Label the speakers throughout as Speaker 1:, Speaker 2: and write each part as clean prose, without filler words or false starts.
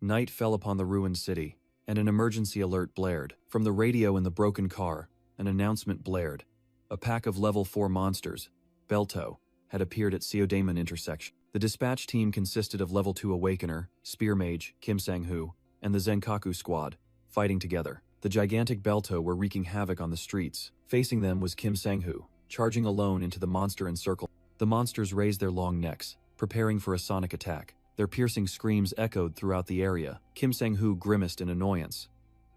Speaker 1: Night fell upon the ruined city, and an emergency alert blared. From the radio in the broken car, an announcement blared. A pack of level 4 monsters, Belto, had appeared at Seodaemon intersection. The dispatch team consisted of level 2 Awakener, Spear Mage, Kim Sang-hoo, and the Zenkaku squad, fighting together. The gigantic Belto were wreaking havoc on the streets. Facing them was Kim Sang-hoo, charging alone into the monster encircle. The monsters raised their long necks, preparing for a sonic attack. Their piercing screams echoed throughout the area. Kim Sang-hoo grimaced in annoyance.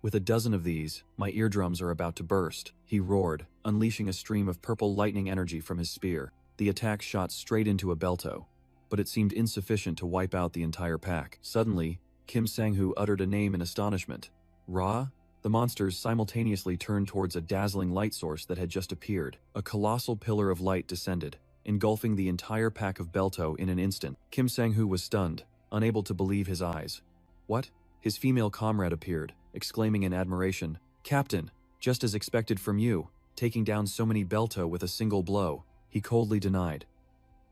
Speaker 1: With a dozen of these, my eardrums are about to burst, he roared, unleashing a stream of purple lightning energy from his spear. The attack shot straight into a Belto, but it seemed insufficient to wipe out the entire pack. Suddenly, Kim Sang-hoo uttered a name in astonishment. Ra? The monsters simultaneously turned towards a dazzling light source that had just appeared. A colossal pillar of light descended, engulfing the entire pack of Belto in an instant. Kim Sang-hoo was stunned, unable to believe his eyes. What? His female comrade appeared, exclaiming in admiration, "Captain, just as expected from you, taking down so many Belto with a single blow." He coldly denied.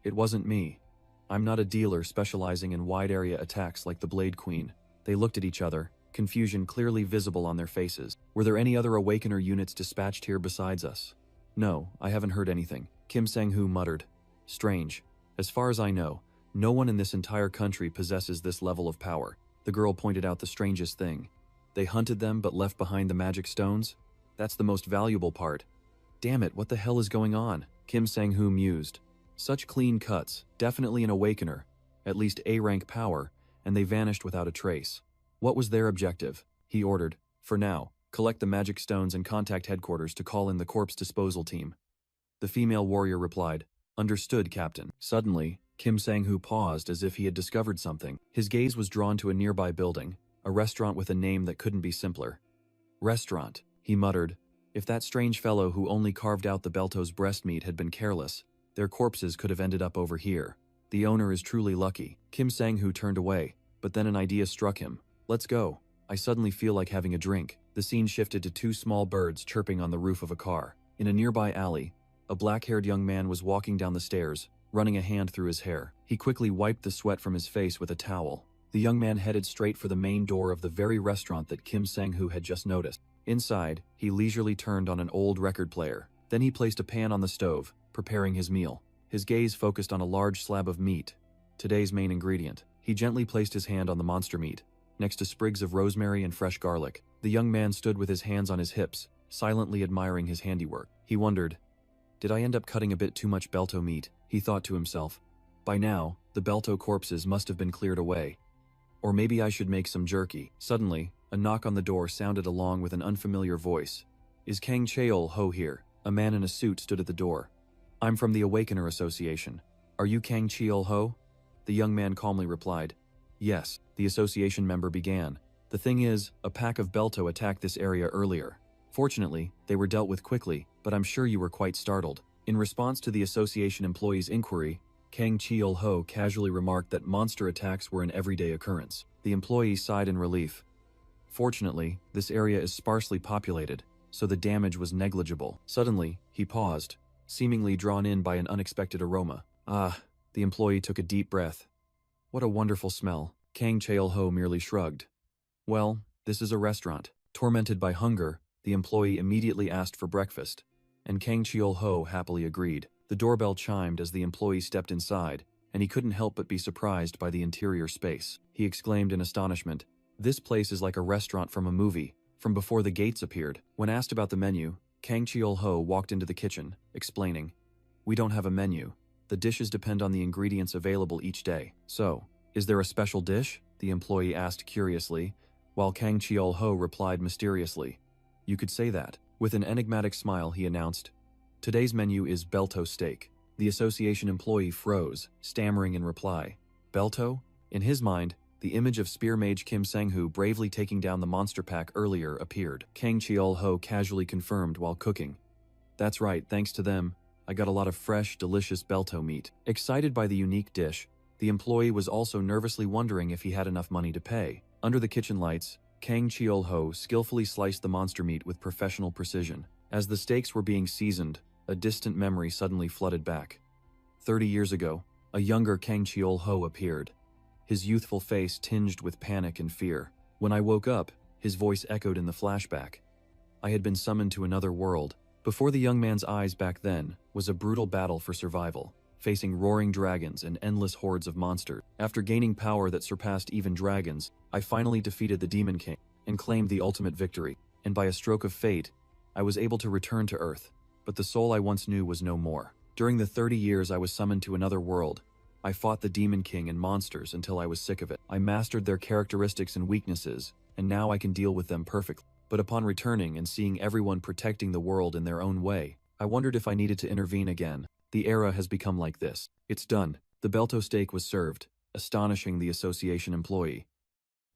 Speaker 1: "It wasn't me. I'm not a dealer specializing in wide-area attacks like the Blade Queen." They looked at each other, confusion clearly visible on their faces. "Were there any other Awakener units dispatched here besides us?" "No, I haven't heard anything," Kim Sang-hoo muttered. "Strange. As far as I know, no one in this entire country possesses this level of power." The girl pointed out the strangest thing. "They hunted them but left behind the magic stones? That's the most valuable part." "Damn it, what the hell is going on?" Kim Sang-hoo mused. "Such clean cuts, definitely an Awakener, at least A-rank power, and they vanished without a trace. What was their objective?" He ordered, "For now, collect the magic stones and contact headquarters to call in the corpse disposal team." The female warrior replied, "Understood, Captain." Suddenly, Kim Sang-hoo paused as if he had discovered something. His gaze was drawn to a nearby building, a restaurant with a name that couldn't be simpler. "Restaurant," he muttered. If that strange fellow who only carved out the Belto's breast meat had been careless, their corpses could have ended up over here. The owner is truly lucky. Kim Sang-hoo turned away, but then an idea struck him. "Let's go. I suddenly feel like having a drink." The scene shifted to two small birds chirping on the roof of a car. In a nearby alley, a black-haired young man was walking down the stairs, running a hand through his hair. He quickly wiped the sweat from his face with a towel. The young man headed straight for the main door of the very restaurant that Kim Sang-hoo had just noticed. Inside, he leisurely turned on an old record player. Then he placed a pan on the stove, preparing his meal. His gaze focused on a large slab of meat, today's main ingredient. He gently placed his hand on the monster meat, next to sprigs of rosemary and fresh garlic. The young man stood with his hands on his hips, silently admiring his handiwork. He wondered, "Did I end up cutting a bit too much Belto meat?" he thought to himself. "By now, the Belto corpses must have been cleared away. Or maybe I should make some jerky." Suddenly, a knock on the door sounded along with an unfamiliar voice. "Is Kang Cheol-ho here?" A man in a suit stood at the door. "I'm from the Awakener Association. Are you Kang Cheol-ho?" The young man calmly replied. "Yes." The association member began. "The thing is, a pack of Belto attacked this area earlier. Fortunately, they were dealt with quickly, but I'm sure you were quite startled." In response to the association employee's inquiry, Kang Cheol-ho casually remarked that monster attacks were an everyday occurrence. The employee sighed in relief. "Fortunately, this area is sparsely populated, so the damage was negligible." Suddenly, he paused, seemingly drawn in by an unexpected aroma. "Ah," the employee took a deep breath. "What a wonderful smell." Kang Cheol-ho merely shrugged. "Well, this is a restaurant." Tormented by hunger, the employee immediately asked for breakfast, and Kang Cheol-ho happily agreed. The doorbell chimed as the employee stepped inside, and he couldn't help but be surprised by the interior space. He exclaimed in astonishment, "This place is like a restaurant from a movie, from before the gates appeared." When asked about the menu, Kang Cheol-ho walked into the kitchen, explaining, "We don't have a menu. The dishes depend on the ingredients available each day." "So, is there a special dish?" the employee asked curiously, while Kang Cheol-ho replied mysteriously, "You could say that." With an enigmatic smile, he announced, "Today's menu is Belto steak." The association employee froze, stammering in reply. Belto? In his mind, the image of Spear Mage Kim Sang-hoo bravely taking down the monster pack earlier appeared. Kang Cheol-ho casually confirmed while cooking, "That's right, thanks to them, I got a lot of fresh, delicious Belto meat." Excited by the unique dish, the employee was also nervously wondering if he had enough money to pay. Under the kitchen lights, Kang Cheol-ho skillfully sliced the monster meat with professional precision. As the steaks were being seasoned, a distant memory suddenly flooded back. 30 years ago, a younger Kang Cheol-ho appeared. his youthful face tinged with panic and fear. When I woke up, his voice echoed in the flashback. I had been summoned to another world. Before the young man's eyes back then was a brutal battle for survival, facing roaring dragons and endless hordes of monsters. After gaining power that surpassed even dragons, I finally defeated the Demon King and claimed the ultimate victory. And by a stroke of fate, I was able to return to Earth, but the soul I once knew was no more. During the 30 years I was summoned to another world, I fought the Demon King and monsters until I was sick of it. I mastered their characteristics and weaknesses, and now I can deal with them perfectly. But upon returning and seeing everyone protecting the world in their own way, I wondered if I needed to intervene again. The era has become like this. It's done. The Belto steak was served, astonishing the association employee.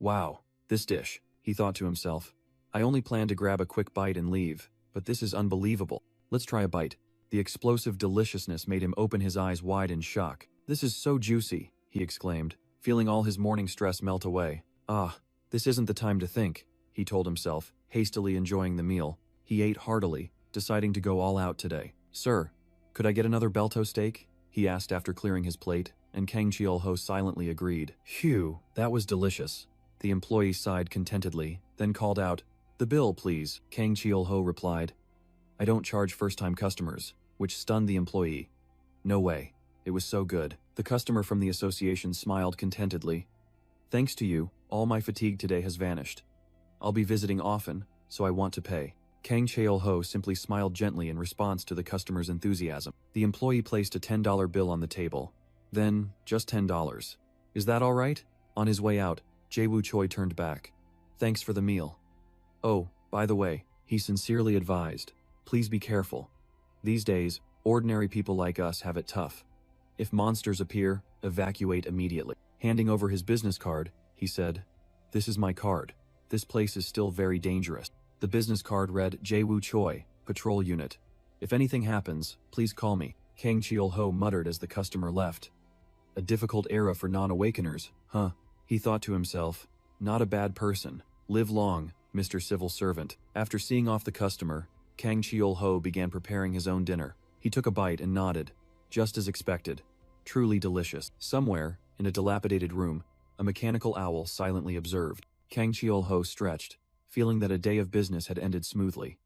Speaker 1: Wow, this dish, he thought to himself. I only planned to grab a quick bite and leave, but this is unbelievable. Let's try a bite. The explosive deliciousness made him open his eyes wide in shock. This is so juicy, he exclaimed, feeling all his morning stress melt away. Ah, this isn't the time to think, he told himself, hastily enjoying the meal. He ate heartily, deciding to go all out today. Sir, could I get another Belto steak? He asked after clearing his plate, and Kang Cheol-ho silently agreed. Phew, that was delicious. The employee sighed contentedly, then called out, The bill, please. Kang Cheol-ho replied, I don't charge first-time customers, which stunned the employee. No way. It was so good. The customer from the association smiled contentedly. Thanks to you, all my fatigue today has vanished. I'll be visiting often, so I want to pay. Kang Cheol-ho simply smiled gently in response to the customer's enthusiasm. The employee placed a $10 bill on the table. Then, just $10. Is that all right? On his way out, Jae-woo Choi turned back. Thanks for the meal. Oh, by the way, he sincerely advised, please be careful. These days, ordinary people like us have it tough. If monsters appear, evacuate immediately. Handing over his business card, he said, This is my card. This place is still very dangerous. The business card read Jae-woo Choi, Patrol Unit. If anything happens, please call me. Kang Cheol-ho muttered as the customer left. A difficult era for non-awakeners, huh? He thought to himself, not a bad person. Live long, Mr. Civil Servant. After seeing off the customer, Kang Cheol-ho began preparing his own dinner. He took a bite and nodded. Just as expected. Truly delicious. Somewhere, in a dilapidated room, a mechanical owl silently observed. Kang Cheol-ho stretched, feeling that a day of business had ended smoothly.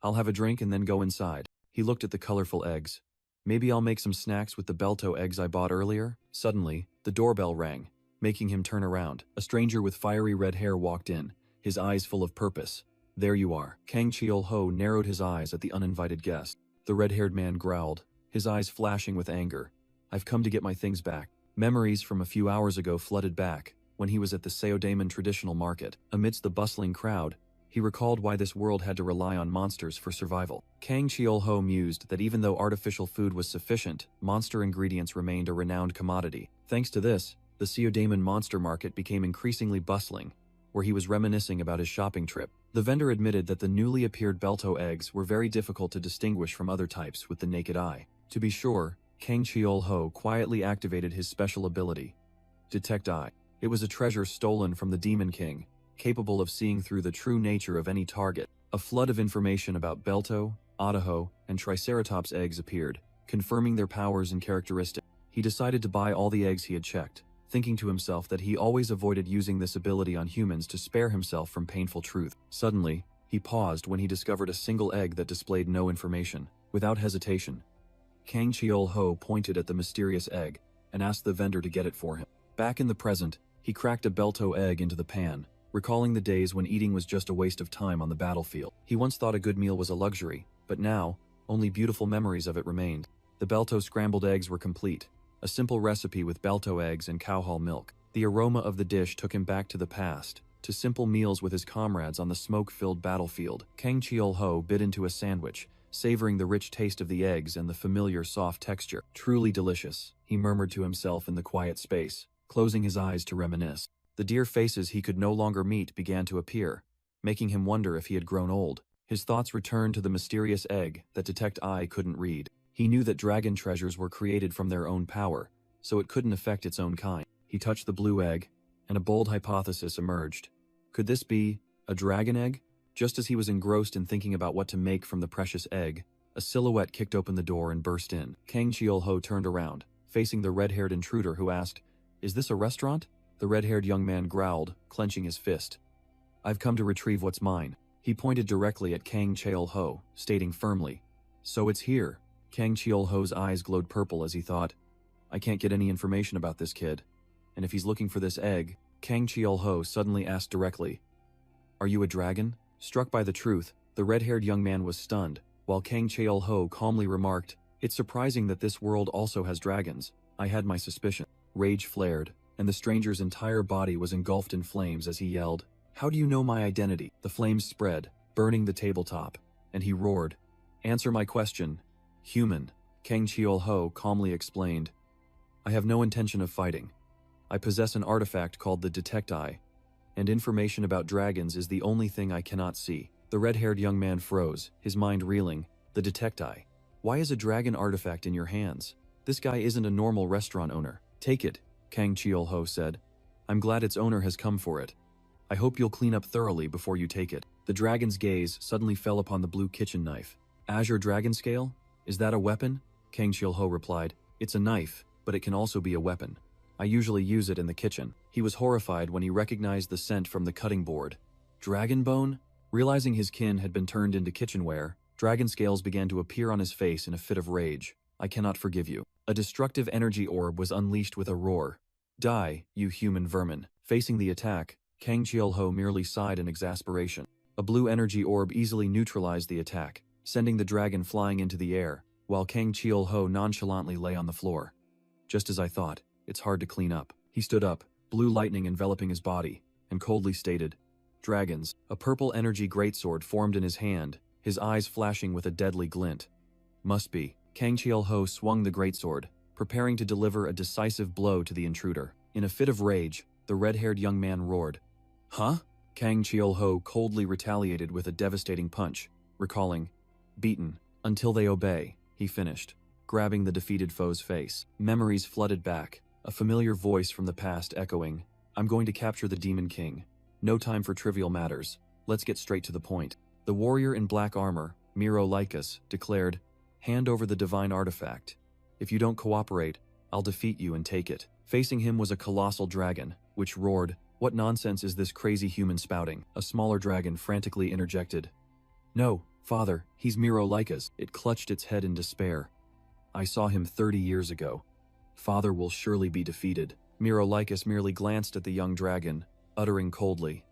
Speaker 1: I'll have a drink and then go inside. He looked at the colorful eggs. Maybe I'll make some snacks with the Belto eggs I bought earlier? Suddenly, the doorbell rang, making him turn around. A stranger with fiery red hair walked in, his eyes full of purpose. There you are. Kang Cheol-ho narrowed his eyes at the uninvited guest. The red-haired man growled, his eyes flashing with anger. I've come to get my things back. Memories from a few hours ago flooded back, when he was at the Seodaemon traditional market. Amidst the bustling crowd, he recalled why this world had to rely on monsters for survival. Kang Cheol-ho mused that even though artificial food was sufficient, monster ingredients remained a renowned commodity. Thanks to this, the Seodaemon monster market became increasingly bustling, where he was reminiscing about his shopping trip. The vendor admitted that the newly appeared Belto eggs were very difficult to distinguish from other types with the naked eye. To be sure, Kang Cheol-ho quietly activated his special ability, Detect Eye. It was a treasure stolen from the Demon King, capable of seeing through the true nature of any target. A flood of information about Belto, Idaho, and Triceratops eggs appeared, confirming their powers and characteristics. He decided to buy all the eggs he had checked, thinking to himself that he always avoided using this ability on humans to spare himself from painful truth. Suddenly, he paused when he discovered a single egg that displayed no information. Without hesitation, Kang Cheol-ho pointed at the mysterious egg and asked the vendor to get it for him. Back in the present, he cracked a Belto egg into the pan, recalling the days when eating was just a waste of time on the battlefield. He once thought a good meal was a luxury, but now, only beautiful memories of it remained. The Belto scrambled eggs were complete, a simple recipe with Belto eggs and cowhall milk. The aroma of the dish took him back to the past, to simple meals with his comrades on the smoke-filled battlefield. Kang Cheol-ho bit into a sandwich, savoring the rich taste of the eggs and the familiar soft texture. Truly delicious, he murmured to himself in the quiet space, closing his eyes to reminisce. The dear faces he could no longer meet began to appear, making him wonder if he had grown old. His thoughts returned to the mysterious egg that Detect Eye couldn't read. He knew that dragon treasures were created from their own power, so it couldn't affect its own kind. He touched the blue egg, and a bold hypothesis emerged. Could this be a dragon egg? Just as he was engrossed in thinking about what to make from the precious egg, a silhouette kicked open the door and burst in. Kang Cheol-ho turned around, facing the red-haired intruder who asked, "Is this a restaurant?" The red-haired young man growled, clenching his fist. I've come to retrieve what's mine. He pointed directly at Kang Cheol-ho, stating firmly, So it's here. Kang Cheol-ho's eyes glowed purple as he thought, I can't get any information about this kid. And if he's looking for this egg, Kang Cheol-ho suddenly asked directly, Are you a dragon? Struck by the truth, the red-haired young man was stunned, while Kang Cheol-ho calmly remarked, It's surprising that this world also has dragons. I had my suspicion. Rage flared, and the stranger's entire body was engulfed in flames as he yelled, How do you know my identity? The flames spread, burning the tabletop, and he roared, Answer my question. Human. Kang Cheol-ho calmly explained, I have no intention of fighting. I possess an artifact called the Detect Eye, and information about dragons is the only thing I cannot see. The red-haired young man froze, his mind reeling. The Detect Eye. Why is a dragon artifact in your hands? This guy isn't a normal restaurant owner. Take it, Kang Cheol-ho said. I'm glad its owner has come for it. I hope you'll clean up thoroughly before you take it. The dragon's gaze suddenly fell upon the blue kitchen knife. Azure Dragon Scale? Is that a weapon? Kang Cheol-ho replied. It's a knife, but it can also be a weapon. I usually use it in the kitchen. He was horrified when he recognized the scent from the cutting board. Dragon bone? Realizing his kin had been turned into kitchenware, dragon scales began to appear on his face in a fit of rage. I cannot forgive you. A destructive energy orb was unleashed with a roar. Die, you human vermin. Facing the attack, Kang Cheol-ho merely sighed in exasperation. A blue energy orb easily neutralized the attack, sending the dragon flying into the air, while Kang Cheol-ho nonchalantly lay on the floor. Just as I thought, it's hard to clean up. He stood up, blue lightning enveloping his body, and coldly stated, Dragons. A purple energy greatsword formed in his hand, his eyes flashing with a deadly glint. Must be. Kang Cheol-ho swung the greatsword, preparing to deliver a decisive blow to the intruder. In a fit of rage, the red-haired young man roared. Huh? Kang Cheol-ho coldly retaliated with a devastating punch, recalling, Beaten, until they obey, he finished, grabbing the defeated foe's face. Memories flooded back, a familiar voice from the past echoing, I'm going to capture the Demon King. No time for trivial matters. Let's get straight to the point. The warrior in black armor, Miro Lycus, declared, Hand over the divine artifact. If you don't cooperate, I'll defeat you and take it. Facing him was a colossal dragon, which roared, What nonsense is this crazy human spouting? A smaller dragon frantically interjected. No, father, he's Miro Lycus. It clutched its head in despair. I saw him 30 years ago. Father will surely be defeated. Miro Lycus merely glanced at the young dragon, uttering coldly,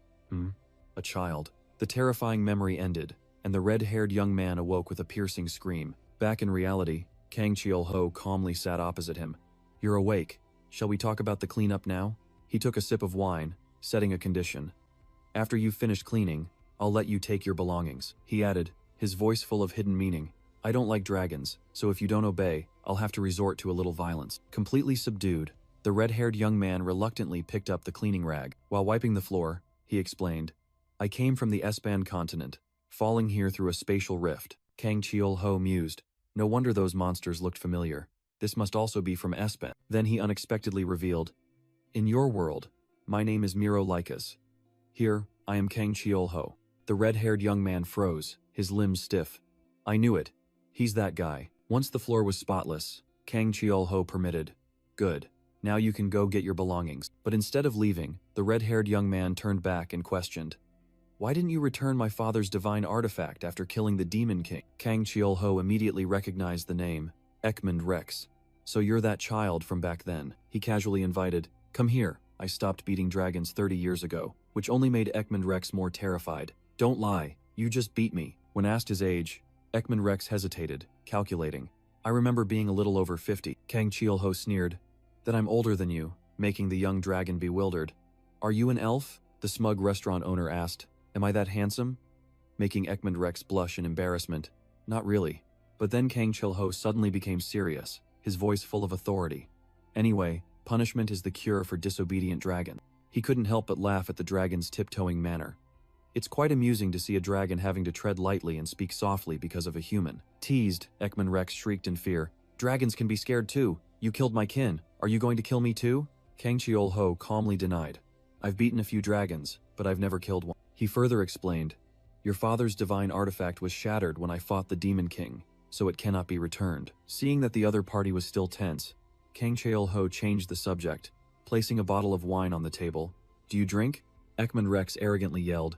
Speaker 1: A child. The terrifying memory ended, and the red-haired young man awoke with a piercing scream. Back in reality, Kang Cheol-ho calmly sat opposite him. You're awake. Shall we talk about the cleanup now? He took a sip of wine, setting a condition. After you've finished cleaning, I'll let you take your belongings. He added, his voice full of hidden meaning. I don't like dragons, so if you don't obey, I'll have to resort to a little violence. Completely subdued, the red-haired young man reluctantly picked up the cleaning rag. While wiping the floor, he explained, I came from the S-band continent, falling here through a spatial rift. Kang Cheol-ho mused. No wonder those monsters looked familiar. This must also be from S-band. Then he unexpectedly revealed, In your world, my name is Miro Lycus. Here, I am Kang Cheol-ho. The red-haired young man froze, his limbs stiff. I knew it. He's that guy. Once the floor was spotless, Kang Cheol-ho permitted. Good. Now you can go get your belongings. But instead of leaving, the red-haired young man turned back and questioned. Why didn't you return my father's divine artifact after killing the Demon King? Kang Cheol-ho immediately recognized the name, Ekmund Rex. So you're that child from back then. He casually invited, Come here. I stopped beating dragons 30 years ago, which only made Ekmund Rex more terrified. Don't lie. You just beat me. When asked his age, Ekmund Rex hesitated, calculating. I remember being a little over 50. Kang Cheol-ho sneered. Then I'm older than you, making the young dragon bewildered. Are you an elf? The smug restaurant owner asked. Am I that handsome? Making Ekmund Rex blush in embarrassment. Not really. But then Kang Cheol-ho suddenly became serious, his voice full of authority. Anyway, punishment is the cure for disobedient dragon. He couldn't help but laugh at the dragon's tiptoeing manner. It's quite amusing to see a dragon having to tread lightly and speak softly because of a human. Teased, Ekmund Rex shrieked in fear. Dragons can be scared too. You killed my kin. Are you going to kill me too? Kang Cheol-ho calmly denied. I've beaten a few dragons, but I've never killed one. He further explained, Your father's divine artifact was shattered when I fought the Demon King, so it cannot be returned. Seeing that the other party was still tense, Kang Cheol-ho changed the subject. placing a bottle of wine on the table. "Do you drink?" Ekman Rex arrogantly yelled.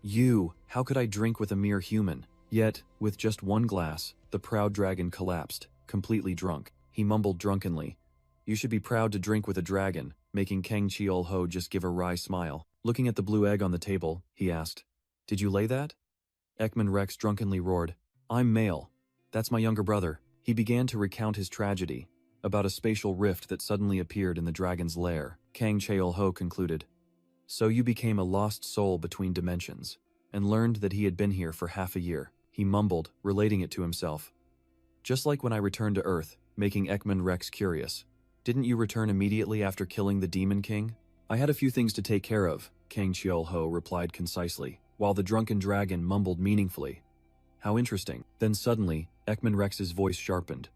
Speaker 1: "You! How could I drink with a mere human?" Yet, with just one glass, the proud dragon collapsed, completely drunk. He mumbled drunkenly, "You should be proud to drink with a dragon," making Kang Cheol-ho just give a wry smile. Looking at the blue egg on the table, he asked, "Did you lay that?" Ekman Rex drunkenly roared, "I'm male. That's my younger brother." He began to recount his tragedy, about a spatial rift that suddenly appeared in the dragon's lair. Kang Cheol-ho concluded, "So you became a lost soul between dimensions, and learned that he had been here for half a year." He mumbled, relating it to himself. "Just like when I returned to Earth," making Ekman Rex curious. "Didn't you return immediately after killing the Demon King?" "I had a few things to take care of," Kang Cheol-ho replied concisely, while the drunken dragon mumbled meaningfully, "How interesting." Then suddenly, Ekman Rex's voice sharpened.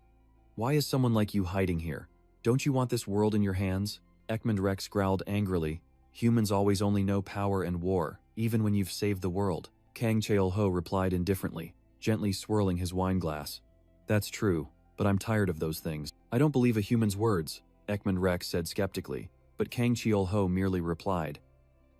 Speaker 1: "Why is someone like you hiding here? Don't you want this world in your hands?" Ekman Rex growled angrily, "Humans always only know power and war, even when you've saved the world." Kang Cheol-ho replied indifferently, gently swirling his wine glass. "That's true, but I'm tired of those things." "I don't believe a human's words," Ekman Rex said skeptically, but Kang Cheol-ho merely replied,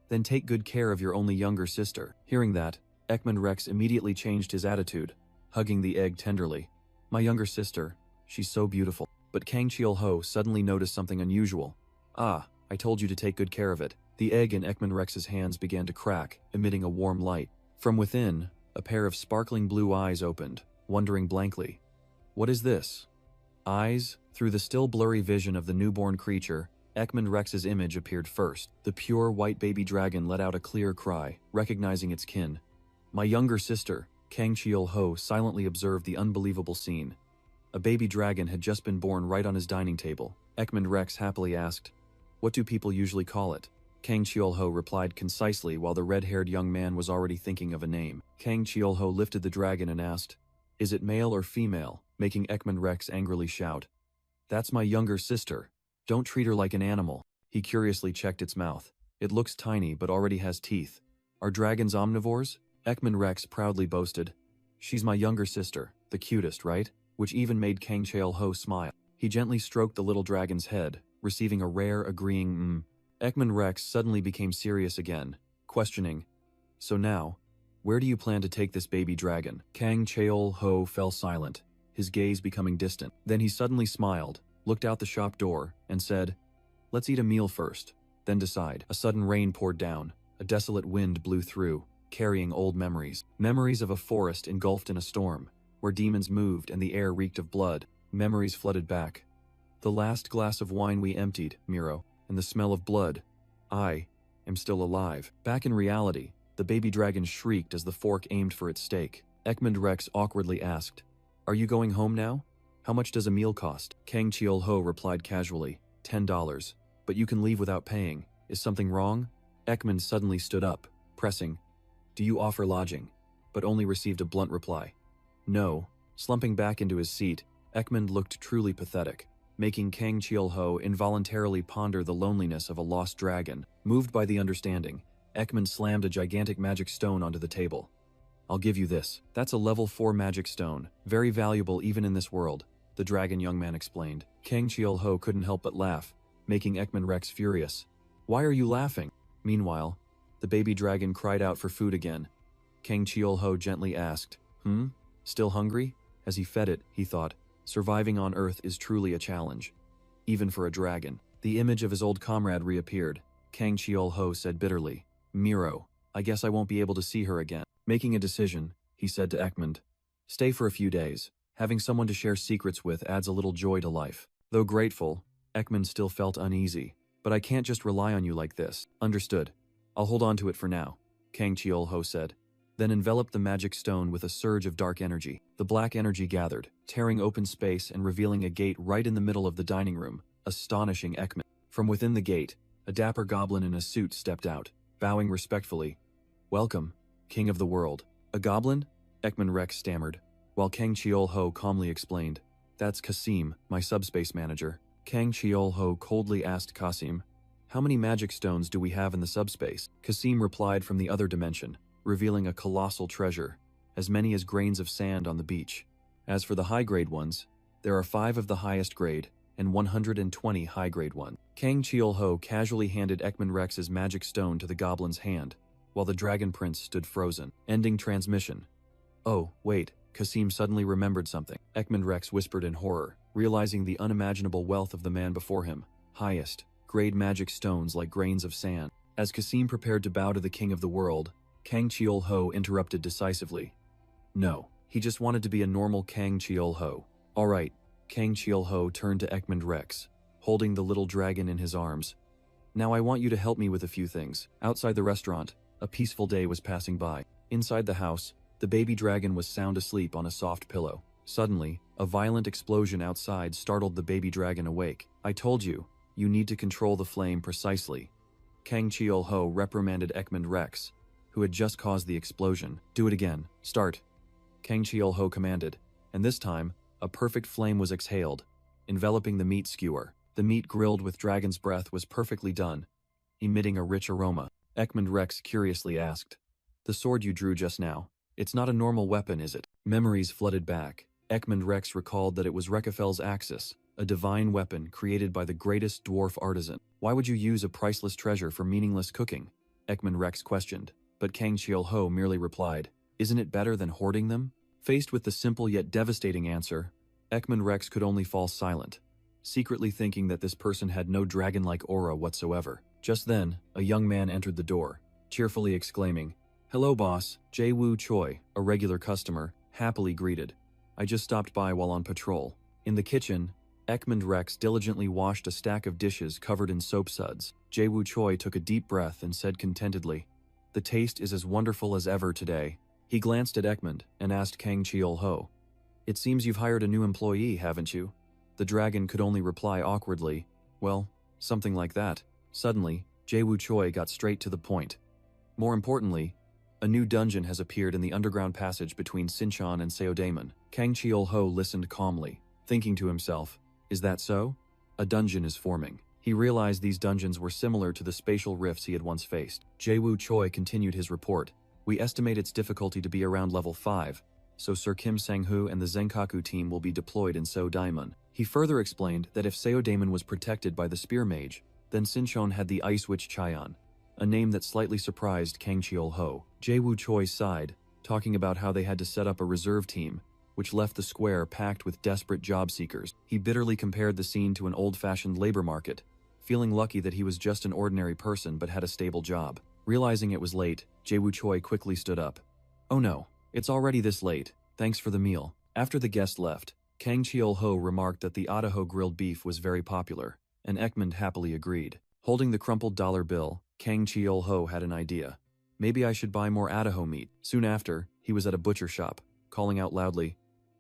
Speaker 1: "Then take good care of your only younger sister." Hearing that, Ekman Rex immediately changed his attitude, hugging the egg tenderly. "My younger sister, she's so beautiful." But Kang Cheol-ho suddenly noticed something unusual. "Ah, I told you to take good care of it." The egg in Ekman Rex's hands began to crack, emitting a warm light. From within, a pair of sparkling blue eyes opened, wondering blankly, "What is this?" Eyes? Through the still blurry vision of the newborn creature, Ekman Rex's image appeared first. The pure white baby dragon let out a clear cry, recognizing its kin. "My younger sister." Kang Cheol-ho silently observed the unbelievable scene. A baby dragon had just been born right on his dining table. Ekman Rex happily asked, "What do people usually call it?" Kang Cheol-ho replied concisely while the red-haired young man was already thinking of a name. Kang Cheol-ho lifted the dragon and asked, "Is it male or female?" making Ekman Rex angrily shout, "That's my younger sister. Don't treat her like an animal." He curiously checked its mouth. "It looks tiny but already has teeth. Are dragons omnivores?" Ekman Rex proudly boasted, "She's my younger sister, the cutest, right?" Which even made Kang Cheol-ho smile. He gently stroked the little dragon's head, receiving a rare agreeing Ekman Rex suddenly became serious again, questioning, "So now, where do you plan to take this baby dragon?" Kang Cheol-ho fell silent, his gaze becoming distant. Then he suddenly smiled, looked out the shop door, and said, "Let's eat a meal first, then decide." A sudden rain poured down, a desolate wind blew through, carrying old memories. Memories of a forest engulfed in a storm, where demons moved and the air reeked of blood. Memories flooded back. "The last glass of wine we emptied, Miro, and the smell of blood. I am still alive." Back in reality, the baby dragon shrieked as the fork aimed for its steak. Ekman Rex awkwardly asked, "Are you going home now? How much does a meal cost?" Kang Cheol-ho replied casually, $10, but you can leave without paying. Is something wrong? Ekman suddenly stood up, pressing, "Do you offer lodging?" but only received a blunt reply, "No." Slumping back into his seat, Ekman looked truly pathetic, making Kang Cheol-ho involuntarily ponder the loneliness of a lost dragon. Moved by the understanding, Ekman slammed a gigantic magic stone onto the table. "I'll give you this. That's a level 4 magic stone, very valuable even in this world," the dragon young man explained. Kang Cheol-ho couldn't help but laugh, making Ekman Rex furious. "Why are you laughing?" Meanwhile, the baby dragon cried out for food again. Kang Cheol-ho gently asked, Still hungry?" As he fed it, he thought, surviving on Earth is truly a challenge, even for a dragon. The image of his old comrade reappeared. Kang Cheol-ho said bitterly, "Miro, I guess I won't be able to see her again." Making a decision, he said to Ekman, "Stay for a few days. Having someone to share secrets with adds a little joy to life." Though grateful, Ekman still felt uneasy. "But I can't just rely on you like this." "Understood. I'll hold on to it for now," Kang Cheol-ho said, then enveloped the magic stone with a surge of dark energy. The black energy gathered, tearing open space and revealing a gate right in the middle of the dining room, astonishing Ekman. From within the gate, a dapper goblin in a suit stepped out, bowing respectfully. "Welcome, King of the World." "A goblin?" Ekman Rex stammered, while Kang Cheol-ho calmly explained, "That's Kasim, my subspace manager." Kang Cheol-ho coldly asked Kasim, "How many magic stones do we have in the subspace?" Kasim replied from the other dimension, revealing a colossal treasure, as many as grains of sand on the beach. As for the high-grade ones, there are 5 of the highest grade and 120 high-grade ones. Kang Cheol-ho casually handed Ekman Rex's magic stone to the goblin's hand, while the Dragon Prince stood frozen. Ending transmission. Oh, wait, Kasim suddenly remembered something. Ekman Rex whispered in horror, realizing the unimaginable wealth of the man before him. Highest, grade magic stones like grains of sand. As Kasim prepared to bow to the king of the world, Kang Cheol-ho interrupted decisively. No, he just wanted to be a normal Kang Cheol-ho. Alright, Kang Cheol-ho turned to Ekman Rex, holding the little dragon in his arms. Now I want you to help me with a few things. Outside the restaurant, a peaceful day was passing by. Inside the house, the baby dragon was sound asleep on a soft pillow. Suddenly, a violent explosion outside startled the baby dragon awake. I told you, you need to control the flame precisely. Kang Cheol-ho reprimanded Ekman Rex, who had just caused the explosion. Do it again. Start. Kang Cheol-ho commanded, and this time, a perfect flame was exhaled, enveloping the meat skewer. The meat grilled with dragon's breath was perfectly done, emitting a rich aroma. Ekman Rex curiously asked, "The sword you drew just now, it's not a normal weapon, is it?" Memories flooded back. Ekman Rex recalled that it was Rekaffel's axis, a divine weapon created by the greatest dwarf artisan. Why would you use a priceless treasure for meaningless cooking? Ekman Rex questioned, but Kang Cheol-ho merely replied, "Isn't it better than hoarding them?" Faced with the simple yet devastating answer, Ekman Rex could only fall silent, secretly thinking that this person had no dragon-like aura whatsoever. Just then, a young man entered the door, cheerfully exclaiming, "Hello boss, Jae-woo Choi," a regular customer, happily greeted. "I just stopped by while on patrol." In the kitchen, Ekman Rex diligently washed a stack of dishes covered in soap suds. Jae-woo Choi took a deep breath and said contentedly, "The taste is as wonderful as ever today." He glanced at Ekman and asked Kang Cheol-ho, "It seems you've hired a new employee, haven't you?" The dragon could only reply awkwardly, "Well, something like that." Suddenly, Jae-woo Choi got straight to the point. More importantly, a new dungeon has appeared in the underground passage between Sinchon and Seodaemon. Kang Cheol-ho listened calmly, thinking to himself, "Is that so? A dungeon is forming." He realized these dungeons were similar to the spatial rifts he had once faced. Jae-woo Choi continued his report. "We estimate its difficulty to be around level 5, so Sir Kim Sang-hoo and the Zenkaku team will be deployed in Seodaemon." He further explained that if Seodaemon was protected by the Spear Mage, then Sinchon had the Ice Witch Chaeyeon, a name that slightly surprised Kang Cheol-ho. Jae-woo Choi sighed, talking about how they had to set up a reserve team, which left the square packed with desperate job seekers. He bitterly compared the scene to an old-fashioned labor market, feeling lucky that he was just an ordinary person but had a stable job. Realizing it was late, Jae-woo Choi quickly stood up. "Oh no, it's already this late. Thanks for the meal." After the guest left, Kang Cheol-ho remarked that the Idaho grilled beef was very popular, and Ekman happily agreed. Holding the crumpled dollar bill, Kang Cheol-ho had an idea. "Maybe I should buy more Idaho meat." Soon after, he was at a butcher shop, calling out loudly,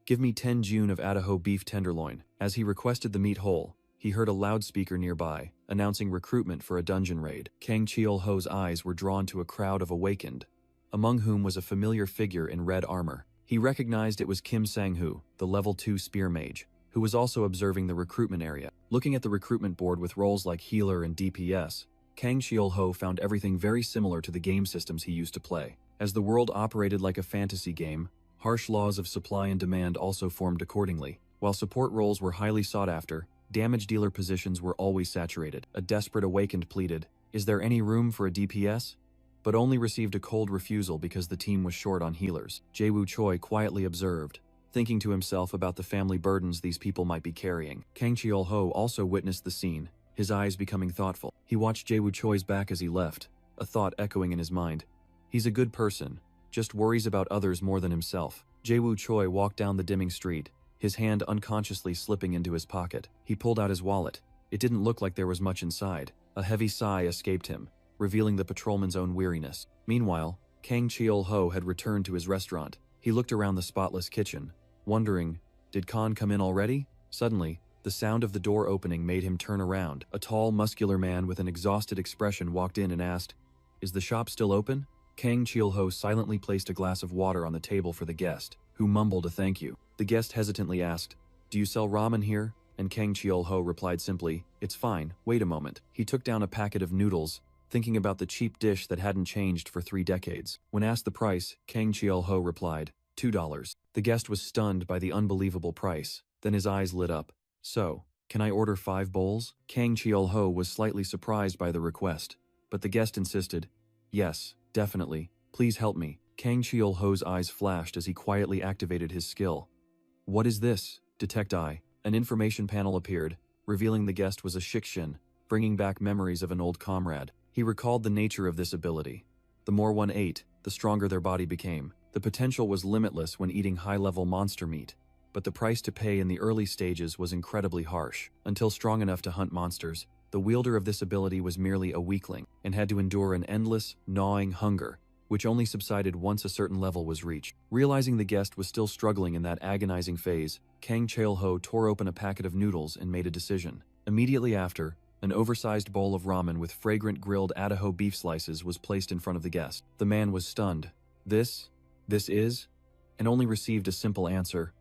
Speaker 1: "Give me 10 June of Idaho beef tenderloin." As he requested the meat whole, he heard a loudspeaker nearby, announcing recruitment for a dungeon raid. Kang Cheol-ho's eyes were drawn to a crowd of awakened, among whom was a familiar figure in red armor. He recognized it was Kim Sang-hoo, the level 2 spear mage, who was also observing the recruitment area. Looking at the recruitment board with roles like healer and DPS, Kang Cheol-ho found everything very similar to the game systems he used to play. As the world operated like a fantasy game, harsh laws of supply and demand also formed accordingly. While support roles were highly sought after, damage dealer positions were always saturated. A desperate awakened pleaded, "Is there any room for a DPS?" but only received a cold refusal because the team was short on healers. Jae-woo Choi quietly observed, thinking to himself about the family burdens these people might be carrying. Kang Cheol-ho also witnessed the scene, his eyes becoming thoughtful. He watched Jae-woo Choi's back as he left, a thought echoing in his mind. He's a good person, just worries about others more than himself. Jae-woo Choi walked down the dimming street, his hand unconsciously slipping into his pocket. He pulled out his wallet. It didn't look like there was much inside. A heavy sigh escaped him, revealing the patrolman's own weariness. Meanwhile, Kang Cheol-ho had returned to his restaurant. He looked around the spotless kitchen, wondering, did Khan come in already? Suddenly, the sound of the door opening made him turn around. A tall, muscular man with an exhausted expression walked in and asked, "Is the shop still open?" Kang Cheol-ho silently placed a glass of water on the table for the guest, who mumbled a thank you. The guest hesitantly asked, "Do you sell ramen here?" And Kang Cheol-ho replied simply, "It's fine, wait a moment." He took down a packet of noodles, thinking about the cheap dish that hadn't changed for 3 decades. When asked the price, Kang Cheol-ho replied, $2. The guest was stunned by the unbelievable price. Then his eyes lit up. "So, Can I order 5 bowls? Kang Cheol-ho was slightly surprised by the request, but the guest insisted. Yes, definitely. Please help me. Kang Cheol-ho's eyes flashed as he quietly activated his skill. What is this? Detect Eye. An information panel appeared, revealing the guest was a Shikshin, bringing back memories of an old comrade. He recalled the nature of this ability. The more one ate, the stronger their body became. The potential was limitless when eating high-level monster meat, but the price to pay in the early stages was incredibly harsh. Until strong enough to hunt monsters, the wielder of this ability was merely a weakling and had to endure an endless, gnawing hunger, which only subsided once a certain level was reached. Realizing the guest was still struggling in that agonizing phase, Kang Cheol-ho tore open a packet of noodles and made a decision. Immediately after, an oversized bowl of ramen with fragrant grilled Idaho beef slices was placed in front of the guest. The man was stunned. This is? And only received a simple answer.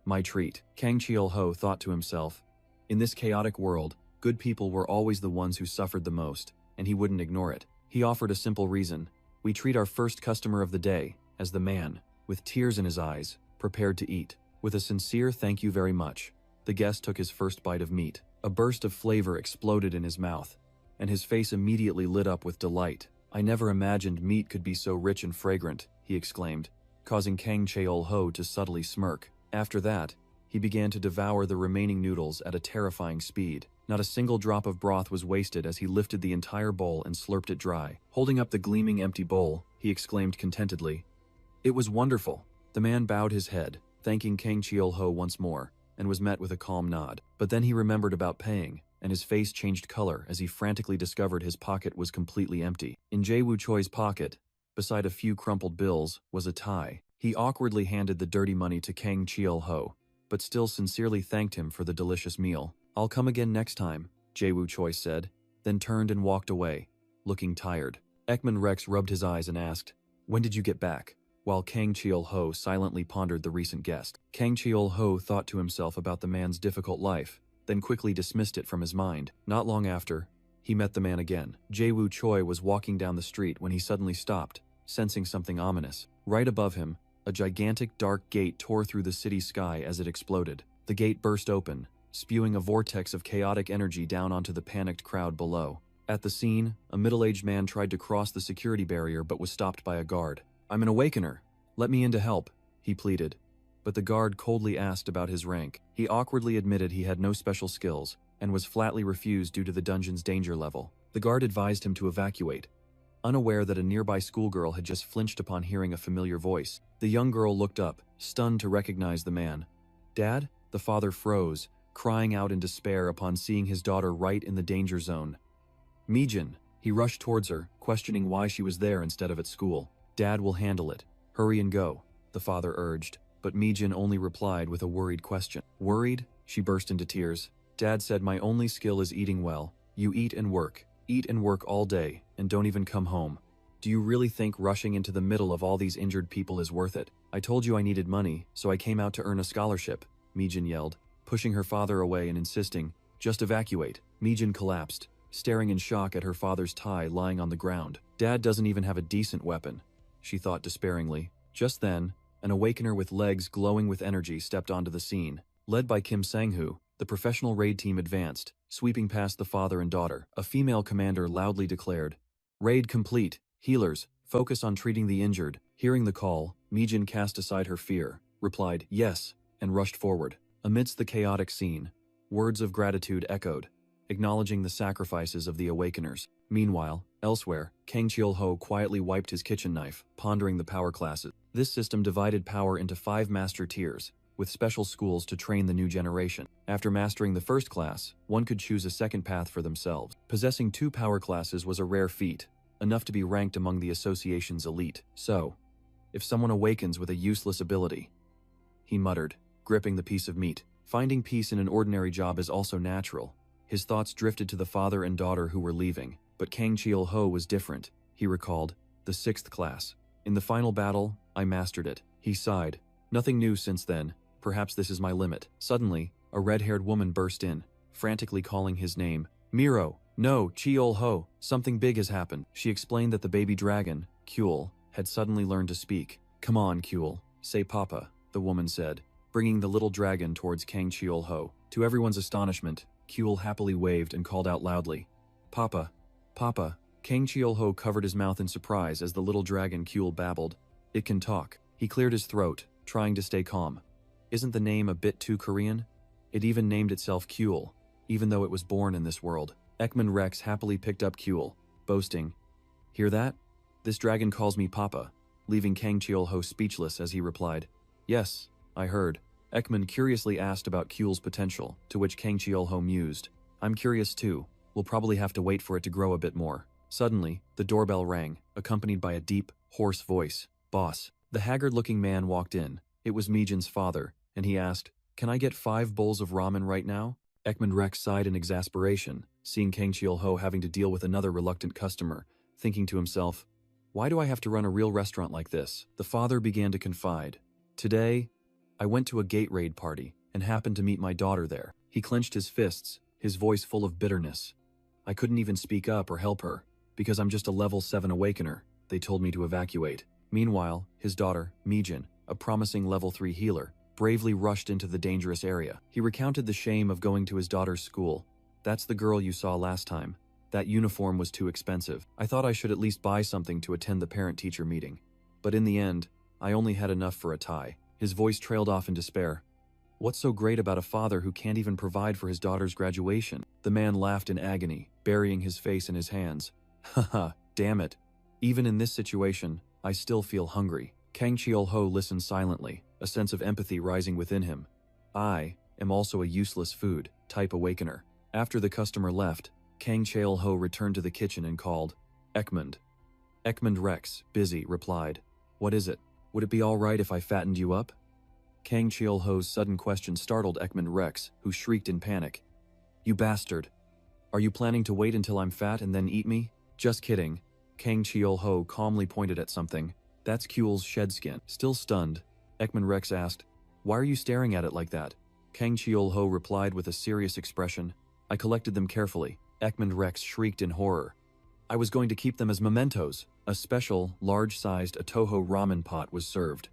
Speaker 1: My treat. Kang Cheol-ho thought to himself. In this chaotic world, good people were always the ones who suffered the most, and he wouldn't ignore it. He offered a simple reason. We treat our first customer of the day, as the man, with tears in his eyes, prepared to eat. With a sincere thank you very much, the guest took his first bite of meat. A burst of flavor exploded in his mouth, and his face immediately lit up with delight. I never imagined meat could be so rich and fragrant, he exclaimed, causing Kang Cheol-ho to subtly smirk. After that, he began to devour the remaining noodles at a terrifying speed. Not a single drop of broth was wasted as he lifted the entire bowl and slurped it dry. Holding up the gleaming empty bowl, he exclaimed contentedly, "It was wonderful." The man bowed his head, thanking Kang Cheol-ho once more, and was met with a calm nod. But then he remembered about paying, and his face changed color as he frantically discovered his pocket was completely empty. In Jae-woo Choi's pocket, beside a few crumpled bills, was a tie. He awkwardly handed the dirty money to Kang Cheol-ho, but still sincerely thanked him for the delicious meal. I'll come again next time, Jae-woo Choi said, then turned and walked away, looking tired. Ekman Rex rubbed his eyes and asked, when did you get back? While Kang Cheol-ho silently pondered the recent guest. Kang Cheol-ho thought to himself about the man's difficult life, then quickly dismissed it from his mind. Not long after, he met the man again. Jae-woo Choi was walking down the street when he suddenly stopped, sensing something ominous. Right above him, a gigantic dark gate tore through the city sky as it exploded. The gate burst open, spewing a vortex of chaotic energy down onto the panicked crowd below. At the scene, a middle-aged man tried to cross the security barrier but was stopped by a guard. I'm an awakener. Let me in to help, he pleaded. But the guard coldly asked about his rank. He awkwardly admitted he had no special skills and was flatly refused due to the dungeon's danger level. The guard advised him to evacuate, unaware that a nearby schoolgirl had just flinched upon hearing a familiar voice. The young girl looked up, stunned to recognize the man. Dad? The father froze, crying out in despair upon seeing his daughter right in the danger zone. Mijin. He rushed towards her, questioning why she was there instead of at school. Dad will handle it. Hurry and go, the father urged, but Mijin only replied with a worried question. Worried? She burst into tears. Dad said my only skill is eating well. You eat and work all day, and don't even come home. Do you really think rushing into the middle of all these injured people is worth it? I told you I needed money, so I came out to earn a scholarship, Mijin yelled, pushing her father away and insisting, just evacuate. Mijin collapsed, staring in shock at her father's tie lying on the ground. Dad doesn't even have a decent weapon, she thought despairingly. Just then, an awakener with legs glowing with energy stepped onto the scene. Led by Kim Sang-hoo, the professional raid team advanced, sweeping past the father and daughter. A female commander loudly declared, Raid complete. Healers, focus on treating the injured. Hearing the call, Mijin cast aside her fear, replied, yes, and rushed forward. Amidst the chaotic scene, words of gratitude echoed, acknowledging the sacrifices of the awakeners. Meanwhile, elsewhere, Kang Cheol-ho quietly wiped his kitchen knife, pondering the power classes. This system divided power into 5 master tiers, with special schools to train the new generation. After mastering the first class, one could choose a second path for themselves. Possessing 2 power classes was a rare feat, enough to be ranked among the association's elite. So, if someone awakens with a useless ability, he muttered, gripping the piece of meat. Finding peace in an ordinary job is also natural. His thoughts drifted to the father and daughter who were leaving, but Kang Cheol-ho was different. He recalled, the 6th class. In the final battle, I mastered it. He sighed. Nothing new since then. Perhaps this is my limit. Suddenly, a red-haired woman burst in, frantically calling his name. Miro! No, Cheol-ho! Something big has happened. She explained that the baby dragon, Kyul, had suddenly learned to speak. Come on, Kyul. Say papa, the woman said, bringing the little dragon towards Kang Cheol-ho. To everyone's astonishment, Kuel happily waved and called out loudly, "Papa, Papa." Kang Cheol-ho covered his mouth in surprise as the little dragon Kuel babbled. "It can talk." He cleared his throat, trying to stay calm. Isn't the name a bit too Korean? It even named itself Kuel, even though it was born in this world. Ekman Rex happily picked up Kuel, boasting, "Hear that? This dragon calls me Papa," leaving Kang Cheol-ho speechless as he replied, "Yes, I heard." Ekman curiously asked about Kuel's potential, to which Kang Cheol-ho mused, "I'm curious too. We'll probably have to wait for it to grow a bit more." Suddenly, the doorbell rang, accompanied by a deep, hoarse voice. "Boss." The haggard-looking man walked in. It was Mijin's father, and he asked, "Can I get 5 bowls of ramen right now?" Ekman Rex sighed in exasperation, seeing Kang Cheol-ho having to deal with another reluctant customer, thinking to himself, "Why do I have to run a real restaurant like this?" The father began to confide, "Today, I went to a gate raid party and happened to meet my daughter there." He clenched his fists, his voice full of bitterness. "I couldn't even speak up or help her, because I'm just a level 7 awakener. They told me to evacuate." Meanwhile, his daughter, Mijin, a promising level 3 healer, bravely rushed into the dangerous area. He recounted the shame of going to his daughter's school. "That's the girl you saw last time. That uniform was too expensive. I thought I should at least buy something to attend the parent-teacher meeting. But in the end, I only had enough for a tie." His voice trailed off in despair. "What's so great about a father who can't even provide for his daughter's graduation?" The man laughed in agony, burying his face in his hands. "Haha, damn it. Even in this situation, I still feel hungry." Kang Cheol-ho listened silently, a sense of empathy rising within him. "I am also a useless food type awakener." After the customer left, Kang Cheol-ho returned to the kitchen and called, "Ekmund." Ekmund Rex, busy, replied, "What is it? Would it be all right if I fattened you up?" Kang Cheol-ho's sudden question startled Ekmund Rex, who shrieked in panic. "You bastard! Are you planning to wait until I'm fat and then eat me?" "Just kidding." Kang Cheol-ho calmly pointed at something. "That's Kuel's shed skin." Still stunned, Ekman Rex asked, "Why are you staring at it like that?" Kang Cheol-ho replied with a serious expression, "I collected them carefully." Ekman Rex shrieked in horror. "I was going to keep them as mementos." A special, large-sized Atoho ramen pot was served,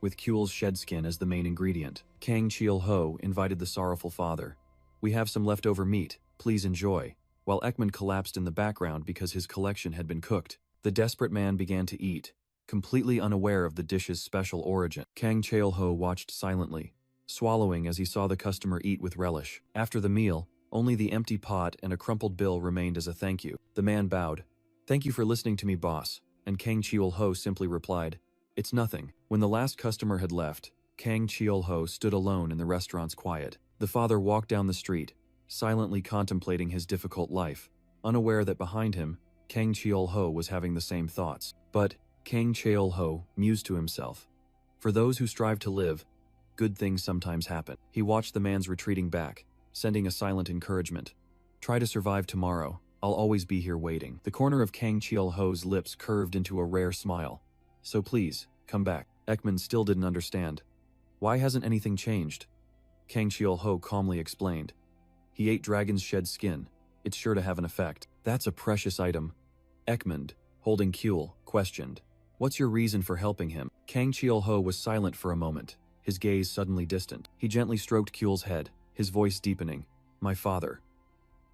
Speaker 1: with Kuel's shed skin as the main ingredient. Kang Cheol-ho invited the sorrowful father. "We have some leftover meat, please enjoy," while Ekman collapsed in the background because his collection had been cooked. The desperate man began to eat, completely unaware of the dish's special origin. Kang Cheol-ho watched silently, swallowing as he saw the customer eat with relish. After the meal, only the empty pot and a crumpled bill remained as a thank you. The man bowed. "Thank you for listening to me, boss," and Kang Cheol-ho simply replied, "It's nothing." When the last customer had left, Kang Cheol-ho stood alone in the restaurant's quiet. The father walked down the street, silently contemplating his difficult life, unaware that behind him, Kang Cheol-ho was having the same thoughts. But Kang Cheol-ho mused to himself, "For those who strive to live, good things sometimes happen." He watched the man's retreating back, sending a silent encouragement. "Try to survive tomorrow. I'll always be here waiting." The corner of Kang Cheol-ho's lips curved into a rare smile. "So please, come back." Ekman still didn't understand. "Why hasn't anything changed?" Kang Cheol-ho calmly explained. "He ate dragon's shed skin. It's sure to have an effect." "That's a precious item." Ekmund, holding Kuel, questioned, "What's your reason for helping him?" Kang Cheol-ho was silent for a moment, his gaze suddenly distant. He gently stroked Kuel's head, his voice deepening. "My father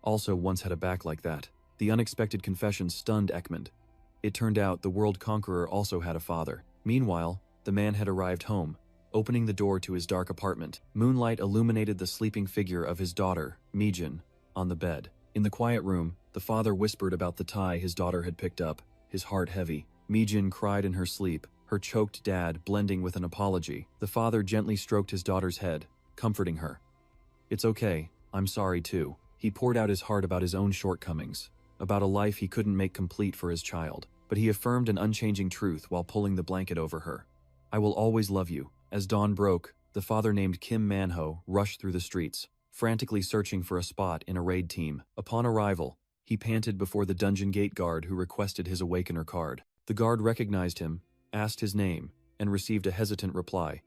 Speaker 1: also once had a back like that." The unexpected confession stunned Ekmund. It turned out the world conqueror also had a father. Meanwhile, the man had arrived home, opening the door to his dark apartment. Moonlight illuminated the sleeping figure of his daughter, Mijin, on the bed. In the quiet room, the father whispered about the tie his daughter had picked up, his heart heavy. Mijin cried in her sleep, her choked dad blending with an apology. The father gently stroked his daughter's head, comforting her. "It's okay, I'm sorry too." He poured out his heart about his own shortcomings, about a life he couldn't make complete for his child. But he affirmed an unchanging truth while pulling the blanket over her. "I will always love you." As dawn broke, the father named Kim Manhwa rushed through the streets, frantically searching for a spot in a raid team. Upon arrival, he panted before the dungeon gate guard who requested his awakener card. The guard recognized him, asked his name, and received a hesitant reply.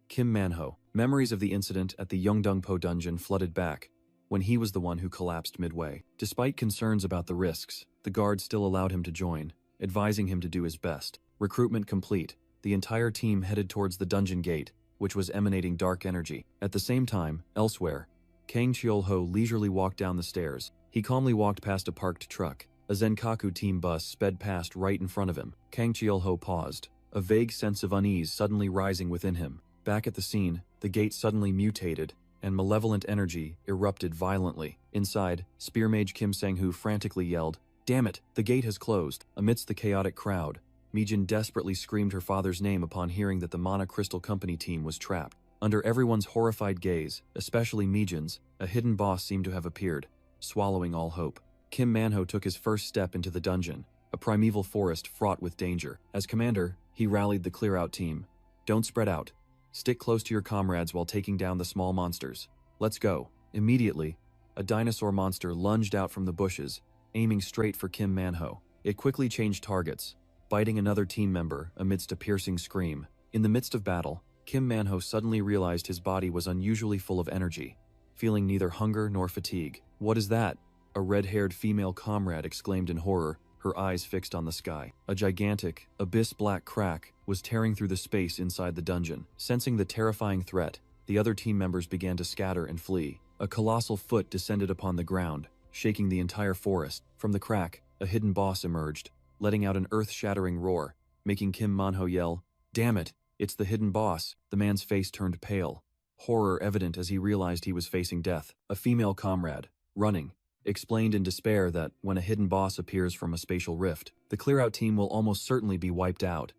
Speaker 1: Kim Manhwa. Memories of the incident at the Yeongdongpo dungeon flooded back, when he was the one who collapsed midway. Despite concerns about the risks, the guard still allowed him to join, advising him to do his best. Recruitment complete, the entire team headed towards the dungeon gate, which was emanating dark energy. At the same time, elsewhere, Kang Cheol-ho leisurely walked down the stairs. He calmly walked past a parked truck. A Zenkaku team bus sped past right in front of him. Kang Cheol-ho paused, a vague sense of unease suddenly rising within him. Back at the scene, the gate suddenly mutated, and malevolent energy erupted violently. Inside, Spear Mage Kim Sang-hoo frantically yelled, "Damn it, the gate has closed." Amidst the chaotic crowd, Mijin desperately screamed her father's name upon hearing that the Mana Crystal Company team was trapped. Under everyone's horrified gaze, especially Mijin's, a hidden boss seemed to have appeared, swallowing all hope. Kim Manhwa took his first step into the dungeon, a primeval forest fraught with danger. As commander, he rallied the clear-out team. "Don't spread out. Stick close to your comrades while taking down the small monsters. Let's go." Immediately, a dinosaur monster lunged out from the bushes, aiming straight for Kim Manhwa. It quickly changed targets, biting another team member amidst a piercing scream. In the midst of battle, Kim Manhwa suddenly realized his body was unusually full of energy, feeling neither hunger nor fatigue. "What is that?" a red-haired female comrade exclaimed in horror, her eyes fixed on the sky. A gigantic, abyss-black crack was tearing through the space inside the dungeon. Sensing the terrifying threat, the other team members began to scatter and flee. A colossal foot descended upon the ground, shaking the entire forest. From the crack, a hidden boss emerged, letting out an earth-shattering roar, making Kim Manhwa yell, "Damn it, it's the hidden boss." The man's face turned pale, horror evident as he realized he was facing death. A female comrade, running, explained in despair that when a hidden boss appears from a spatial rift, the clear-out team will almost certainly be wiped out.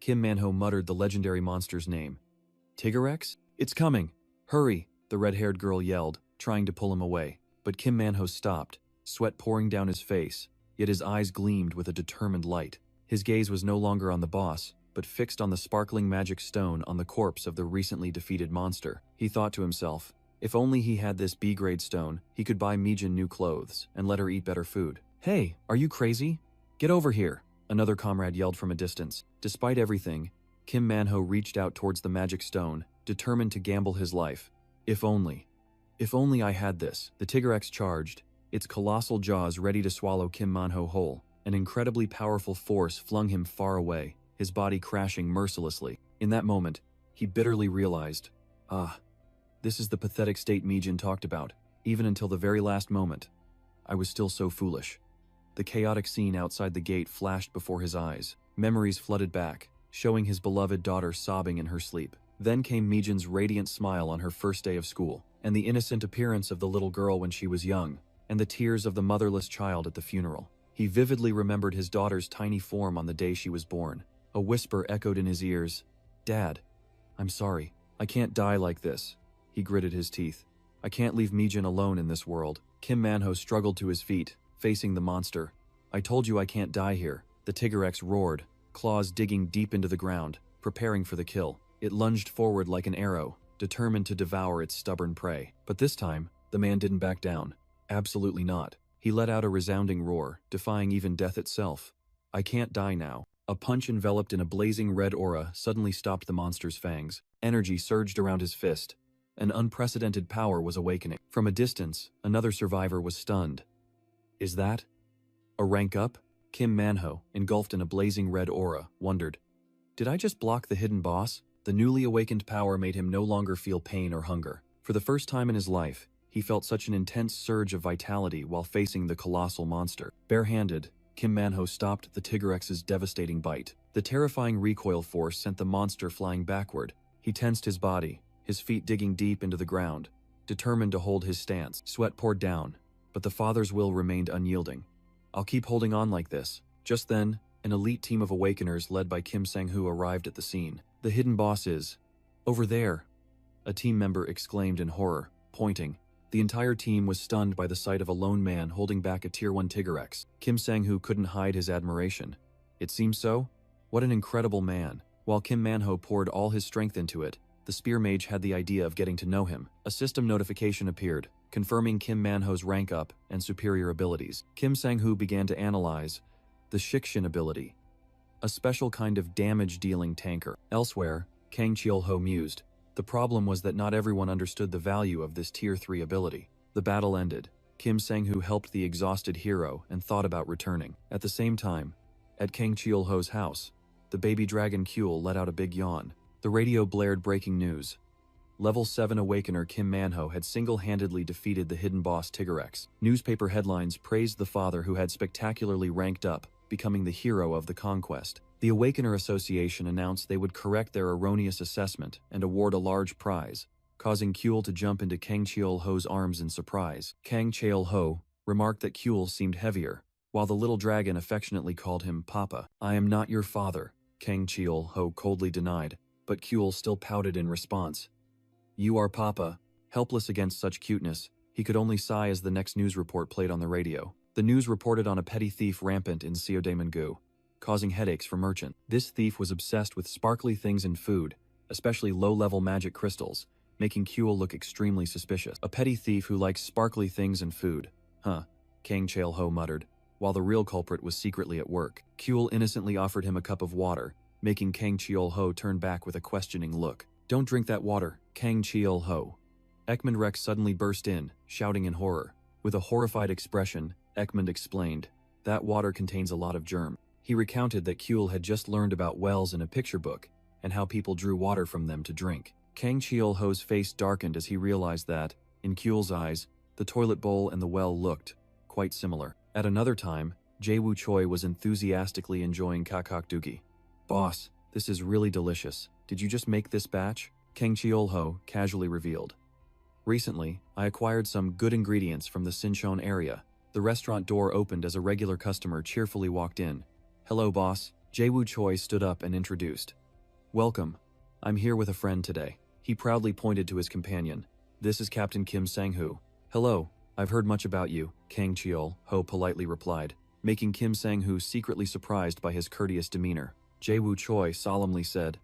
Speaker 1: Kim Manhwa muttered the legendary monster's name. "Tigrex? It's coming! Hurry!" the red-haired girl yelled, trying to pull him away. But Kim Manhwa stopped, sweat pouring down his face, yet his eyes gleamed with a determined light. His gaze was no longer on the boss, but fixed on the sparkling magic stone on the corpse of the recently defeated monster. He thought to himself, if only he had this B-grade stone, he could buy Mijin new clothes and let her eat better food. "Hey, are you crazy? Get over here!" another comrade yelled from a distance. Despite everything, Kim Manhwa reached out towards the magic stone, determined to gamble his life. If only I had this." The Tigrex charged, its colossal jaws ready to swallow Kim Manhwa whole. An incredibly powerful force flung him far away, his body crashing mercilessly. In that moment, he bitterly realized, this is the pathetic state Mijin talked about. Even until the very last moment, I was still so foolish. The chaotic scene outside the gate flashed before his eyes. Memories flooded back, showing his beloved daughter sobbing in her sleep. Then came Mijin's radiant smile on her first day of school, and the innocent appearance of the little girl when she was young, and the tears of the motherless child at the funeral. He vividly remembered his daughter's tiny form on the day she was born. A whisper echoed in his ears, "Dad, I'm sorry. I can't die like this." He gritted his teeth. "I can't leave Mijin alone in this world." Kim Manhwa struggled to his feet, facing the monster. "I told you I can't die here." The Tigrex roared, claws digging deep into the ground, preparing for the kill. It lunged forward like an arrow, determined to devour its stubborn prey. But this time, the man didn't back down. Absolutely not. He let out a resounding roar, defying even death itself. "I can't die now." A punch enveloped in a blazing red aura suddenly stopped the monster's fangs. Energy surged around his fist. An unprecedented power was awakening. From a distance, another survivor was stunned. Is that a rank up? Kim Manhwa, engulfed in a blazing red aura, wondered, "Did I just block the hidden boss?" The newly awakened power made him no longer feel pain or hunger. For the first time in his life, he felt such an intense surge of vitality while facing the colossal monster. Barehanded, Kim Manhwa stopped the Tigrex's devastating bite. The terrifying recoil force sent the monster flying backward. He tensed his body, his feet digging deep into the ground, determined to hold his stance. Sweat poured down, but the father's will remained unyielding. "I'll keep holding on like this." Just then, an elite team of awakeners led by Kim Sang-hoo arrived at the scene. "The hidden boss is over there," a team member exclaimed in horror, pointing. The entire team was stunned by the sight of a lone man holding back a Tier 1 Tigrex. Kim Sang-hoo couldn't hide his admiration. It seems so? What an incredible man. While Kim Manhwa poured all his strength into it, the spear mage had the idea of getting to know him. A system notification appeared, confirming Kim Manhwa's rank up and superior abilities. Kim Sang-hoo began to analyze the Shikshin ability, a special kind of damage-dealing tanker. Elsewhere, Kang Cheol-ho mused. The problem was that not everyone understood the value of this Tier 3 ability. The battle ended. Kim Sang-hoo helped the exhausted hero and thought about returning. At the same time, at Kang Cheol-ho's house, the baby dragon Kuel let out a big yawn. The radio blared breaking news. Level 7 Awakener Kim Manhwa had single-handedly defeated the hidden boss Tigrex. Newspaper headlines praised the father who had spectacularly ranked up, becoming the hero of the conquest. The Awakener Association announced they would correct their erroneous assessment and award a large prize, causing Kyul to jump into Kang Cheol-ho's arms in surprise. Kang Cheol-ho remarked that Kyul seemed heavier, while the little dragon affectionately called him Papa. "I am not your father," Kang Cheol-ho coldly denied, but Kyul still pouted in response. "You are Papa." Helpless against such cuteness, he could only sigh as the next news report played on the radio. The news reported on a petty thief rampant in Seodaemun-gu, causing headaches for merchants. This thief was obsessed with sparkly things in food, especially low-level magic crystals, making Kyul look extremely suspicious. "A petty thief who likes sparkly things and food. Huh," Kang Cheol-ho muttered, while the real culprit was secretly at work. Kyul innocently offered him a cup of water, making Kang Cheol-ho turn back with a questioning look. "Don't drink that water, Kang Cheol-ho." Ekman Rex suddenly burst in, shouting in horror. With a horrified expression, Ekman explained, "That water contains a lot of germ." He recounted that Kyul had just learned about wells in a picture book, and how people drew water from them to drink. Kang Cheol-ho's face darkened as he realized that, in Kyul's eyes, the toilet bowl and the well looked quite similar. At another time, Jae-woo Choi was enthusiastically enjoying kakakdugi. "Boss, this is really delicious. Did you just make this batch?" Kang Cheol-ho casually revealed. "Recently, I acquired some good ingredients from the Sinchon area." The restaurant door opened as a regular customer cheerfully walked in. "Hello, boss." Jae-woo Choi stood up and introduced. "Welcome. I'm here with a friend today." He proudly pointed to his companion. "This is Captain Kim Sang-hoo." "Hello, I've heard much about you," Kang Cheol-ho politely replied, making Kim Sang-hoo secretly surprised by his courteous demeanor. Jae-woo Choi solemnly said,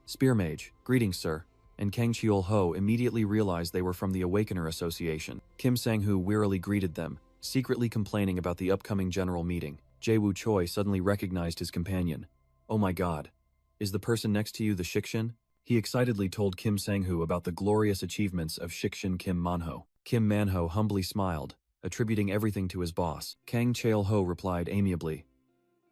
Speaker 1: "Spear Mage, greetings, sir," and Kang Cheol-ho immediately realized they were from the Awakener Association. Kim Sang-hoo wearily greeted them, secretly complaining about the upcoming general meeting. Jae-woo Choi suddenly recognized his companion. "Oh my god. Is the person next to you the Shikshin?" He excitedly told Kim Sang-hoo about the glorious achievements of Shikshin Kim Manhwa. Kim Manhwa humbly smiled, attributing everything to his boss. Kang Cheol-ho replied amiably,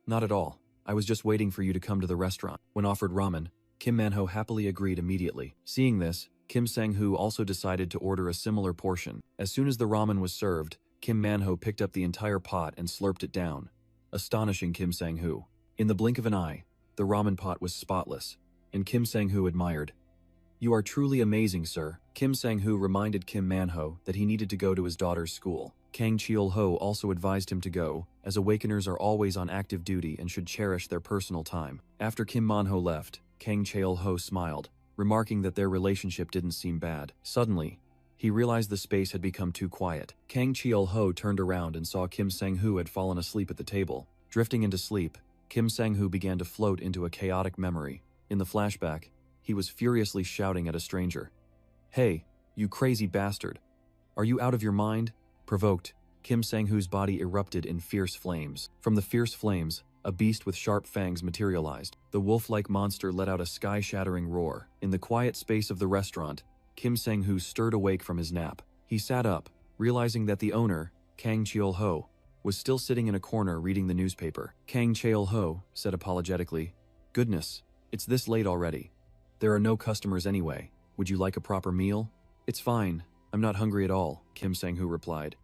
Speaker 1: "Not at all. I was just waiting for you to come to the restaurant." When offered ramen, Kim Manhwa happily agreed immediately. Seeing this, Kim Sang-hoo also decided to order a similar portion. As soon as the ramen was served, Kim Manhwa picked up the entire pot and slurped it down, astonishing Kim Sang-hoo. In the blink of an eye, the ramen pot was spotless, and Kim Sang-hoo admired. "You are truly amazing, sir." Kim Sang-hoo reminded Kim Manhwa that he needed to go to his daughter's school. Kang Cheol-ho also advised him to go, as Awakeners are always on active duty and should cherish their personal time. After Kim Manhwa left, Kang Cheol-ho smiled, remarking that their relationship didn't seem bad. Suddenly, he realized the space had become too quiet. Kang Cheol-ho turned around and saw Kim Sang-hoo had fallen asleep at the table. Drifting into sleep, Kim Sang-hoo began to float into a chaotic memory. In the flashback, he was furiously shouting at a stranger. "Hey, you crazy bastard. Are you out of your mind?" Provoked, Kim Sang-hoo's body erupted in fierce flames. From the fierce flames, a beast with sharp fangs materialized. The wolf-like monster let out a sky-shattering roar. In the quiet space of the restaurant, Kim Sang-hoo stirred awake from his nap. He sat up, realizing that the owner, Kang Cheol-ho, was still sitting in a corner reading the newspaper. Kang Cheol-ho said apologetically, "Goodness, it's this late already. There are no customers anyway. Would you like a proper meal?" "It's fine. I'm not hungry at all," Kim Sang-hoo replied.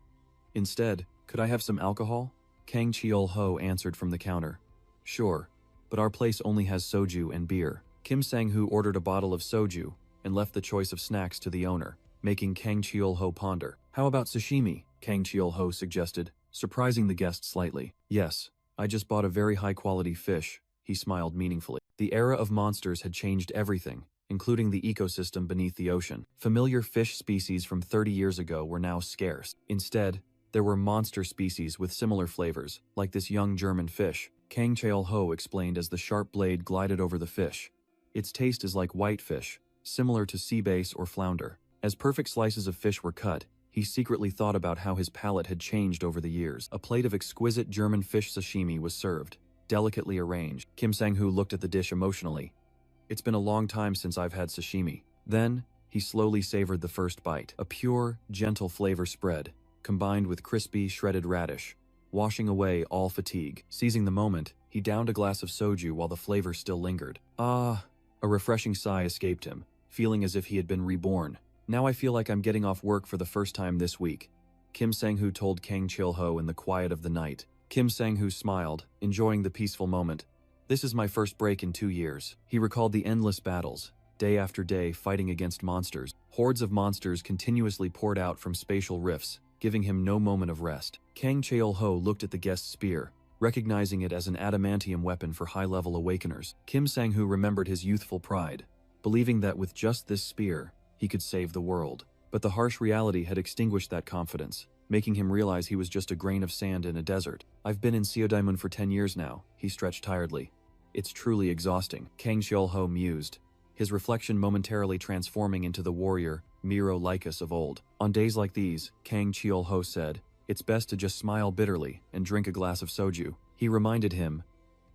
Speaker 1: "Instead, could I have some alcohol?" Kang Cheol-ho answered from the counter. "Sure, but our place only has soju and beer." Kim Sang-hoo ordered a bottle of soju and left the choice of snacks to the owner, making Kang Cheol-ho ponder. "How about sashimi?" Kang Cheol-ho suggested, surprising the guest slightly. "Yes, I just bought a very high-quality fish," he smiled meaningfully. The era of monsters had changed everything, including the ecosystem beneath the ocean. Familiar fish species from 30 years ago were now scarce. Instead, there were monster species with similar flavors, like this young German fish. Kang Cheol-ho explained as the sharp blade glided over the fish. "Its taste is like whitefish, similar to sea bass or flounder." As perfect slices of fish were cut, he secretly thought about how his palate had changed over the years. A plate of exquisite German fish sashimi was served, delicately arranged. Kim Sang-hoo looked at the dish emotionally. "It's been a long time since I've had sashimi." Then, he slowly savored the first bite. A pure, gentle flavor spread, combined with crispy, shredded radish, washing away all fatigue. Seizing the moment, he downed a glass of soju while the flavor still lingered. "Ah!" A refreshing sigh escaped him, feeling as if he had been reborn. Now I feel like I'm getting off work for the first time this week, Kim Sang-hoo told Kang Chil-ho in the quiet of the night. Kim Sang-hoo smiled, enjoying the peaceful moment. This is my first break in 2 years. He recalled the endless battles, day after day fighting against monsters. Hordes of monsters continuously poured out from spatial rifts, giving him no moment of rest. Kang Chil-ho looked at the guest's spear, recognizing it as an adamantium weapon for high-level awakeners. Kim Sang-hoo remembered his youthful pride, believing that with just this spear, he could save the world. But the harsh reality had extinguished that confidence, making him realize he was just a grain of sand in a desert. I've been in Seodaemun for 10 years now, he stretched tiredly. It's truly exhausting, Kang Chil-ho mused, his reflection momentarily transforming into the warrior, Miro Lycus of old. On days like these, Kang Chil-ho said, it's best to just smile bitterly and drink a glass of soju. He reminded him,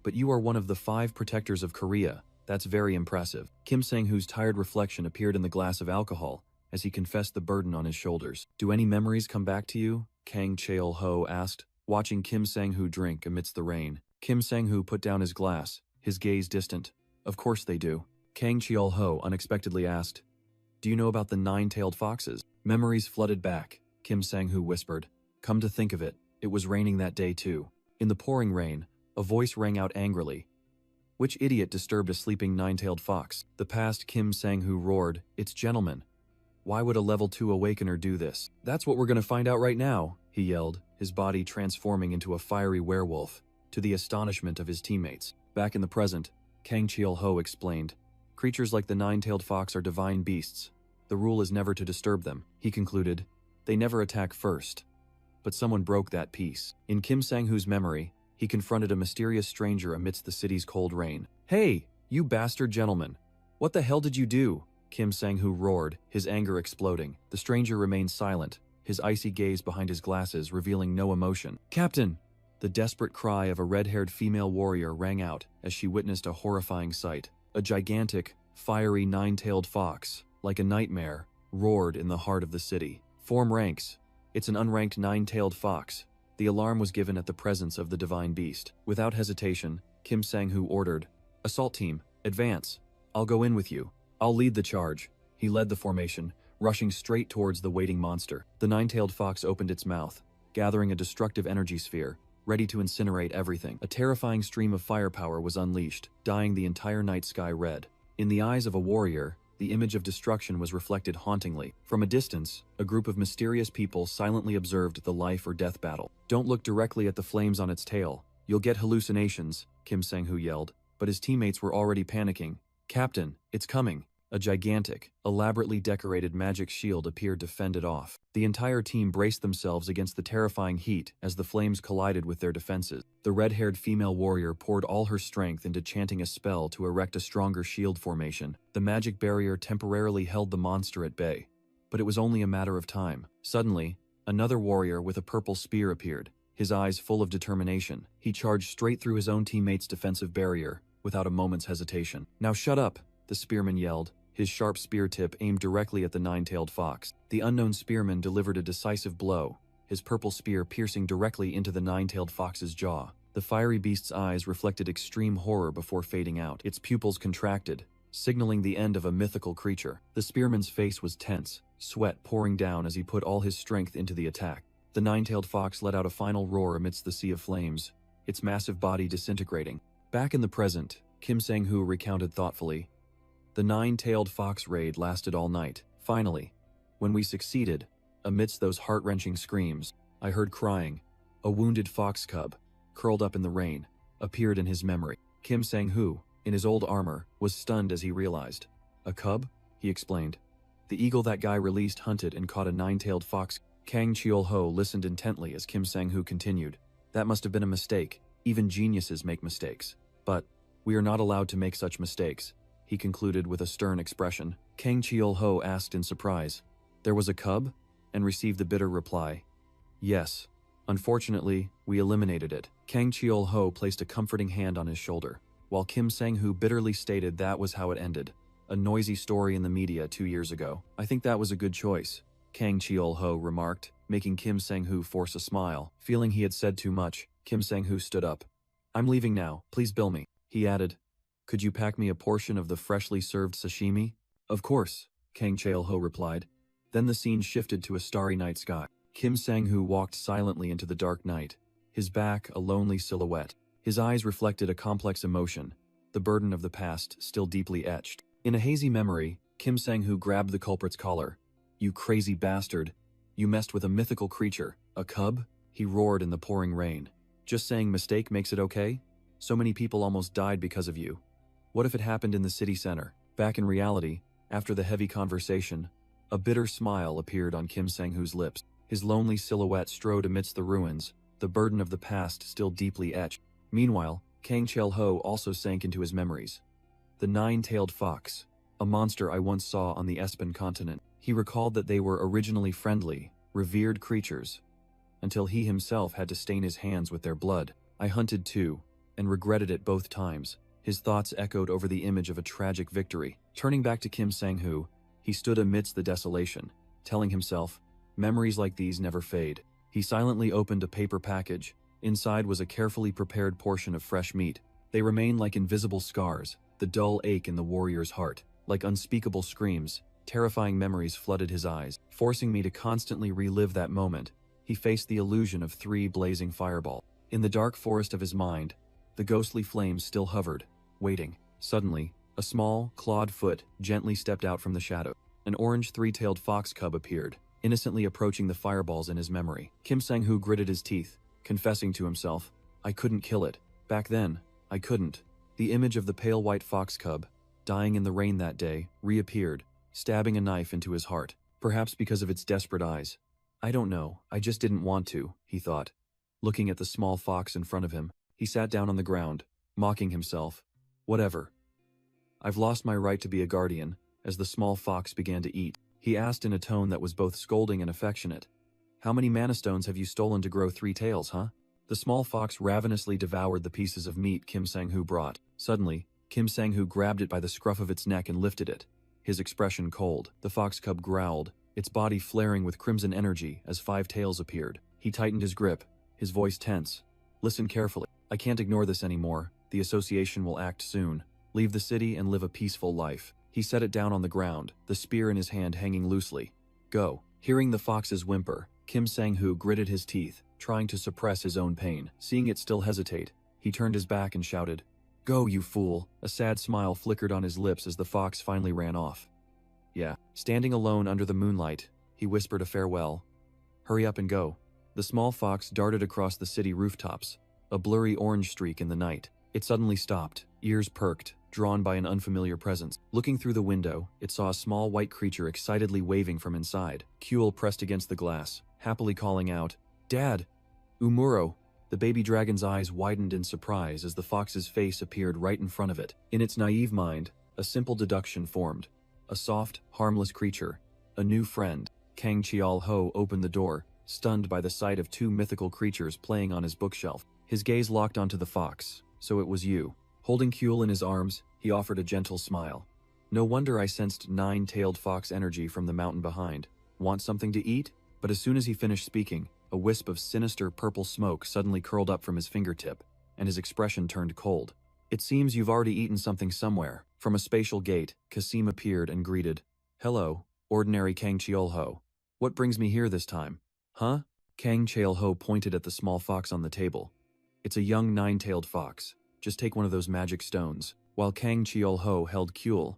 Speaker 1: but you are one of the 5 protectors of Korea. That's very impressive. Kim Sang-hoo's tired reflection appeared in the glass of alcohol, as he confessed the burden on his shoulders. Do any memories come back to you? Kang Chil-ho asked, watching Kim Sang-hoo drink amidst the rain. Kim Sang-hoo put down his glass, his gaze distant. Of course they do. Kang Chil-ho unexpectedly asked, do you know about the 9-tailed foxes? Memories flooded back, Kim Sang-hoo whispered. Come to think of it, it was raining that day too. In the pouring rain, a voice rang out angrily. Which idiot disturbed a sleeping 9-tailed fox? The past Kim Sang-hoo roared, it's gentlemen. Why would a level 2 awakener do this? That's what we're gonna find out right now, he yelled, his body transforming into a fiery werewolf, to the astonishment of his teammates. Back in the present, Kang Chil-ho explained, creatures like the 9-tailed fox are divine beasts. The rule is never to disturb them, he concluded. They never attack first. But someone broke that peace. In Kim Sang-hoo's memory, he confronted a mysterious stranger amidst the city's cold rain. Hey, you bastard gentleman! What the hell did you do? Kim Sang-hoo roared, his anger exploding. The stranger remained silent, his icy gaze behind his glasses revealing no emotion. Captain! The desperate cry of a red-haired female warrior rang out as she witnessed a horrifying sight. A gigantic, fiery 9-tailed fox, like a nightmare, roared in the heart of the city. Form ranks. It's an unranked 9-tailed fox. The alarm was given at the presence of the divine beast. Without hesitation, Kim Sang-hoo ordered, assault team, advance. I'll go in with you. I'll lead the charge. He led the formation, rushing straight towards the waiting monster. The 9-tailed fox opened its mouth, gathering a destructive energy sphere, ready to incinerate everything. A terrifying stream of firepower was unleashed, dyeing the entire night sky red. In the eyes of a warrior, the image of destruction was reflected hauntingly. From a distance, a group of mysterious people silently observed the life or death battle. Don't look directly at the flames on its tail. You'll get hallucinations, Kim Sang-hoo yelled, but his teammates were already panicking. Captain, it's coming. A gigantic, elaborately decorated magic shield appeared to fend it off. The entire team braced themselves against the terrifying heat as the flames collided with their defenses. The red-haired female warrior poured all her strength into chanting a spell to erect a stronger shield formation. The magic barrier temporarily held the monster at bay, but it was only a matter of time. Suddenly, another warrior with a purple spear appeared, his eyes full of determination. He charged straight through his own teammate's defensive barrier, without a moment's hesitation. Now shut up, the spearman yelled, his sharp spear tip aimed directly at the 9-tailed fox. The unknown spearman delivered a decisive blow, his purple spear piercing directly into the 9-tailed fox's jaw. The fiery beast's eyes reflected extreme horror before fading out. Its pupils contracted, signaling the end of a mythical creature. The spearman's face was tense, sweat pouring down as he put all his strength into the attack. The 9-tailed fox let out a final roar amidst the sea of flames, its massive body disintegrating. Back in the present, Kim Sang-hoo recounted thoughtfully, the 9-tailed fox raid lasted all night. Finally, when we succeeded, amidst those heart-wrenching screams, I heard crying. A wounded fox cub, curled up in the rain, appeared in his memory. Kim Sang-hoo, in his old armor, was stunned as he realized. A cub? He explained. The eagle that guy released hunted and caught a 9-tailed fox. Kang Chil-ho listened intently as Kim Sang-hoo continued. That must have been a mistake. Even geniuses make mistakes. But we are not allowed to make such mistakes, he concluded with a stern expression. Kang Chil-ho asked in surprise, there was a cub? And received the bitter reply, yes. Unfortunately, we eliminated it. Kang Chil-ho placed a comforting hand on his shoulder, while Kim Sang-hoo bitterly stated that was how it ended. A noisy story in the media 2 years ago. I think that was a good choice, Kang Chil-ho remarked, making Kim Sang-hoo force a smile. Feeling he had said too much, Kim Sang-hoo stood up. I'm leaving now, please bill me. He added, could you pack me a portion of the freshly served sashimi? Of course, Kang Chael-ho replied. Then the scene shifted to a starry night sky. Kim Sang-hoo walked silently into the dark night, his back a lonely silhouette. His eyes reflected a complex emotion, the burden of the past still deeply etched. In a hazy memory, Kim Sang-hoo grabbed the culprit's collar. "You crazy bastard! You messed with a mythical creature, a cub?" he roared in the pouring rain. "Just saying mistake makes it okay? So many people almost died because of you. What if it happened in the city center?" Back in reality, after the heavy conversation, a bitter smile appeared on Kim Sang-hoo's lips. His lonely silhouette strode amidst the ruins, the burden of the past still deeply etched. Meanwhile, Kang Chael-ho also sank into his memories. The nine-tailed fox, a monster I once saw on the Espen continent. He recalled that they were originally friendly, revered creatures, until he himself had to stain his hands with their blood. "I hunted too, and regretted it both times." His thoughts echoed over the image of a tragic victory. Turning back to Kim Sang-hoo, he stood amidst the desolation, telling himself, memories like these never fade. He silently opened a paper package. Inside was a carefully prepared portion of fresh meat. They remained like invisible scars, the dull ache in the warrior's heart. Like unspeakable screams, terrifying memories flooded his eyes, forcing me to constantly relive that moment. He faced the illusion of 3 blazing fireballs. In the dark forest of his mind, the ghostly flames still hovered, waiting. Suddenly, a small, clawed foot gently stepped out from the shadow. An orange 3-tailed fox cub appeared, innocently approaching the fireballs in his memory. Kim Sang-hoo gritted his teeth, confessing to himself, "I couldn't kill it. Back then, I couldn't." The image of the pale white fox cub, dying in the rain that day, reappeared, stabbing a knife into his heart, perhaps because of its desperate eyes. "I don't know, I just didn't want to," he thought. Looking at the small fox in front of him, he sat down on the ground, mocking himself. "Whatever. I've lost my right to be a guardian." As the small fox began to eat, he asked in a tone that was both scolding and affectionate, "How many mana stones have you stolen to grow 3 tails, huh?" The small fox ravenously devoured the pieces of meat Kim Sang-hoo brought. Suddenly, Kim Sang-hoo grabbed it by the scruff of its neck and lifted it, his expression cold. The fox cub growled, its body flaring with crimson energy as 5 tails appeared. He tightened his grip, his voice tense. "Listen carefully. I can't ignore this anymore. The association will act soon. Leave the city and live a peaceful life." He set it down on the ground, the spear in his hand hanging loosely. "Go." Hearing the fox's whimper, Kim Sang-hoo gritted his teeth, trying to suppress his own pain. Seeing it still hesitate, he turned his back and shouted, "Go, you fool." A sad smile flickered on his lips as the fox finally ran off. "Yeah." Standing alone under the moonlight, he whispered a farewell. "Hurry up and go." The small fox darted across the city rooftops, a blurry orange streak in the night. It suddenly stopped, ears perked, drawn by an unfamiliar presence. Looking through the window, it saw a small white creature excitedly waving from inside. Kuel pressed against the glass, happily calling out, "Dad! Umuro!" The baby dragon's eyes widened in surprise as the fox's face appeared right in front of it. In its naive mind, a simple deduction formed. A soft, harmless creature. A new friend. Kang Chael-ho opened the door, stunned by the sight of 2 mythical creatures playing on his bookshelf. His gaze locked onto the fox. "So it was you." Holding Kuel in his arms, he offered a gentle smile. "No wonder I sensed 9-tailed fox energy from the mountain behind. Want something to eat?" But as soon as he finished speaking, a wisp of sinister purple smoke suddenly curled up from his fingertip, and his expression turned cold. "It seems you've already eaten something somewhere." From a spatial gate, Kasim appeared and greeted, "Hello, ordinary Kang Chael-ho. What brings me here this time?" "Huh?" Kang Chael-ho pointed at the small fox on the table. "It's a young 9-tailed fox. Just take one of those magic stones." While Kang Chael-ho held Kuel,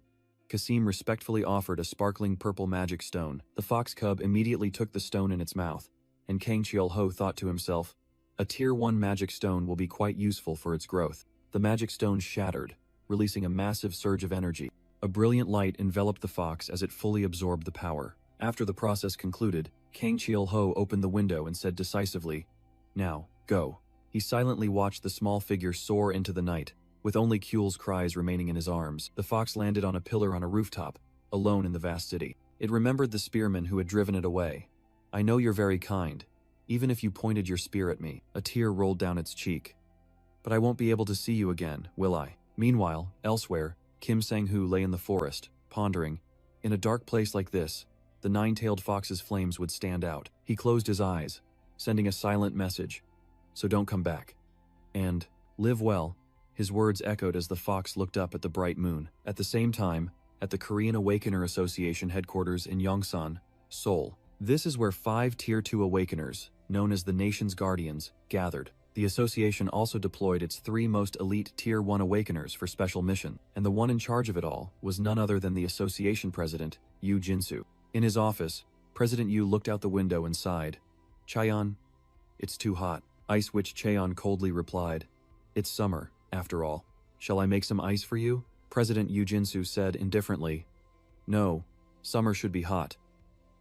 Speaker 1: Kasim respectfully offered a sparkling purple magic stone. The fox cub immediately took the stone in its mouth, and Kang Chael-ho thought to himself, "A Tier 1 magic stone will be quite useful for its growth." The magic stone shattered, releasing a massive surge of energy. A brilliant light enveloped the fox as it fully absorbed the power. After the process concluded, Kang Chael-ho opened the window and said decisively, "Now, go." He silently watched the small figure soar into the night, with only Kuel's cries remaining in his arms. The fox landed on a pillar on a rooftop, alone in the vast city. It remembered the spearman who had driven it away. "I know you're very kind, even if you pointed your spear at me." A tear rolled down its cheek. "But I won't be able to see you again, will I?" Meanwhile, elsewhere, Kim Sang-hoo lay in the forest, pondering. In a dark place like this, the 9-tailed fox's flames would stand out. He closed his eyes, sending a silent message. "So don't come back. And, live well." His words echoed as the fox looked up at the bright moon. At the same time, at the Korean Awakener Association headquarters in Yongsan, Seoul. This is where 5 Tier 2 Awakeners, known as the Nation's Guardians, gathered. The association also deployed its 3 most elite Tier 1 Awakeners for special mission, and the one in charge of it all was none other than the association president, Yu Jinsu. In his office, President Yu looked out the window and sighed. "Chaeyeon, it's too hot." Ice Witch Chaeyeon coldly replied, "It's summer, after all. Shall I make some ice for you?" President Yu Jinsu said indifferently, "No, summer should be hot."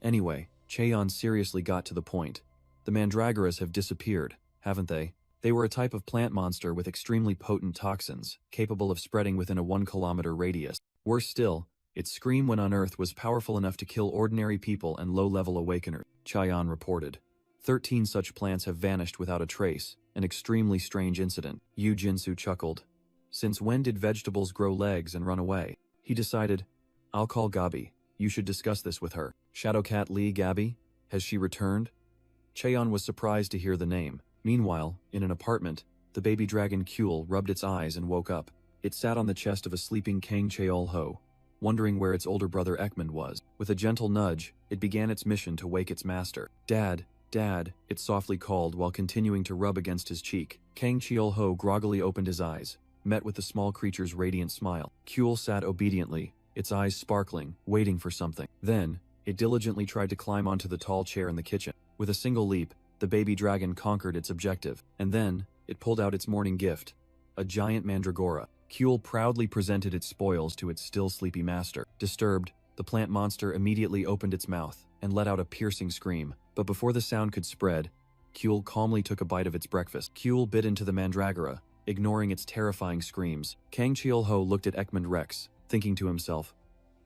Speaker 1: Anyway, Chaeyeon seriously got to the point. The Mandragoras have disappeared, haven't they? They were a type of plant monster with extremely potent toxins, capable of spreading within a 1-kilometer radius. Worse still, its scream when unearthed was powerful enough to kill ordinary people and low-level awakeners, Chaeyeon reported. 13 such plants have vanished without a trace, an extremely strange incident. Yu Jinsu chuckled. Since when did vegetables grow legs and run away? He decided, I'll call Gabi. You should discuss this with her. Shadowcat Lee Gabi? Has she returned? Chaeyeon was surprised to hear the name. Meanwhile, in an apartment, the baby dragon Kuel rubbed its eyes and woke up. It sat on the chest of a sleeping Kang Cheol-ho, wondering where its older brother Ekman was. With a gentle nudge, it began its mission to wake its master. Dad, Dad, it softly called while continuing to rub against his cheek. Kang Cheol-ho groggily opened his eyes, met with the small creature's radiant smile. Kuel sat obediently, its eyes sparkling, waiting for something. Then, it diligently tried to climb onto the tall chair in the kitchen. With a single leap, the baby dragon conquered its objective, and then, it pulled out its morning gift, a giant mandragora. Kuel proudly presented its spoils to its still sleepy master. Disturbed, the plant monster immediately opened its mouth and let out a piercing scream. But before the sound could spread, Kuel calmly took a bite of its breakfast. Kuel bit into the mandragora, ignoring its terrifying screams. Kang Cheol-ho looked at Ekman Rex, thinking to himself,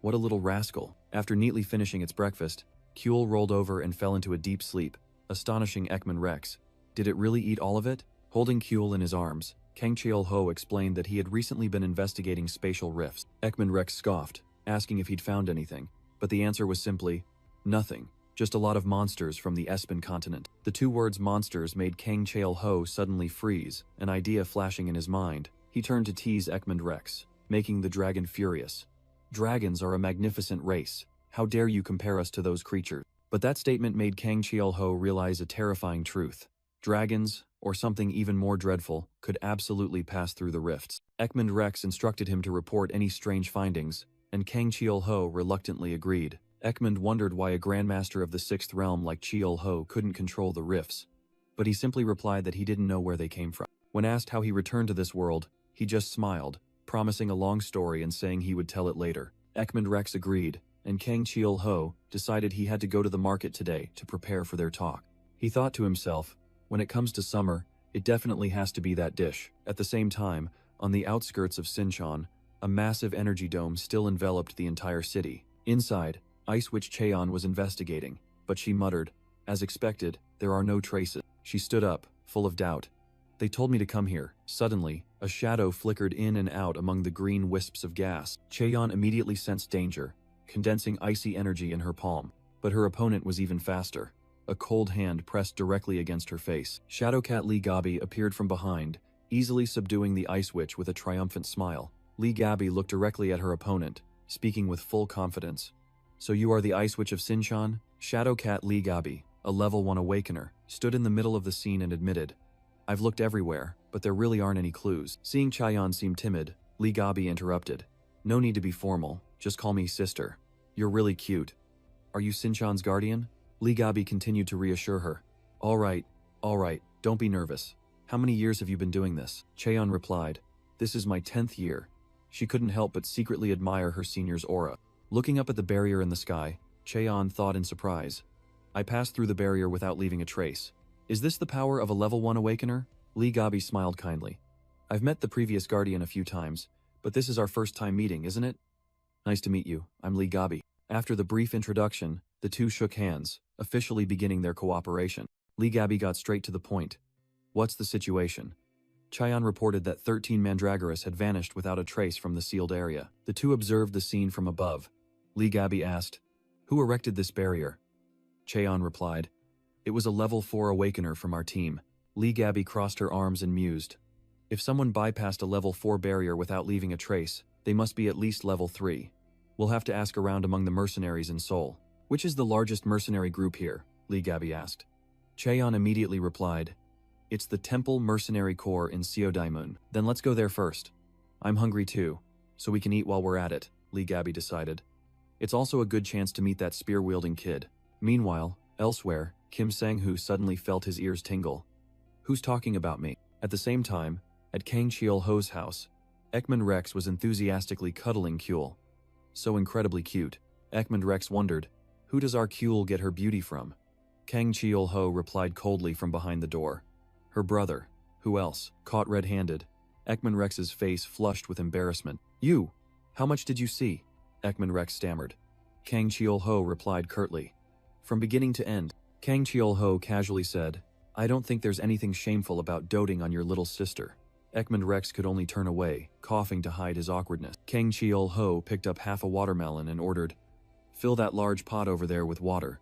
Speaker 1: what a little rascal. After neatly finishing its breakfast, Kuel rolled over and fell into a deep sleep, astonishing Ekman Rex. Did it really eat all of it? Holding Kuel in his arms, Kang Cheol-ho explained that he had recently been investigating spatial rifts. Ekman Rex scoffed, asking if he'd found anything, but the answer was simply, nothing. Just a lot of monsters from the Espen continent. The 2 words monsters made Kang Cheol-ho suddenly freeze, an idea flashing in his mind. He turned to tease Ekman Rex, making the dragon furious. Dragons are a magnificent race. How dare you compare us to those creatures? But that statement made Kang Cheol-ho realize a terrifying truth. Dragons, or something even more dreadful, could absolutely pass through the rifts. Ekman Rex instructed him to report any strange findings, and Kang Cheol-ho reluctantly agreed. Ekman wondered why a grandmaster of the 6th realm like Cheol-ho couldn't control the rifts, but he simply replied that he didn't know where they came from. When asked how he returned to this world, he just smiled, promising a long story and saying he would tell it later. Ekman Rex agreed, and Kang Cheol-ho decided he had to go to the market today to prepare for their talk. He thought to himself, when it comes to summer, it definitely has to be that dish. At the same time, on the outskirts of Sinchon, a massive energy dome still enveloped the entire city. Inside, Ice Witch Chaeyeon was investigating, but she muttered, as expected, there are no traces. She stood up, full of doubt. They told me to come here. Suddenly, a shadow flickered in and out among the green wisps of gas. Chaeyeon immediately sensed danger, condensing icy energy in her palm. But her opponent was even faster. A cold hand pressed directly against her face. Shadowcat Lee Gabi appeared from behind, easily subduing the Ice Witch with a triumphant smile. Lee Gabi looked directly at her opponent, speaking with full confidence. So you are the Ice Witch of Sinchon? Shadowcat Lee Gabi, a level 1 awakener, stood in the middle of the scene and admitted, I've looked everywhere, but there really aren't any clues. Seeing Chaeyeon seem timid, Lee Gabi interrupted. No need to be formal, just call me sister. You're really cute. Are you Sinchon's guardian? Lee Gabi continued to reassure her. All right, don't be nervous. How many years have you been doing this? Chaeyeon replied, this is my 10th year. She couldn't help but secretly admire her senior's aura. Looking up at the barrier in the sky, Chaeyeon thought in surprise. I passed through the barrier without leaving a trace. Is this the power of a level 1 awakener? Lee Gabi smiled kindly. I've met the previous guardian a few times, but this is our first time meeting, isn't it? Nice to meet you, I'm Lee Gabi. After the brief introduction, the 2 shook hands, officially beginning their cooperation. Lee Gabi got straight to the point. What's the situation? Chaeyeon reported that 13 mandragoras had vanished without a trace from the sealed area. The 2 observed the scene from above. Lee Gabi asked, who erected this barrier? Chaeyeon replied, it was a level 4 awakener from our team. Lee Gabi crossed her arms and mused. If someone bypassed a level 4 barrier without leaving a trace, they must be at least level 3. We'll have to ask around among the mercenaries in Seoul. Which is the largest mercenary group here? Lee Gabby asked. Cheon immediately replied, It's the Temple Mercenary Corps in Seodaemun. Then let's go there first. I'm hungry too, so we can eat while we're at it, Lee Gabby decided. It's also a good chance to meet that spear-wielding kid. Meanwhile, elsewhere, Kim Sang-hoo suddenly felt his ears tingle. Who's talking about me? At the same time, at Kang Cheol-ho's house, Ekman Rex was enthusiastically cuddling Kyul. So incredibly cute. Ekman Rex wondered, who does our Kyul get her beauty from? Kang Cheol-ho replied coldly from behind the door. Her brother. Who else? Caught red-handed. Ekman Rex's face flushed with embarrassment. You! How much did you see? Ekman Rex stammered. Kang Cheol-ho replied curtly. From beginning to end, Kang Cheol-ho casually said, I don't think there's anything shameful about doting on your little sister. Ekman Rex could only turn away, coughing to hide his awkwardness. Kang Cheol-ho picked up half a watermelon and ordered, Fill that large pot over there with water.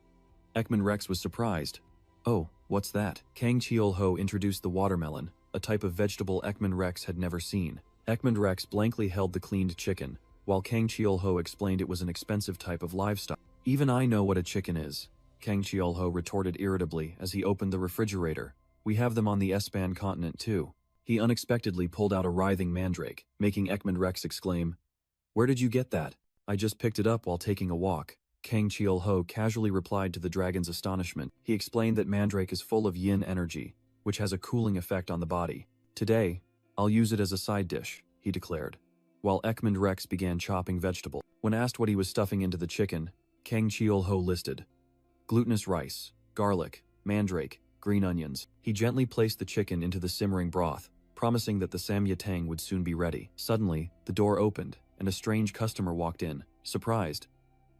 Speaker 1: Ekman Rex was surprised. Oh, what's that? Kang Cheol-ho introduced the watermelon, a type of vegetable Ekman Rex had never seen. Ekman Rex blankly held the cleaned chicken, while Kang Cheol-ho explained it was an expensive type of livestock. Even I know what a chicken is, Kang Cheol-ho retorted irritably as he opened the refrigerator. We have them on the S-band continent too. He unexpectedly pulled out a writhing mandrake, making Ekman Rex exclaim, Where did you get that? I just picked it up while taking a walk. Kang Cheol-ho casually replied to the dragon's astonishment. He explained that mandrake is full of yin energy, which has a cooling effect on the body. Today, I'll use it as a side dish, he declared, while Ekman Rex began chopping vegetable. When asked what he was stuffing into the chicken, Kang Cheol-ho listed glutinous rice, garlic, mandrake, green onions. He gently placed the chicken into the simmering broth, promising that the samgyetang would soon be ready. Suddenly, the door opened, and a strange customer walked in, surprised.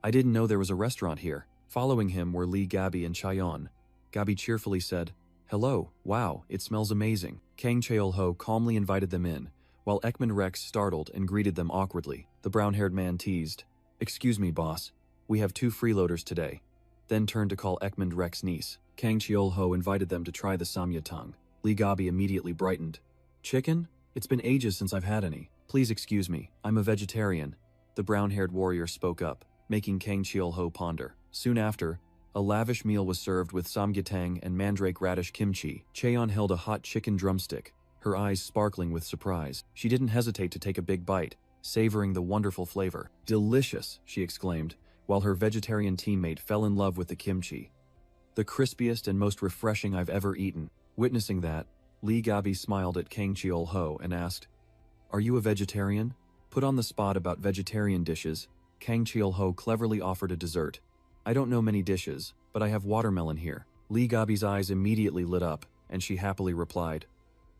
Speaker 1: I didn't know there was a restaurant here. Following him were Lee Gabby and Chaeyeon. Gabby cheerfully said, Hello, wow, it smells amazing. Kang Cheol-ho calmly invited them in, while Ekman Rex startled and greeted them awkwardly. The brown-haired man teased, Excuse me, boss. We have 2 freeloaders today. Then turned to call Ekman Rex's niece. Kang Cheol-ho invited them to try the samgyetang. Lee Gabby immediately brightened. Chicken? It's been ages since I've had any. Please excuse me, I'm a vegetarian. The brown-haired warrior spoke up, making Kang Cheol-ho ponder. Soon after, a lavish meal was served with samgyetang and mandrake radish kimchi. Cheon held a hot chicken drumstick, her eyes sparkling with surprise. She didn't hesitate to take a big bite, savoring the wonderful flavor. Delicious, she exclaimed, while her vegetarian teammate fell in love with the kimchi. The crispiest and most refreshing I've ever eaten. Witnessing that, Lee Gabby smiled at Kang Cheol-ho and asked, Are you a vegetarian? Put on the spot about vegetarian dishes, Kang Cheol-ho cleverly offered a dessert. I don't know many dishes, but I have watermelon here. Lee Gabby's eyes immediately lit up, and she happily replied,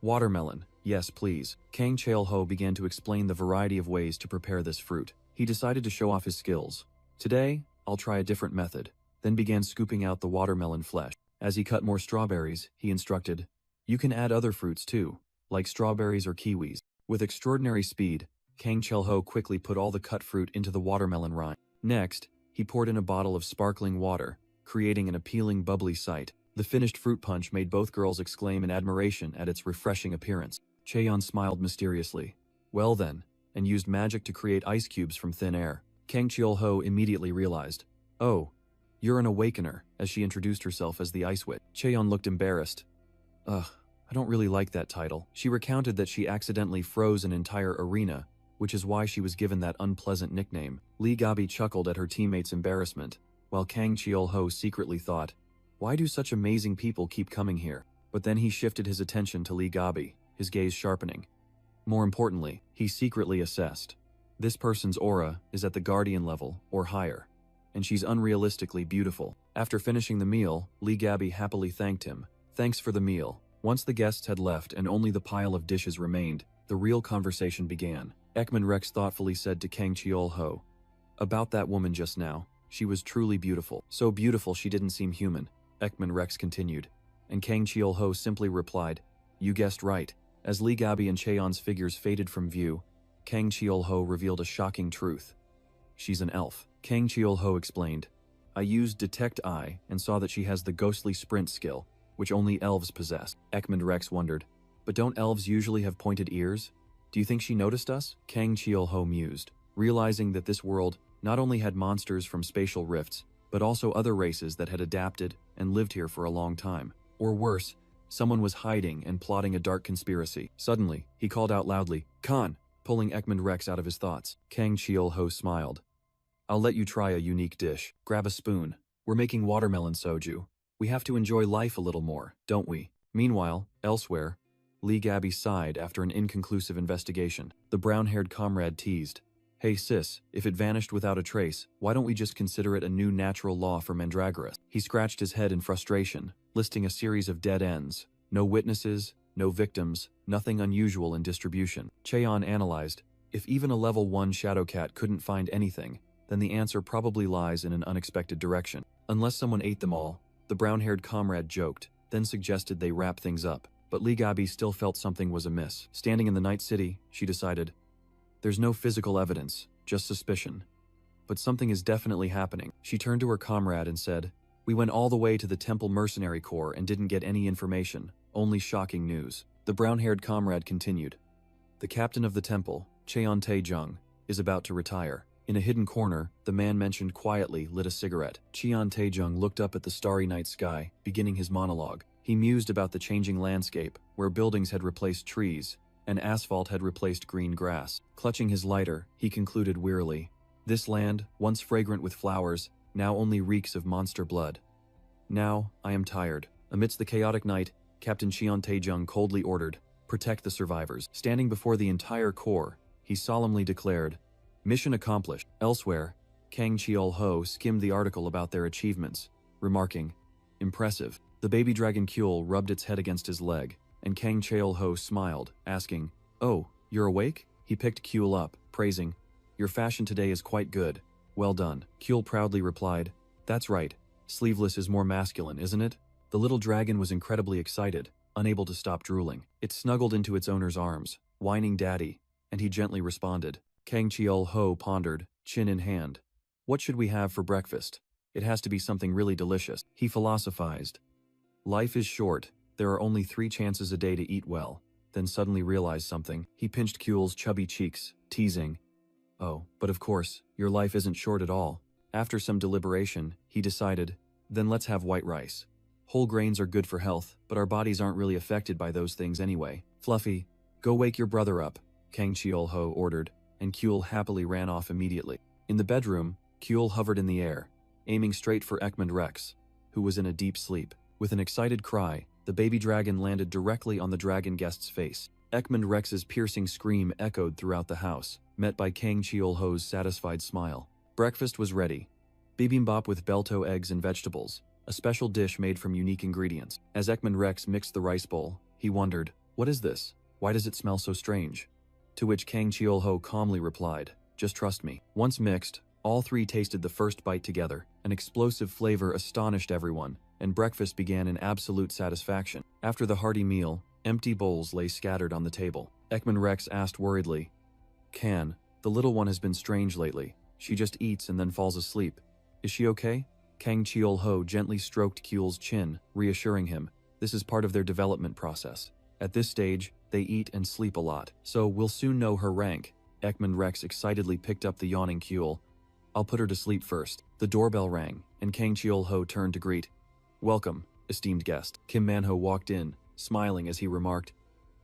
Speaker 1: Watermelon, yes please. Kang Cheol-ho began to explain the variety of ways to prepare this fruit. He decided to show off his skills. Today, I'll try a different method, then began scooping out the watermelon flesh. As he cut more strawberries, he instructed, You can add other fruits too, like strawberries or kiwis. With extraordinary speed, Kang Cheol-ho quickly put all the cut fruit into the watermelon rind. Next, he poured in a bottle of sparkling water, creating an appealing bubbly sight. The finished fruit punch made both girls exclaim in admiration at its refreshing appearance. Cheon smiled mysteriously. Well then, and used magic to create ice cubes from thin air. Kang Cheol-ho immediately realized, Oh, you're an awakener, as she introduced herself as the Ice Witch. Cheon looked embarrassed. Ugh, I don't really like that title. She recounted that she accidentally froze an entire arena, which is why she was given that unpleasant nickname. Lee Gabby chuckled at her teammate's embarrassment, while Kang Cheol-ho secretly thought, Why do such amazing people keep coming here? But then he shifted his attention to Lee Gabby, his gaze sharpening. More importantly, he secretly assessed. This person's aura is at the guardian level, or higher, and she's unrealistically beautiful. After finishing the meal, Lee Gabby happily thanked him. Thanks for the meal. Once the guests had left and only the pile of dishes remained, the real conversation began. Ekman Rex thoughtfully said to Kang Cheol-ho, About that woman just now, she was truly beautiful. So beautiful she didn't seem human, Ekman Rex continued, and Kang Cheol-ho simply replied, You guessed right. As Lee Gabby and Cheon's figures faded from view, Kang Cheol-ho revealed a shocking truth. She's an elf. Kang Cheol-ho explained, I used Detect Eye and saw that she has the ghostly sprint skill, which only elves possess. Ekman Rex wondered, But don't elves usually have pointed ears? Do you think she noticed us? Kang Cheol-ho mused, realizing that this world Not only had monsters from spatial rifts, but also other races that had adapted and lived here for a long time. Or worse, someone was hiding and plotting a dark conspiracy. Suddenly, he called out loudly, "Khan!" pulling Ekman Rex out of his thoughts. Kang Cheol-ho smiled. "I'll let you try a unique dish. Grab a spoon. We're making watermelon soju. We have to enjoy life a little more, don't we?" Meanwhile, elsewhere, Lee Gabby sighed after an inconclusive investigation. The brown-haired comrade teased, "Hey sis, if it vanished without a trace, why don't we just consider it a new natural law for Mandragora?" He scratched his head in frustration, listing a series of dead ends. No witnesses, no victims, nothing unusual in distribution. Cheon analyzed, if even a level 1 Shadowcat couldn't find anything, then the answer probably lies in an unexpected direction. Unless someone ate them all, the brown-haired comrade joked, then suggested they wrap things up. But Lee Gabi still felt something was amiss. Standing in the night city, she decided, there's no physical evidence, just suspicion. But something is definitely happening. She turned to her comrade and said, "We went all the way to the Temple Mercenary Corps and didn't get any information, only shocking news." The brown-haired comrade continued, "The captain of the temple, Cheon Tae-jung, is about to retire." In a hidden corner, the man mentioned quietly lit a cigarette. Cheon Tae-jung looked up at the starry night sky, beginning his monologue. He mused about the changing landscape, where buildings had replaced trees, and asphalt had replaced green grass. Clutching his lighter, he concluded wearily, "This land, once fragrant with flowers, now only reeks of monster blood. Now, I am tired." Amidst the chaotic night, Captain Cheon Tae-jung coldly ordered, "Protect the survivors." Standing before the entire corps, he solemnly declared, "Mission accomplished." Elsewhere, Kang Cheol-ho skimmed the article about their achievements, remarking, "Impressive." The baby dragon Kyul rubbed its head against his leg, and Kang Cheol-ho smiled, asking, "Oh, you're awake?" He picked Kyul up, praising, "Your fashion today is quite good. Well done." Kyul proudly replied, "That's right. Sleeveless is more masculine, isn't it?" The little dragon was incredibly excited, unable to stop drooling. It snuggled into its owner's arms, whining daddy, and he gently responded. Kang Cheol-ho pondered, chin in hand. "What should we have for breakfast? It has to be something really delicious." He philosophized. Life is short. There are only 3 chances a day to eat well. Then suddenly realized something. He pinched Kyul's chubby cheeks, teasing, "Oh, but of course, your life isn't short at all." After some deliberation, he decided, "Then let's have white rice. Whole grains are good for health, but our bodies aren't really affected by those things anyway." "Fluffy, go wake your brother up," Kang Cheol-ho ordered, and Kyul happily ran off immediately. In the bedroom, Kyul hovered in the air, aiming straight for Ekman Rex, who was in a deep sleep. With an excited cry, the baby dragon landed directly on the dragon guest's face. Ekman Rex's piercing scream echoed throughout the house, met by Kang Cheol-ho's satisfied smile. Breakfast was ready. Bibimbap with bento eggs and vegetables, a special dish made from unique ingredients. As Ekman Rex mixed the rice bowl, he wondered, "What is this? Why does it smell so strange?" To which Kang Cheol-ho calmly replied, "Just trust me." Once mixed, all 3 tasted the first bite together. An explosive flavor astonished everyone, and breakfast began in absolute satisfaction. After the hearty meal, empty bowls lay scattered on the table. Ekman Rex asked worriedly, "Can, the little one has been strange lately. She just eats and then falls asleep. Is she okay?" Kang Cheol-ho gently stroked Kyul's chin, reassuring him, "This is part of their development process. At this stage, they eat and sleep a lot. So we'll soon know her rank." Ekman Rex excitedly picked up the yawning Kyul. "I'll put her to sleep first." The doorbell rang, and Kang Cheol-ho turned to greet, "Welcome, esteemed guest." Kim Man-ho walked in, smiling as he remarked,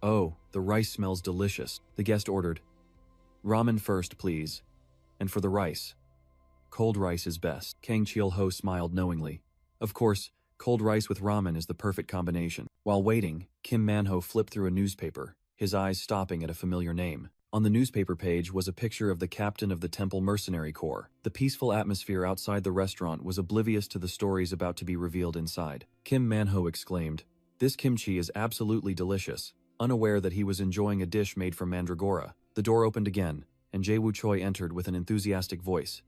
Speaker 1: "Oh, the rice smells delicious." The guest ordered, "Ramen first, please. And for the rice, cold rice is best." Kang Cheol-ho smiled knowingly. Of course, cold rice with ramen is the perfect combination. While waiting, Kim Man-ho flipped through a newspaper, his eyes stopping at a familiar name. On the newspaper page was a picture of the captain of the Temple Mercenary Corps. The peaceful atmosphere outside the restaurant was oblivious to the stories about to be revealed inside. Kim Man-ho exclaimed, "This kimchi is absolutely delicious," unaware that he was enjoying a dish made from mandragora. The door opened again, and Jae-woo Choi entered with an enthusiastic voice.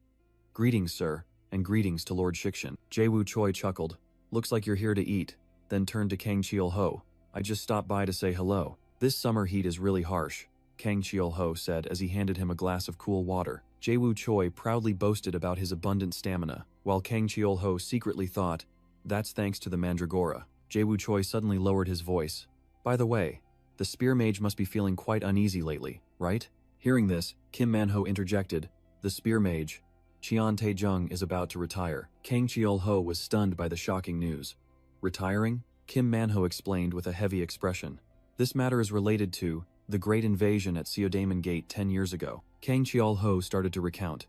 Speaker 1: "Greetings, sir, and greetings to Lord Shikshin." Jae-woo Choi chuckled, "Looks like you're here to eat," then turned to Kang Cheol-ho. "I just stopped by to say hello. This summer heat is really harsh," Kang Cheol-ho said as he handed him a glass of cool water. Jae-woo Choi proudly boasted about his abundant stamina, while Kang Cheol-ho secretly thought, "That's thanks to the mandragora." Jae-woo Choi suddenly lowered his voice. "By the way, the spear mage must be feeling quite uneasy lately, right?" Hearing this, Kim Man-ho interjected, "The spear mage? Cheon Tae-jung is about to retire. Kang Cheol-ho was stunned by the shocking news. Retiring? Kim Man-ho explained with a heavy expression. This matter is related to the Great Invasion at Seodaemon Gate 10 years ago. Kang Cheol-ho started to recount.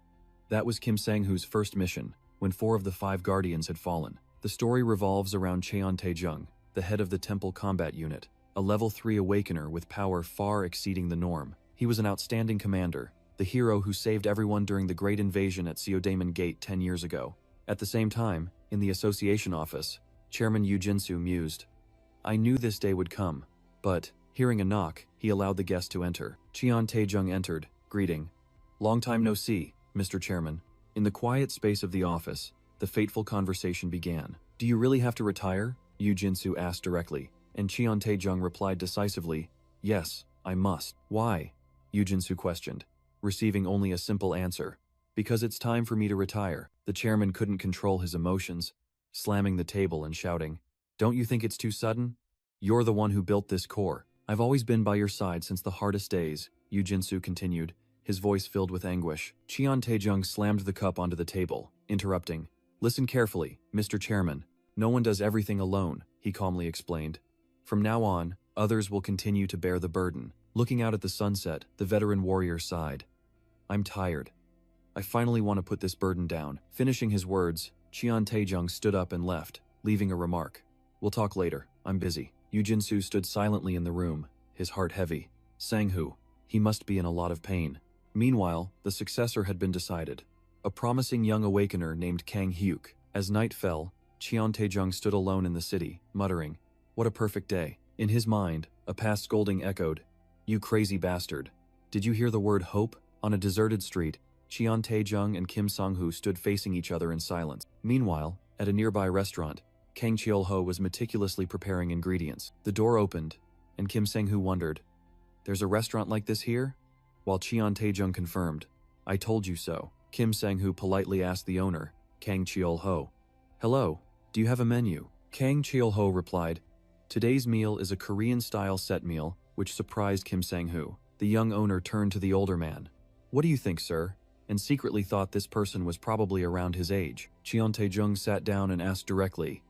Speaker 1: That was Kim Sang-hoo's first mission, when 4 of the 5 guardians had fallen. The story revolves around Cheon Tae-jung, the head of the Temple Combat Unit, a level 3 awakener with power far exceeding the norm. He was an outstanding commander, the hero who saved everyone during the Great Invasion at Seodaemon Gate 10 years ago. At the same time, in the association office, Chairman Yu Jin-soo mused. I knew this day would come, but, hearing a knock, he allowed the guest to enter. Cheon Tae-jung entered, greeting. Long time no see, Mr. Chairman. In the quiet space of the office, the fateful conversation began. Do you really have to retire? Yu Jin-soo asked directly, and Cheon Tae-jung replied decisively, Yes, I must. Why? Yu Jin-soo questioned, receiving only a simple answer. Because it's time for me to retire. The chairman couldn't control his emotions, slamming the table and shouting, Don't you think it's too sudden? You're the one who built this core. I've always been by your side since the hardest days, Yu Jin-soo continued, his voice filled with anguish. Cheon Tae-jung slammed the cup onto the table, interrupting. Listen carefully, Mr. Chairman. No one does everything alone, he calmly explained. From now on, others will continue to bear the burden. Looking out at the sunset, the veteran warrior sighed. I'm tired. I finally want to put this burden down. Finishing his words, Cheon Tae-jung stood up and left, leaving a remark. We'll talk later. I'm busy. Yu Jin-soo stood silently in the room, his heart heavy. Sang-hoo. He must be in a lot of pain. Meanwhile, the successor had been decided. A promising young awakener named Kang Hyuk. As night fell, Cheon Tae-jung stood alone in the city, muttering, What a perfect day. In his mind, a past scolding echoed, You crazy bastard. Did you hear the word hope? On a deserted street, Cheon Tae-jung and Kim Sang-hoo stood facing each other in silence. Meanwhile, at a nearby restaurant, Kang Cheol-ho was meticulously preparing ingredients. The door opened, and Kim Sang-hoo wondered, There's a restaurant like this here? While Cheon Tae-jung confirmed, I told you so. Kim Sang-hoo politely asked the owner, Kang Cheol-ho. Hello, do you have a menu? Kang Cheol-ho replied, Today's meal is a Korean-style set meal, which surprised Kim Sang-hoo. The young owner turned to the older man. What do you think, sir? And secretly thought this person was probably around his age. Cheon Tae-jung sat down and asked directly,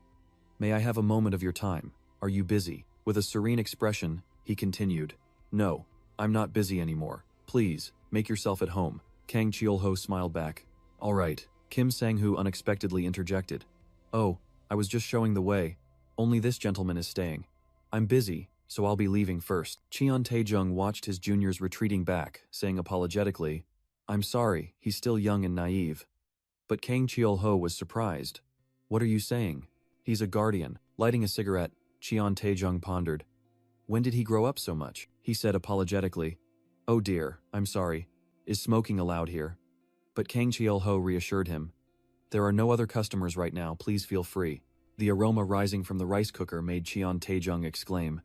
Speaker 1: May I have a moment of your time? Are you busy? With a serene expression, he continued, No, I'm not busy anymore. Please, make yourself at home. Kang Cheol-ho smiled back. All right. Kim Sang-hoo unexpectedly interjected. Oh, I was just showing the way. Only this gentleman is staying. I'm busy, so I'll be leaving first. Cheon Tae-jung watched his juniors retreating back, saying apologetically, I'm sorry, he's still young and naive. But Kang Cheol-ho was surprised. What are you saying? He's a guardian. Lighting a cigarette, Cheon Tae-jung pondered. When did he grow up so much? He said apologetically. Oh dear, I'm sorry. Is smoking allowed here? But Kang Cheol-ho reassured him. There are no other customers right now, please feel free. The aroma rising from the rice cooker made Cheon Tae-jung exclaim.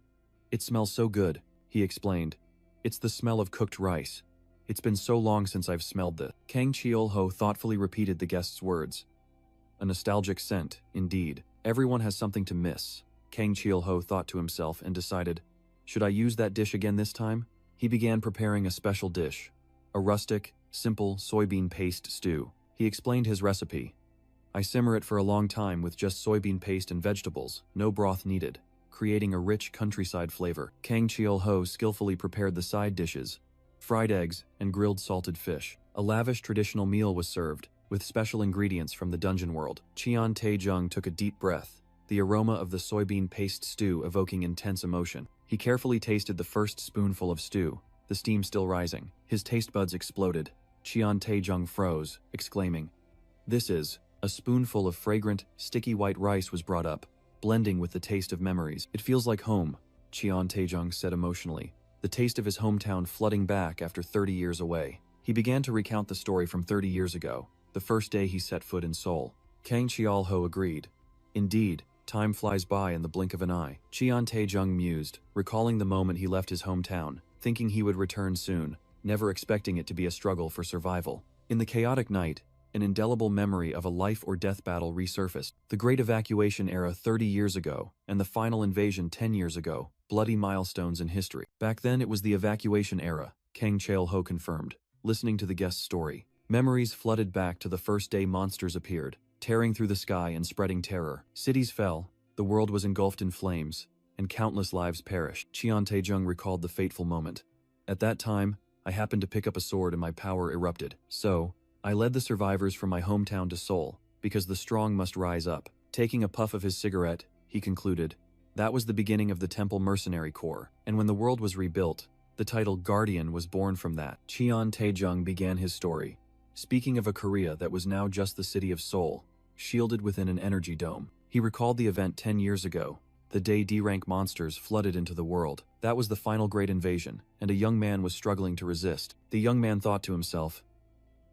Speaker 1: It smells so good, he explained. It's the smell of cooked rice. It's been so long since I've smelled this. Kang Cheol-ho thoughtfully repeated the guest's words. A nostalgic scent, indeed. Everyone has something to miss. Kang Cheol-ho thought to himself and decided, should I use that dish again this time? He began preparing a special dish. A rustic, simple soybean paste stew. He explained his recipe. I simmer it for a long time with just soybean paste and vegetables, no broth needed, creating a rich countryside flavor. Kang Cheol-ho skillfully prepared the side dishes, fried eggs, and grilled salted fish. A lavish traditional meal was served, with special ingredients from the dungeon world. Cheon Tae-jung took a deep breath, the aroma of the soybean paste stew evoking intense emotion. He carefully tasted the first spoonful of stew, the steam still rising. His taste buds exploded. Cheon Tae-jung froze, exclaiming, This is... A spoonful of fragrant, sticky white rice was brought up, blending with the taste of memories. It feels like home, Cheon Tae-jung said emotionally, the taste of his hometown flooding back after 30 years away. He began to recount the story from 30 years ago, the first day he set foot in Seoul. Kang Cheol-ho agreed. Indeed, time flies by in the blink of an eye. Cheon Tae-jung mused, recalling the moment he left his hometown, thinking he would return soon, never expecting it to be a struggle for survival. In the chaotic night, an indelible memory of a life-or-death battle resurfaced. The Great Evacuation era 30 years ago, and the final invasion 10 years ago, bloody milestones in history. Back then it was the evacuation era, Kang Cheol-ho confirmed, listening to the guest's story. Memories flooded back to the first day monsters appeared, tearing through the sky and spreading terror. Cities fell, the world was engulfed in flames, and countless lives perished. Qian Taejung recalled the fateful moment. At that time, I happened to pick up a sword and my power erupted. So, I led the survivors from my hometown to Seoul, because the strong must rise up. Taking a puff of his cigarette, he concluded, that was the beginning of the Temple Mercenary Corps, and when the world was rebuilt, the title Guardian was born from that. Qian Taejung began his story, speaking of a Korea that was now just the city of Seoul, shielded within an energy dome. He recalled the event 10 years ago, the day D-rank monsters flooded into the world. That was the final great invasion, and a young man was struggling to resist. The young man thought to himself,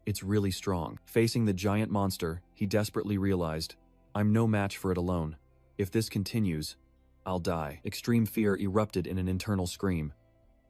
Speaker 1: it's really strong. Facing the giant monster, he desperately realized, I'm no match for it alone. If this continues, I'll die. Extreme fear erupted in an internal scream.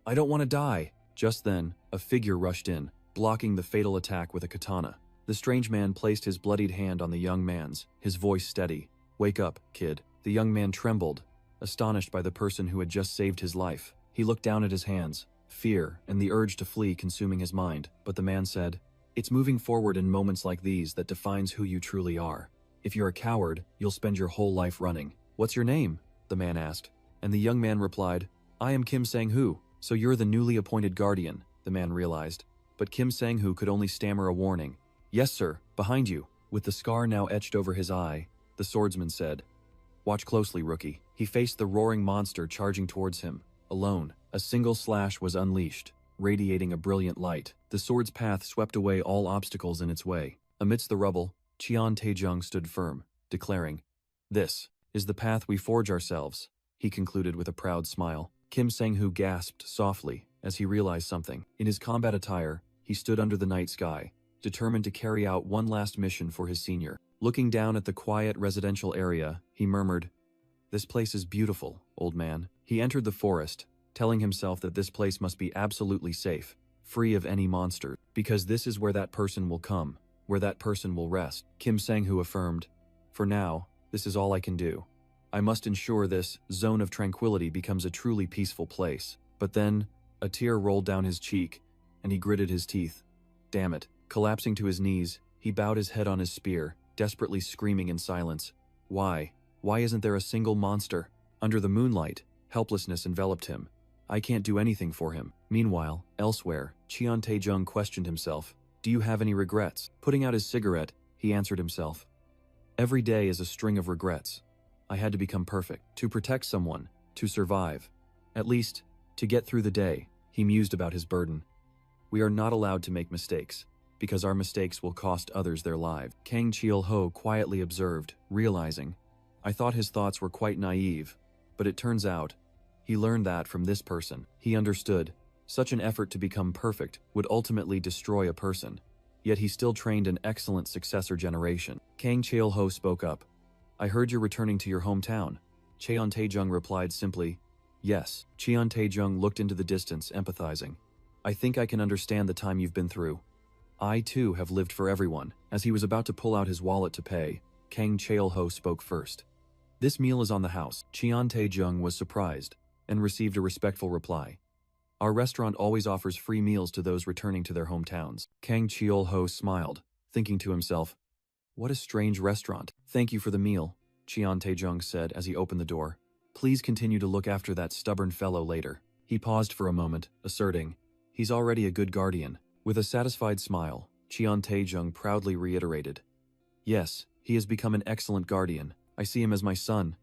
Speaker 1: I don't want to die. Just then, a figure rushed in, blocking the fatal attack with a katana. The strange man placed his bloodied hand on the young man's, his voice steady. Wake up, kid. The young man trembled, astonished by the person who had just saved his life. He looked down at his hands, fear and the urge to flee consuming his mind, but the man said, it's moving forward in moments like these that defines who you truly are. If you're a coward, you'll spend your whole life running. What's your name? The man asked. And the young man replied, I am Kim Sang-hoo. So you're the newly appointed guardian, the man realized. But Kim Sang-hoo could only stammer a warning. Yes, sir, behind you. With the scar now etched over his eye, the swordsman said, watch closely, rookie. He faced the roaring monster charging towards him. Alone, a single slash was unleashed, radiating a brilliant light. The sword's path swept away all obstacles in its way. Amidst the rubble, Qian Taejung stood firm, declaring, this is the path we forge ourselves, he concluded with a proud smile. Kim Sang-hoo gasped softly as he realized something. In his combat attire, he stood under the night sky, determined to carry out one last mission for his senior. Looking down at the quiet residential area, he murmured, this place is beautiful, old man. He entered the forest, telling himself that this place must be absolutely safe, free of any monster, because this is where that person will come, where that person will rest. Kim Sang-hoo affirmed, for now, this is all I can do. I must ensure this zone of tranquility becomes a truly peaceful place. But then, a tear rolled down his cheek, and he gritted his teeth. Damn it. Collapsing to his knees, he bowed his head on his spear, desperately screaming in silence. Why? Why isn't there a single monster? Under the moonlight, helplessness enveloped him. I can't do anything for him. Meanwhile, elsewhere, Qian Taejung questioned himself. Do you have any regrets? Putting out his cigarette, he answered himself. Every day is a string of regrets. I had to become perfect, to protect someone, to survive. At least, to get through the day, he mused about his burden. We are not allowed to make mistakes, because our mistakes will cost others their lives. Kang Cheol-ho quietly observed, realizing, I thought his thoughts were quite naive, but it turns out, he learned that from this person. He understood, such an effort to become perfect would ultimately destroy a person. Yet he still trained an excellent successor generation. Kang Cheol-ho spoke up. I heard you're returning to your hometown. Cheon Taejung replied simply, yes. Cheon Taejung looked into the distance, empathizing. I think I can understand the time you've been through. I too have lived for everyone. As he was about to pull out his wallet to pay, Kang Cheol-ho spoke first. This meal is on the house. Cheon Taejung was surprised and received a respectful reply. Our restaurant always offers free meals to those returning to their hometowns. Kang Cheol-ho smiled, thinking to himself, what a strange restaurant. Thank you for the meal, Cheon Taejung said as he opened the door. Please continue to look after that stubborn fellow later. He paused for a moment, asserting, he's already a good guardian. With a satisfied smile, Cheon Taejung proudly reiterated, yes, he has become an excellent guardian. I see him as my son.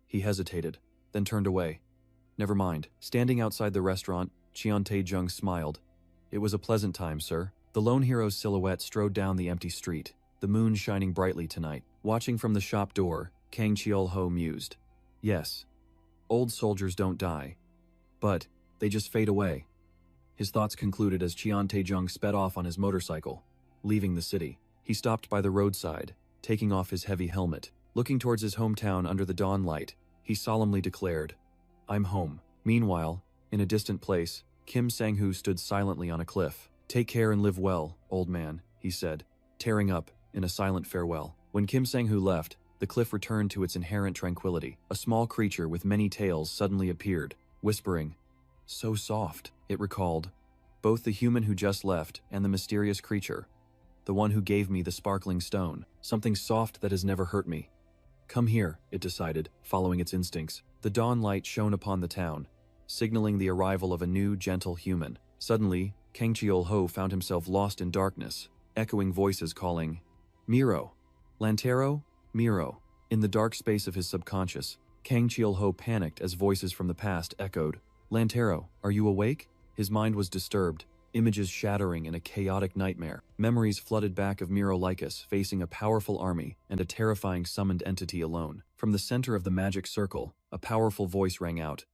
Speaker 1: He hesitated, then turned away. Never mind. Standing outside the restaurant, Cheon Taejung smiled. It was a pleasant time, sir. The lone hero's silhouette strode down the empty street, the moon shining brightly tonight. Watching from the shop door, Kang Cheol-ho mused. Yes, old soldiers don't die, but they just fade away. His thoughts concluded as Cheon Taejung sped off on his motorcycle, leaving the city. He stopped by the roadside, taking off his heavy helmet. Looking towards his hometown under the dawn light, he solemnly declared, I'm home. Meanwhile, in a distant place, Kim Sang-hoo stood silently on a cliff. Take care and live well, old man, he said, tearing up in a silent farewell. When Kim Sang-hoo left, the cliff returned to its inherent tranquility. A small creature with many tails suddenly appeared, whispering, so soft, it recalled, both the human who just left and the mysterious creature. the one who gave me the sparkling stone, something soft that has never hurt me. Come here, it decided, following its instincts. The dawn light shone upon the town, signaling the arrival of a new, gentle human. Suddenly, Kang Cheol-ho found himself lost in darkness, echoing voices calling, Miro! Lantero? Miro! In the dark space of his subconscious, Kang Cheol-ho panicked as voices from the past echoed, Lantero, are you awake? His mind was disturbed, images shattering in a chaotic nightmare. Memories flooded back of Miro Lycus facing a powerful army and a terrifying summoned entity alone. From the center of the magic circle, a powerful voice rang out.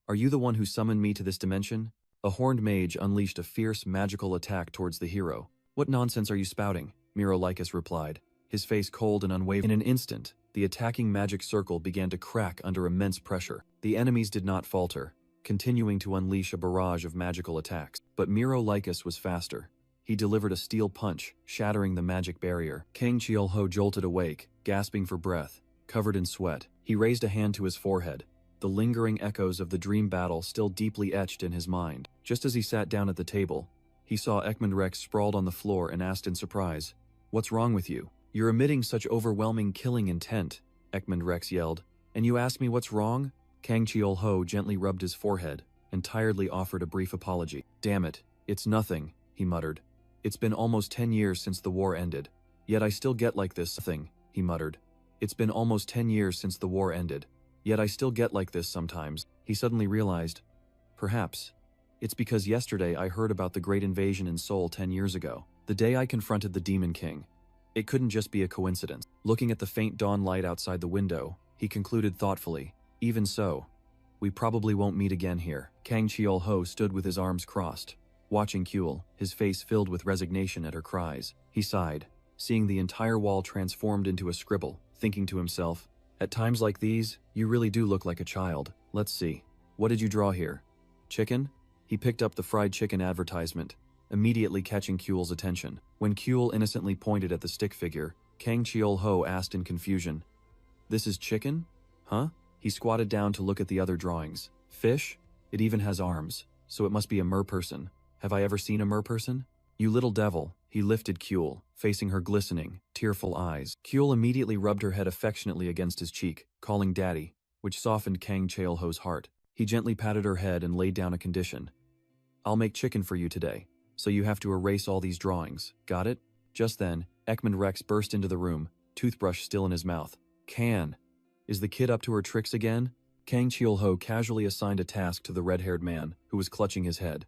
Speaker 1: Are you the one who summoned me to this dimension? A horned mage unleashed a fierce magical attack towards the hero. What nonsense are you spouting? Miro Lycus replied, his face cold and unwavering. In an instant, the attacking magic circle began to crack under immense pressure. The enemies did not falter, continuing to unleash a barrage of magical attacks. But Miro Lycus was faster. He delivered a steel punch, shattering the magic barrier. Kang Cheol-ho jolted awake, gasping for breath, covered in sweat. He raised a hand to his forehead, the lingering echoes of the dream battle still deeply etched in his mind. Just as he sat down at the table, he saw Ekman Rex sprawled on the floor and asked in surprise, What's wrong with you? You're emitting such overwhelming killing intent, Ekman Rex yelled. And you ask me what's wrong? Kang Cheol-ho gently rubbed his forehead and tiredly offered a brief apology. Damn it, it's nothing, he muttered. It's been almost 10 years since the war ended. Yet I still get like this thing, he muttered. It's been almost 10 years since the war ended. Yet I still get like this sometimes. He suddenly realized, perhaps, it's because yesterday I heard about the great invasion in Seoul 10 years ago. The day I confronted the Demon King. It couldn't just be a coincidence. Looking at the faint dawn light outside the window, he concluded thoughtfully, even so, we probably won't meet again here. Kang Cheol-ho stood with his arms crossed, watching Kyul, his face filled with resignation at her cries. He sighed, seeing the entire wall transformed into a scribble, thinking to himself, at times like these, you really do look like a child. Let's see. What did you draw here? Chicken? He picked up the fried chicken advertisement, immediately catching Kyul's attention. When Kyul innocently pointed at the stick figure, Kang Cheol-ho asked in confusion, This is chicken? Huh? He squatted down to look at the other drawings. Fish? It even has arms, so it must be a merperson. Have I ever seen a merperson? You little devil, he lifted Kyul, facing her glistening, tearful eyes. Kyul immediately rubbed her head affectionately against his cheek, calling daddy, which softened Kang Cheol-ho's heart. He gently patted her head and laid down a condition. I'll make chicken for you today, so you have to erase all these drawings. Got it? Just then, Ekman Rex burst into the room, toothbrush still in his mouth. Is the kid up to her tricks again? Kang Cheol-ho casually assigned a task to the red-haired man, who was clutching his head.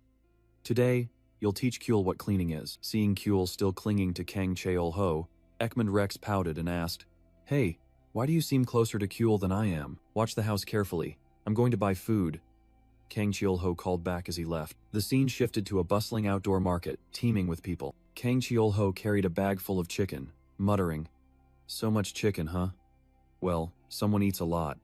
Speaker 1: Today, you'll teach Kyul what cleaning is. Seeing Kyul still clinging to Kang Cheol-ho, Ekman Rex pouted and asked, Hey, why do you seem closer to Kyul than I am? Watch the house carefully. I'm going to buy food. Kang Cheol-ho called back as he left. The scene shifted to a bustling outdoor market, teeming with people. Kang Cheol-ho carried a bag full of chicken, muttering, So much chicken, huh? Well, someone eats a lot.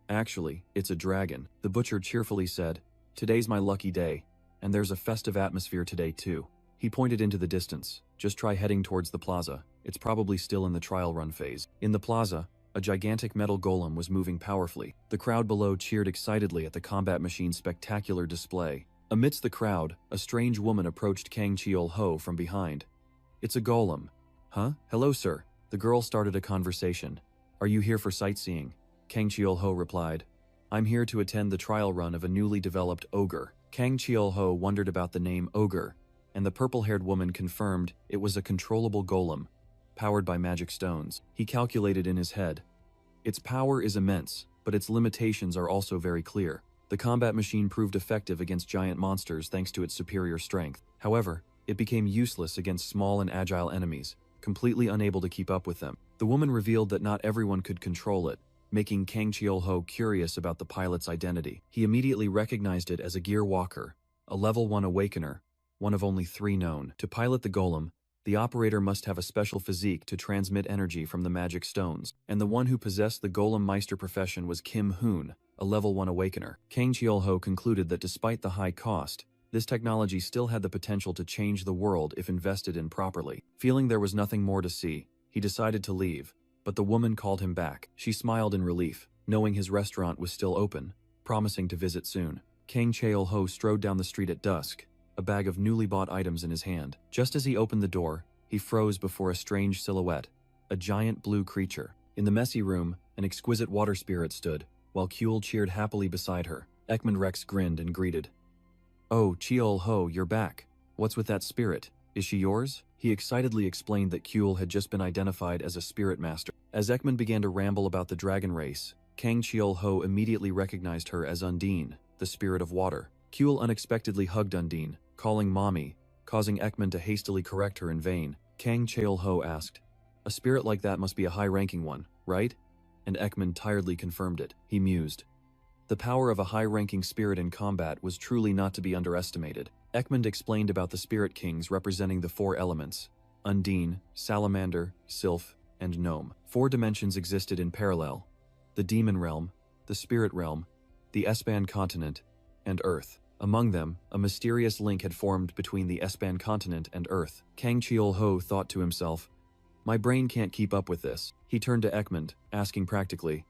Speaker 1: Actually, it's a dragon. The butcher cheerfully said, Today's my lucky day, and there's a festive atmosphere today too. He pointed into the distance. Just try heading towards the plaza. It's probably still in the trial run phase. In the plaza, a gigantic metal golem was moving powerfully. The crowd below cheered excitedly at the combat machine's spectacular display. Amidst the crowd, a strange woman approached Kang Cheol-ho from behind. It's a golem. Huh? Hello, sir. The girl started a conversation. Are you here for sightseeing? Kang Cheol-ho replied. I'm here to attend the trial run of a newly developed ogre. Kang Cheol-ho wondered about the name ogre, and the purple-haired woman confirmed it was a controllable golem, powered by magic stones. He calculated in his head. Its power is immense, but its limitations are also very clear. The combat machine proved effective against giant monsters thanks to its superior strength. However, it became useless against small and agile enemies, completely unable to keep up with them. The woman revealed that not everyone could control it, making Kang Cheol-ho curious about the pilot's identity. He immediately recognized it as a gear walker, a level 1 awakener, one of only 3 known. To pilot the golem, the operator must have a special physique to transmit energy from the magic stones, and the one who possessed the golem meister profession was Kim Hoon, a level 1 awakener. Kang Cheol-ho concluded that despite the high cost, this technology still had the potential to change the world if invested in properly. Feeling there was nothing more to see, he decided to leave, but the woman called him back. She smiled in relief, knowing his restaurant was still open, promising to visit soon. Kang Cheol-ho strode down the street at dusk, a bag of newly bought items in his hand. Just as he opened the door, He froze before a strange silhouette, a giant blue creature. In the messy room, an exquisite water spirit stood, while Kuehl cheered happily beside her. Ekman Rex grinned and greeted. "Oh, Cheol Ho, you're back. What's with that spirit? Is she yours?" He excitedly explained that Kuehl had just been identified as a spirit master. As Ekman began to ramble about the dragon race, Kang Cheol Ho immediately recognized her as Undine, the spirit of water. Kuehl unexpectedly hugged Undine, calling Mommy, causing Ekman to hastily correct her in vain. Kang Cheol Ho asked, "A spirit like that must be a high-ranking one, right?" And Ekman tiredly confirmed it. He mused. The power of a high-ranking spirit in combat was truly not to be underestimated. Ekman explained about the spirit kings representing the 4 elements: Undine, Salamander, Sylph, and Gnome. 4 dimensions existed in parallel: the Demon Realm, the Spirit Realm, the Espan Continent, and Earth. Among them, a mysterious link had formed between the Espan Continent and Earth. Kang Cheol Ho thought to himself, "My brain can't keep up with this." He turned to Ekman, asking practically,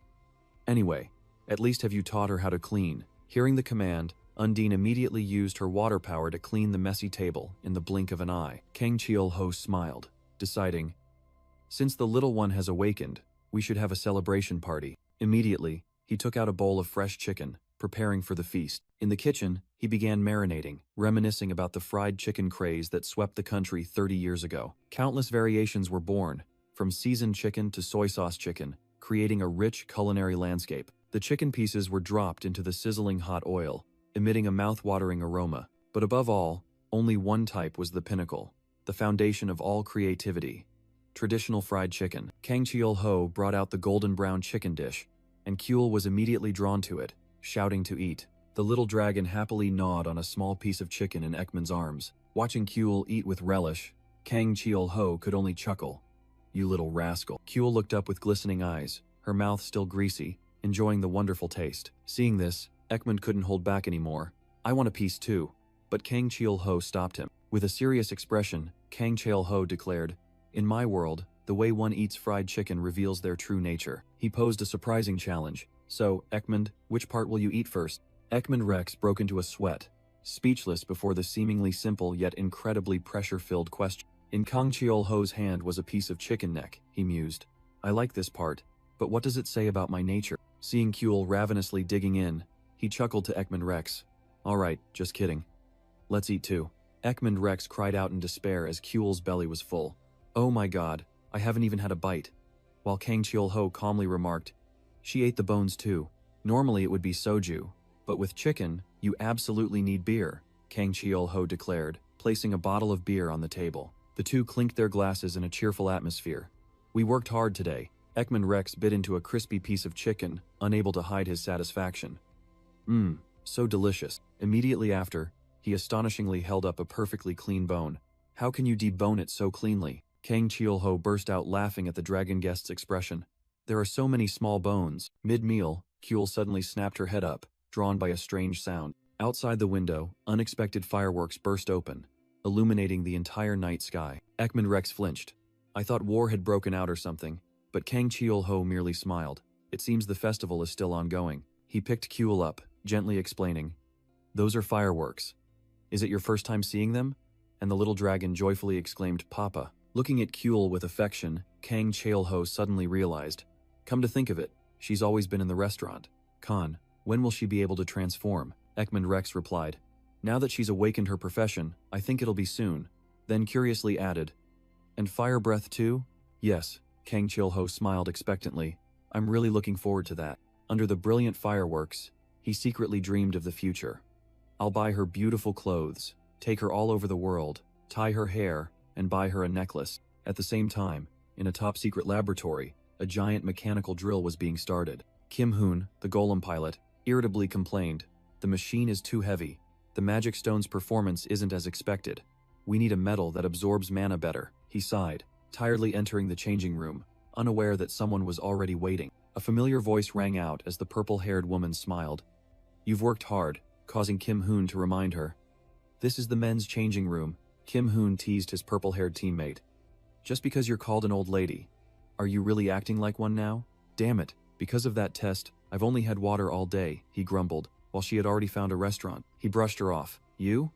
Speaker 1: "Anyway, at least have you taught her how to clean?" Hearing the command, Undine immediately used her water power to clean the messy table in the blink of an eye. Kang Cheol Ho smiled, deciding, "Since the little one has awakened, we should have a celebration party." Immediately, he took out a bowl of fresh chicken, preparing for the feast. In the kitchen, he began marinating, reminiscing about the fried chicken craze that swept the country 30 years ago. Countless variations were born, from seasoned chicken to soy sauce chicken, creating a rich culinary landscape. The chicken pieces were dropped into the sizzling hot oil, emitting a mouth-watering aroma. But above all, only one type was the pinnacle, the foundation of all creativity: traditional fried chicken. Kang Cheol Ho brought out the golden brown chicken dish, and Kuehl was immediately drawn to it, shouting to eat. The little dragon happily gnawed on a small piece of chicken in Ekman's arms. Watching Kuehl eat with relish, Kang Cheol Ho could only chuckle. "You little rascal." Kuehl looked up with glistening eyes, her mouth still greasy, enjoying the wonderful taste. Seeing this, Ekman couldn't hold back anymore. "I want a piece too." But Kang Cheol Ho stopped him. With a serious expression, Kang Cheol Ho declared, "In my world, the way one eats fried chicken reveals their true nature." He posed a surprising challenge. "So, Ekman, which part will you eat first?" Ekman Rex broke into a sweat, speechless before the seemingly simple yet incredibly pressure-filled question. In Kang Cheol Ho's hand was a piece of chicken neck, he mused. "I like this part, but what does it say about my nature?" Seeing Kuehl ravenously digging in, he chuckled to Ekman Rex. "All right, just kidding. Let's eat too." Ekman Rex cried out in despair as Kuehl's belly was full. "Oh my god, I haven't even had a bite." While Kang Cheol Ho calmly remarked, "She ate the bones too. Normally it would be soju, but with chicken, you absolutely need beer," Kang Cheol Ho declared, placing a bottle of beer on the table. The two clinked their glasses in a cheerful atmosphere. "We worked hard today." Ekman Rex bit into a crispy piece of chicken, unable to hide his satisfaction. So delicious." Immediately after, he astonishingly held up a perfectly clean bone. "How can you debone it so cleanly?" Kang Cheol Ho burst out laughing at the dragon guest's expression. "There are so many small bones." Mid-meal, Kuehl suddenly snapped her head up, drawn by a strange sound. Outside the window, unexpected fireworks burst open, illuminating the entire night sky. Ekman Rex flinched. "I thought war had broken out or something," but Kang Cheol Ho merely smiled. "It seems the festival is still ongoing." He picked Kuehl up, gently explaining, "Those are fireworks. Is it your first time seeing them?" And the little dragon joyfully exclaimed, "Papa." Looking at Kuehl with affection, Kang Cheol Ho suddenly realized, "Come to think of it, she's always been in the restaurant." "Khan, when will she be able to transform?" Ekman Rex replied, "Now that she's awakened her profession, I think it'll be soon." Then curiously added, "And fire breath too?" "Yes," Kang Cheol Ho smiled expectantly. "I'm really looking forward to that." Under the brilliant fireworks, he secretly dreamed of the future. "I'll buy her beautiful clothes, take her all over the world, tie her hair, and buy her a necklace." At the same time, in a top-secret laboratory, a giant mechanical drill was being started. Kim Hoon, the golem pilot, irritably complained, "The machine is too heavy. The magic stone's performance isn't as expected. We need a metal that absorbs mana better." He sighed, tiredly entering the changing room, unaware that someone was already waiting. A familiar voice rang out as the purple-haired woman smiled. "You've worked hard," causing Kim Hoon to remind her. "This is the men's changing room," Kim Hoon teased his purple-haired teammate. "Just because you're called an old lady, are you really acting like one now?" "Damn it, because of that test, I've only had water all day," he grumbled, while she had already found a restaurant. He brushed her off. "You're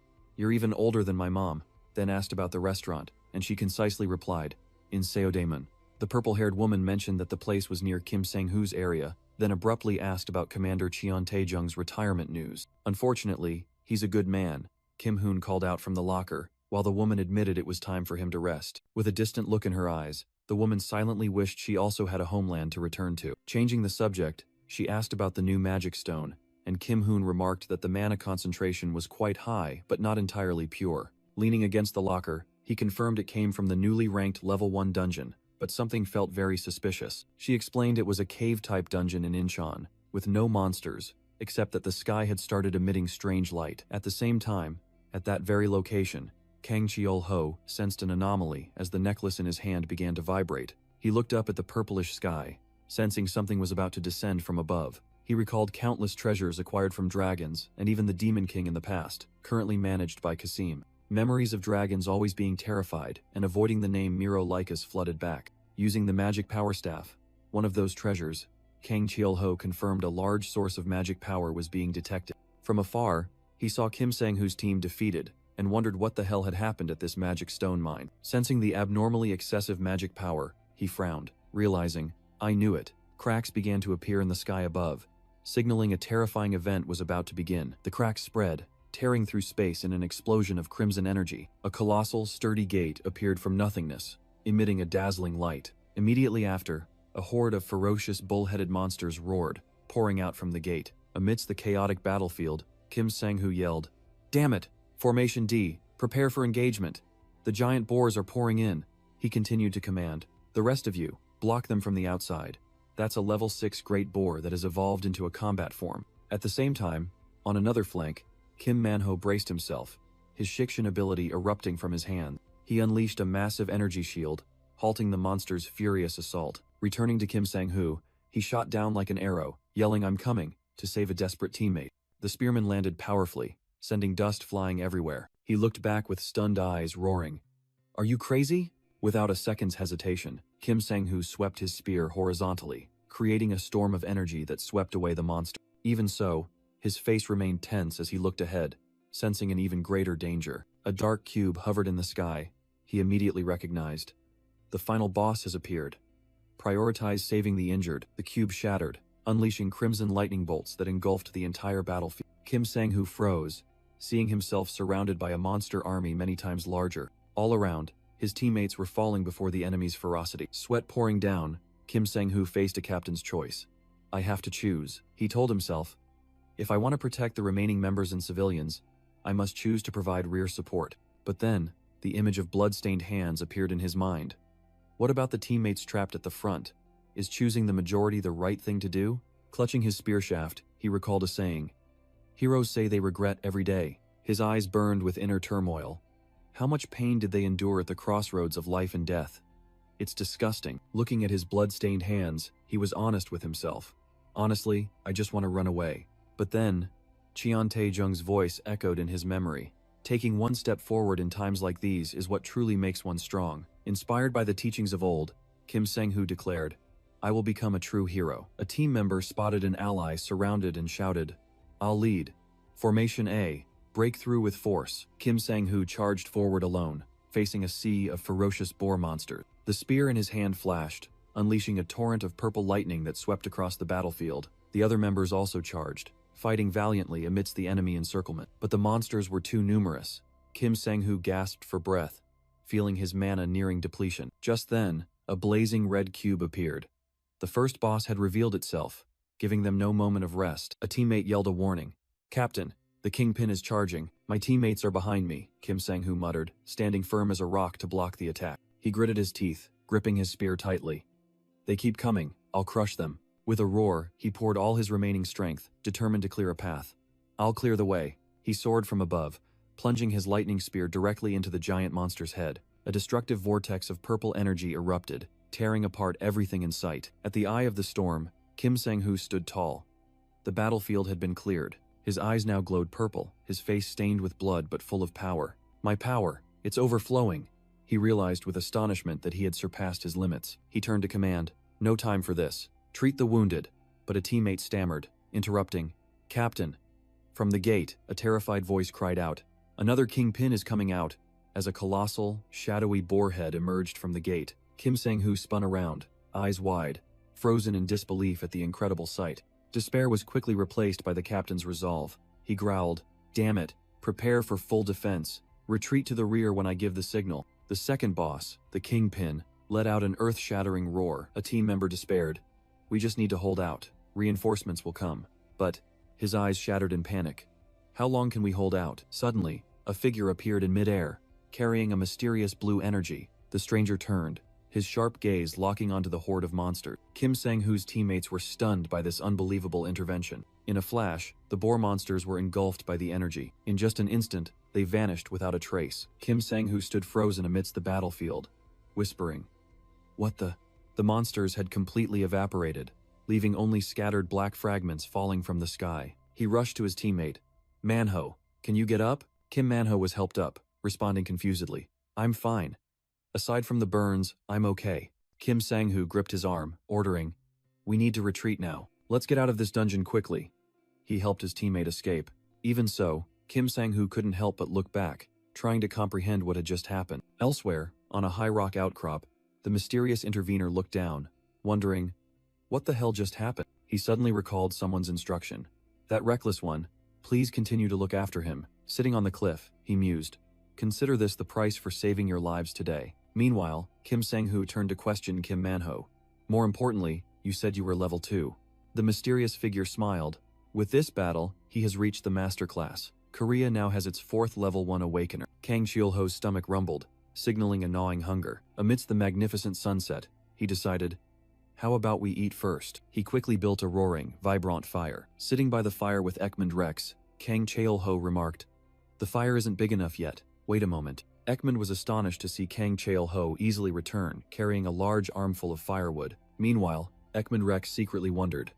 Speaker 1: even older than my mom," then asked about the restaurant, and she concisely replied, "In Seodaemon." The purple-haired woman mentioned that the place was near Kim Sang-hoo's area, then abruptly asked about Commander Cheon Tae-jung's retirement news. "Unfortunately, he's a good man," Kim Hoon called out from the locker, while the woman admitted it was time for him to rest. With a distant look in her eyes, the woman silently wished she also had a homeland to return to. Changing the subject, she asked about the new magic stone, and Kim Hoon remarked that the mana concentration was quite high but not entirely pure. Leaning against the locker, he confirmed it came from the newly ranked level 1 dungeon, but something felt very suspicious. She explained it was a cave-type dungeon in Incheon, with no monsters, except that the sky had started emitting strange light. At the same time, at that very location, Kang Cheol-ho sensed an anomaly as the necklace in his hand began to vibrate. He looked up at the purplish sky, sensing something was about to descend from above. He recalled countless treasures acquired from dragons and even the Demon King in the past, currently managed by Kasim. Memories of dragons always being terrified and avoiding the name Miro Lycus flooded back. Using the magic power staff, one of those treasures, Kang Cheol-ho confirmed a large source of magic power was being detected. From afar, he saw Kim Sang-hoo's team defeated and wondered what the hell had happened at this magic stone mine. Sensing the abnormally excessive magic power, he frowned, realizing, "I knew it." Cracks began to appear in the sky above, signaling a terrifying event was about to begin. The cracks spread, tearing through space in an explosion of crimson energy. A colossal, sturdy gate appeared from nothingness, emitting a dazzling light. Immediately after, a horde of ferocious bull-headed monsters roared, pouring out from the gate. Amidst the chaotic battlefield, Kim Sang-hoo yelled, "Damn it! Formation D, prepare for engagement. The giant boars are pouring in." He continued to command, "The rest of you, block them from the outside." That's a level 6 great boar that has evolved into a combat form. At the same time, on another flank, Kim Man-ho braced himself, his Shikshin ability erupting from his hand. He unleashed a massive energy shield, halting the monster's furious assault. Returning to Kim Sang-hoo, he shot down like an arrow, yelling, "I'm coming," to save a desperate teammate. The spearman landed powerfully, sending dust flying everywhere. He looked back with stunned eyes, roaring, "Are you crazy?" Without a second's hesitation, Kim Sang-hoo swept his spear horizontally, creating a storm of energy that swept away the monster. Even so, his face remained tense as he looked ahead, sensing an even greater danger. A dark cube hovered in the sky. He immediately recognized. The final boss has appeared. Prioritize saving the injured. The cube shattered, unleashing crimson lightning bolts that engulfed the entire battlefield. Kim Sang-hoo froze, seeing himself surrounded by a monster army many times larger. All around, his teammates were falling before the enemy's ferocity. Sweat pouring down, Kim Sang-hoo faced a captain's choice. "I have to choose," he told himself. "If I want to protect the remaining members and civilians, I must choose to provide rear support." But then, the image of blood-stained hands appeared in his mind. What about the teammates trapped at the front? Is choosing the majority the right thing to do? Clutching his spear shaft, he recalled a saying, "Heroes say they regret every day." His eyes burned with inner turmoil. How much pain did they endure at the crossroads of life and death? It's disgusting. Looking at his blood-stained hands, he was honest with himself. "Honestly, I just want to run away." But then, Cheon Tae-jung's voice echoed in his memory. Taking one step forward in times like these is what truly makes one strong. Inspired by the teachings of old, Kim Sang-hoo declared, "I will become a true hero." A team member spotted an ally surrounded and shouted, "I'll lead. Formation A, break through with force." Kim Sang-hoo charged forward alone, facing a sea of ferocious boar monsters. The spear in his hand flashed, unleashing a torrent of purple lightning that swept across the battlefield. The other members also charged, fighting valiantly amidst the enemy encirclement. But the monsters were too numerous. Kim Sang-hoo gasped for breath, feeling his mana nearing depletion. Just then, a blazing red cube appeared. The first boss had revealed itself, giving them no moment of rest. A teammate yelled a warning. "Captain, the kingpin is charging. My teammates are behind me," Kim Sang-hoo muttered, standing firm as a rock to block the attack. He gritted his teeth, gripping his spear tightly. "They keep coming. I'll crush them." With a roar, he poured all his remaining strength, determined to clear a path. "I'll clear the way." He soared from above, plunging his lightning spear directly into the giant monster's head. A destructive vortex of purple energy erupted, tearing apart everything in sight. At the eye of the storm, Kim Sang-hoo stood tall. The battlefield had been cleared. His eyes now glowed purple, his face stained with blood but full of power. "My power, it's overflowing." He realized with astonishment that he had surpassed his limits. He turned to command, "No time for this. Treat the wounded." But a teammate stammered, interrupting, "Captain." From the gate, a terrified voice cried out, "Another kingpin is coming out." As a colossal, shadowy boar head emerged from the gate, Kim Sang-hoo spun around, eyes wide, frozen in disbelief at the incredible sight. Despair was quickly replaced by the captain's resolve. He growled, "Damn it, prepare for full defense. Retreat to the rear when I give the signal." The second boss, the Kingpin, let out an earth-shattering roar. A team member despaired. "We just need to hold out. Reinforcements will come." But his eyes shattered in panic. "How long can we hold out?" Suddenly, a figure appeared in midair, carrying a mysterious blue energy. The stranger turned, his sharp gaze locking onto the horde of monsters. Kim Sang-hoo's teammates were stunned by this unbelievable intervention. In a flash, the boar monsters were engulfed by the energy. In just an instant, they vanished without a trace. Kim Sang-hoo stood frozen amidst the battlefield, whispering, "What the?" The monsters had completely evaporated, leaving only scattered black fragments falling from the sky. He rushed to his teammate. "Manhwa, can you get up?" Kim Manhwa was helped up, responding confusedly, "I'm fine. Aside from the burns, I'm okay." Kim Sang-hoo gripped his arm, ordering, "We need to retreat now. Let's get out of this dungeon quickly." He helped his teammate escape. Even so, Kim Sang-hoo couldn't help but look back, trying to comprehend what had just happened. Elsewhere, on a high rock outcrop, the mysterious intervener looked down, wondering, what the hell just happened? He suddenly recalled someone's instruction. "That reckless one, please continue to look after him." Sitting on the cliff, he mused, "Consider this the price for saving your lives today." Meanwhile, Kim Sang-hoo turned to question Kim Manhwa. "More importantly, you said you were level 2. The mysterious figure smiled. With this battle, he has reached the master class. Korea now has its 4th level 1 awakener. Kang Cheol-ho's stomach rumbled, signaling a gnawing hunger. Amidst the magnificent sunset, he decided, "How about we eat first?" He quickly built a roaring, vibrant fire. Sitting by the fire with Ekman Rex, Kang Cheol-ho remarked, "The fire isn't big enough yet. Wait a moment." Ekman was astonished to see Kang Cheol-ho easily return, carrying a large armful of firewood. Meanwhile, Ekman Rex secretly wondered,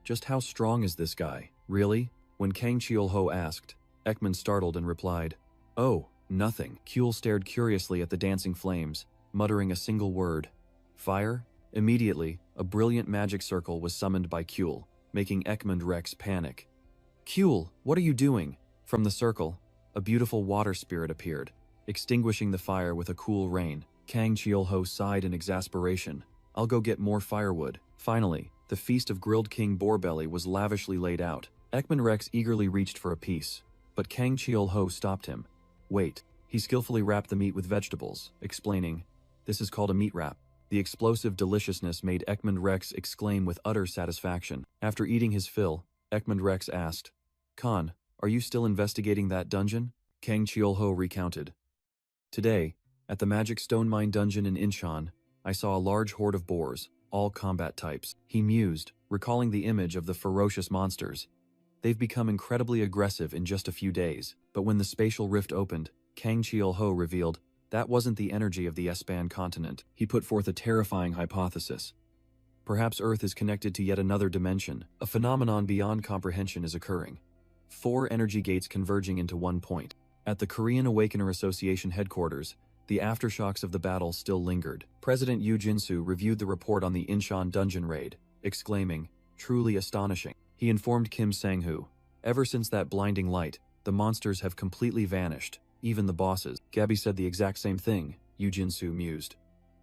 Speaker 1: just how strong is this guy? Really? When Kang Cheol-ho asked, Ekman startled and replied, "Oh, nothing." Kyul stared curiously at the dancing flames, muttering a single word, "Fire?" Immediately, a brilliant magic circle was summoned by Kyul, making Ekman Rex panic. "Kyul, what are you doing?" From the circle, a beautiful water spirit appeared, extinguishing the fire with a cool rain. Kang Cheol-ho sighed in exasperation. "I'll go get more firewood." Finally, the feast of grilled king boarbelly was lavishly laid out. Ekman Rex eagerly reached for a piece, but Kang Cheol-ho stopped him. "Wait." He skillfully wrapped the meat with vegetables, explaining, "This is called a meat wrap." The explosive deliciousness made Ekman Rex exclaim with utter satisfaction. After eating his fill, Ekman Rex asked, "Khan, are you still investigating that dungeon?" Kang Cheol-ho recounted, "Today, at the Magic Stone Mine dungeon in Incheon, I saw a large horde of boars, all combat types." He mused, recalling the image of the ferocious monsters. They've become incredibly aggressive in just a few days. But when the spatial rift opened, Kang Cheol-ho revealed that wasn't the energy of the Espan continent. He put forth a terrifying hypothesis. Perhaps Earth is connected to yet another dimension. A phenomenon beyond comprehension is occurring. 4 energy gates converging into one point. At the Korean Awakener Association headquarters, the aftershocks of the battle still lingered. President Yoo Jin-soo reviewed the report on the Incheon dungeon raid, exclaiming, "Truly astonishing." He informed Kim Sang-hoo, "Ever since that blinding light, the monsters have completely vanished, even the bosses." Gabby said the exact same thing, Yoo Jin-soo mused.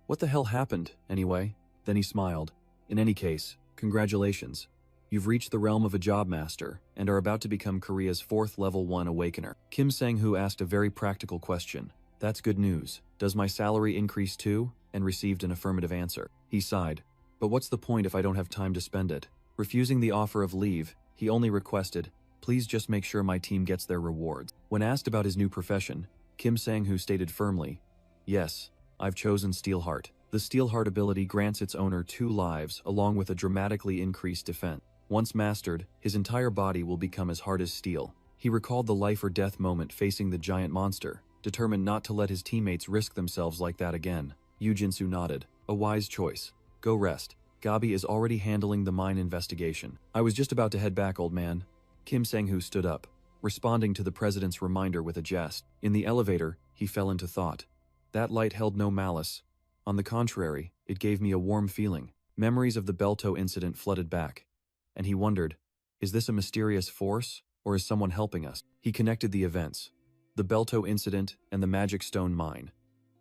Speaker 1: "What the hell happened, anyway?" Then he smiled. "In any case, congratulations. You've reached the realm of a job master, and are about to become Korea's 4th level 1 awakener." Kim Sang-hoo asked a very practical question. "That's good news. Does my salary increase too?" And received an affirmative answer. He sighed. "But what's the point if I don't have time to spend it?" Refusing the offer of leave, he only requested, "Please just make sure my team gets their rewards." When asked about his new profession, Kim Sang-hoo stated firmly, "Yes, I've chosen Steelheart." The Steelheart ability grants its owner 2 lives along with a dramatically increased defense. Once mastered, his entire body will become as hard as steel. He recalled the life or death moment facing the giant monster, determined not to let his teammates risk themselves like that again. Yoo Jin-soo nodded. "A wise choice. Go rest. Gabi is already handling the mine investigation." "I was just about to head back, old man." Kim Sang-hoo stood up, responding to the president's reminder with a jest. In the elevator, he fell into thought. That light held no malice. On the contrary, it gave me a warm feeling. Memories of the Belto incident flooded back, and he wondered, is this a mysterious force, or is someone helping us? He connected the events. the Belto incident, and the Magic Stone Mine.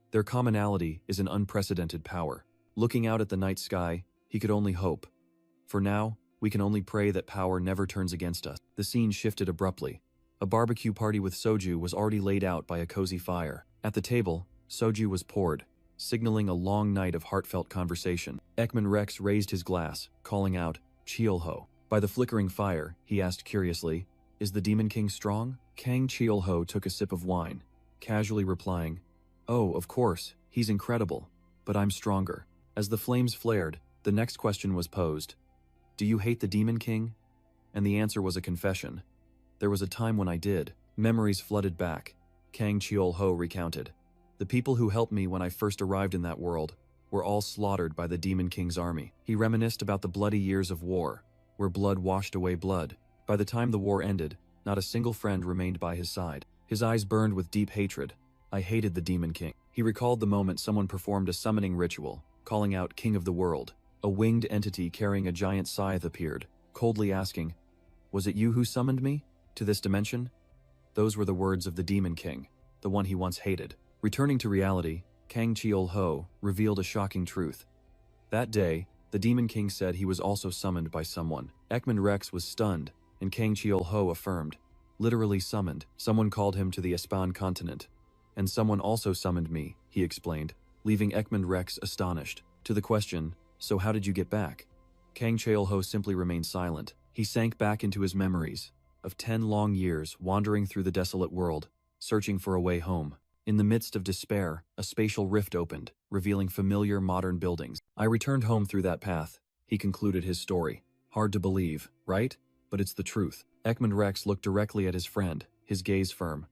Speaker 1: Their commonality is an unprecedented power. Looking out at the night sky, he could only hope. For now, we can only pray that power never turns against us. The scene shifted abruptly. A barbecue party with soju was already laid out by a cozy fire. At the table, soju was poured, signaling a long night of heartfelt conversation. Ekman Rex raised his glass, calling out, "Chiolho." By the flickering fire, he asked curiously, "Is the Demon King strong?" Kang Chiolho took a sip of wine, casually replying, "Oh, of course, he's incredible, but I'm stronger." As the flames flared, the next question was posed. "Do you hate the Demon King?" And the answer was a confession. "There was a time when I did." Memories flooded back. Kang Chiolho recounted. "The people who helped me when I first arrived in that world were all slaughtered by the Demon King's army." He reminisced about the bloody years of war, where blood washed away blood. By the time the war ended, not a single friend remained by his side. His eyes burned with deep hatred. "I hated the Demon King." He recalled the moment someone performed a summoning ritual, calling out King of the World. A winged entity carrying a giant scythe appeared, coldly asking, "Was it you who summoned me to this dimension?" Those were the words of the Demon King, the one he once hated. Returning to reality, Kang Chiolho revealed a shocking truth. That day, the Demon King said he was also summoned by someone. Ekman Rex was stunned, and Kang Chiolho affirmed, "Literally summoned. Someone called him to the Espan continent. And someone also summoned me," he explained, leaving Ekman Rex astonished. To the question, "So how did you get back?" Kang Chiolho simply remained silent. He sank back into his memories of 10 long years wandering through the desolate world, searching for a way home. In the midst of despair, a spatial rift opened, revealing familiar modern buildings. "I returned home through that path," he concluded his story. "Hard to believe, right? But it's the truth." Ekman Rex looked directly at his friend, his gaze firm.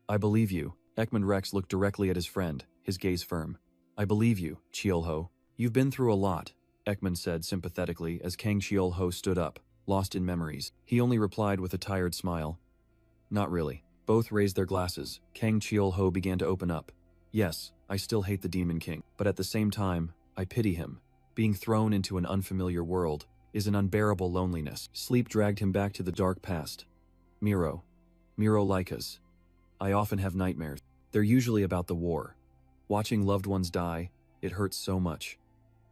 Speaker 1: "I believe you." Ekman Rex looked directly at his friend, his gaze firm. "I believe you, Chiolho. You've been through a lot," Ekman said sympathetically as Kang Chiolho stood up, lost in memories. He only replied with a tired smile, "Not really." Both raised their glasses. Kang Chiolho began to open up. "Yes, I still hate the Demon King, but at the same time, I pity him. Being thrown into an unfamiliar world is an unbearable loneliness." Sleep dragged him back to the dark past. Miro Lycas. "I often have nightmares. They're usually about the war. Watching loved ones die, it hurts so much.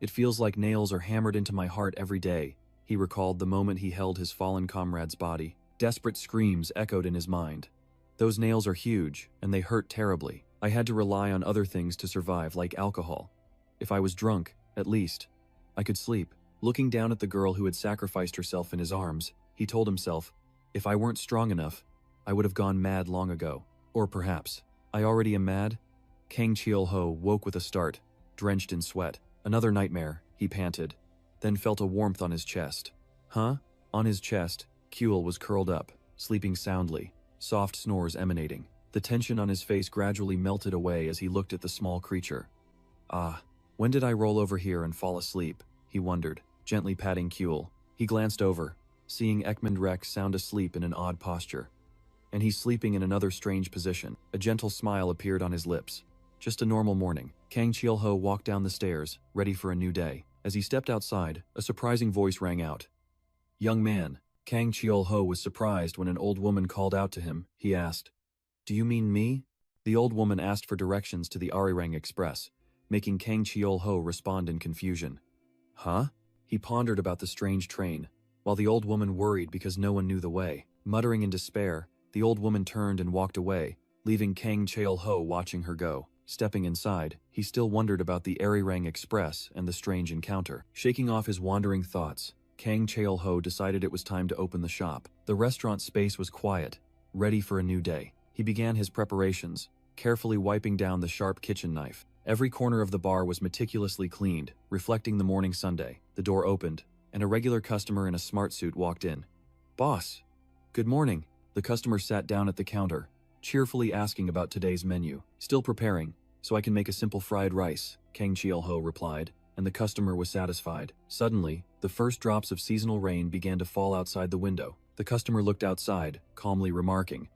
Speaker 1: It feels like nails are hammered into my heart every day." He recalled the moment he held his fallen comrade's body. Desperate screams echoed in his mind. "Those nails are huge, and they hurt terribly. I had to rely on other things to survive, like alcohol. If I was drunk, at least, I could sleep." Looking down at the girl who had sacrificed herself in his arms, he told himself, "If I weren't strong enough, I would have gone mad long ago. Or perhaps, I already am mad?" Kang Chiolho woke with a start, drenched in sweat. "Another nightmare," he panted, then felt a warmth on his chest. "Huh?" On his chest, Kuel was curled up, sleeping soundly, soft snores emanating. The tension on his face gradually melted away as he looked at the small creature. "Ah, when did I roll over here and fall asleep?" he wondered, gently patting Kuel. He glanced over, seeing Ekman Rex sound asleep in an odd posture. And he's sleeping in another strange position. A gentle smile appeared on his lips. Just a normal morning. Kang Chiolho walked down the stairs, ready for a new day. As he stepped outside, a surprising voice rang out. "Young man." Kang Chiolho was surprised when an old woman called out to him. He asked, "Do you mean me?" The old woman asked for directions to the Arirang Express, making Kang Chiolho respond in confusion. "Huh?" He pondered about the strange train, while the old woman worried because no one knew the way. Muttering in despair, the old woman turned and walked away, leaving Kang Chiolho watching her go. Stepping inside, he still wondered about the Arirang Express and the strange encounter. Shaking off his wandering thoughts, Kang Chiolho decided it was time to open the shop. The restaurant space was quiet, ready for a new day. He began his preparations, carefully wiping down the sharp kitchen knife. Every corner of the bar was meticulously cleaned, reflecting the morning Sunday. The door opened, and a regular customer in a smart suit walked in. "Boss, good morning." The customer sat down at the counter, cheerfully asking about today's menu. "Still preparing, so I can make a simple fried rice," Kang Chiolho replied, and the customer was satisfied. Suddenly, the first drops of seasonal rain began to fall outside the window. The customer looked outside, calmly remarking,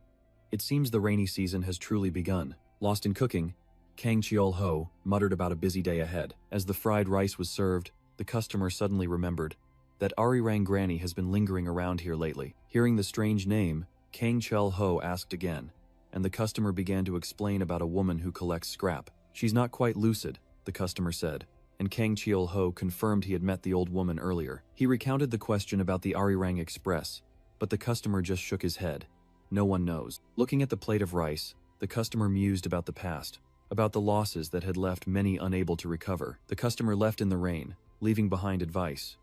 Speaker 1: "It seems the rainy season has truly begun." Lost in cooking, Kang Chiolho muttered about a busy day ahead. As the fried rice was served, the customer suddenly remembered that Arirang Granny has been lingering around here lately. Hearing the strange name, Kang Chiolho asked again, and the customer began to explain about a woman who collects scrap. "She's not quite lucid," the customer said, and Kang Cheol-ho confirmed he had met the old woman earlier. He recounted the question about the Arirang Express, but the customer just shook his head. "No one knows." Looking at the plate of rice, the customer mused about the past, about the losses that had left many unable to recover. The customer left in the rain, leaving behind advice.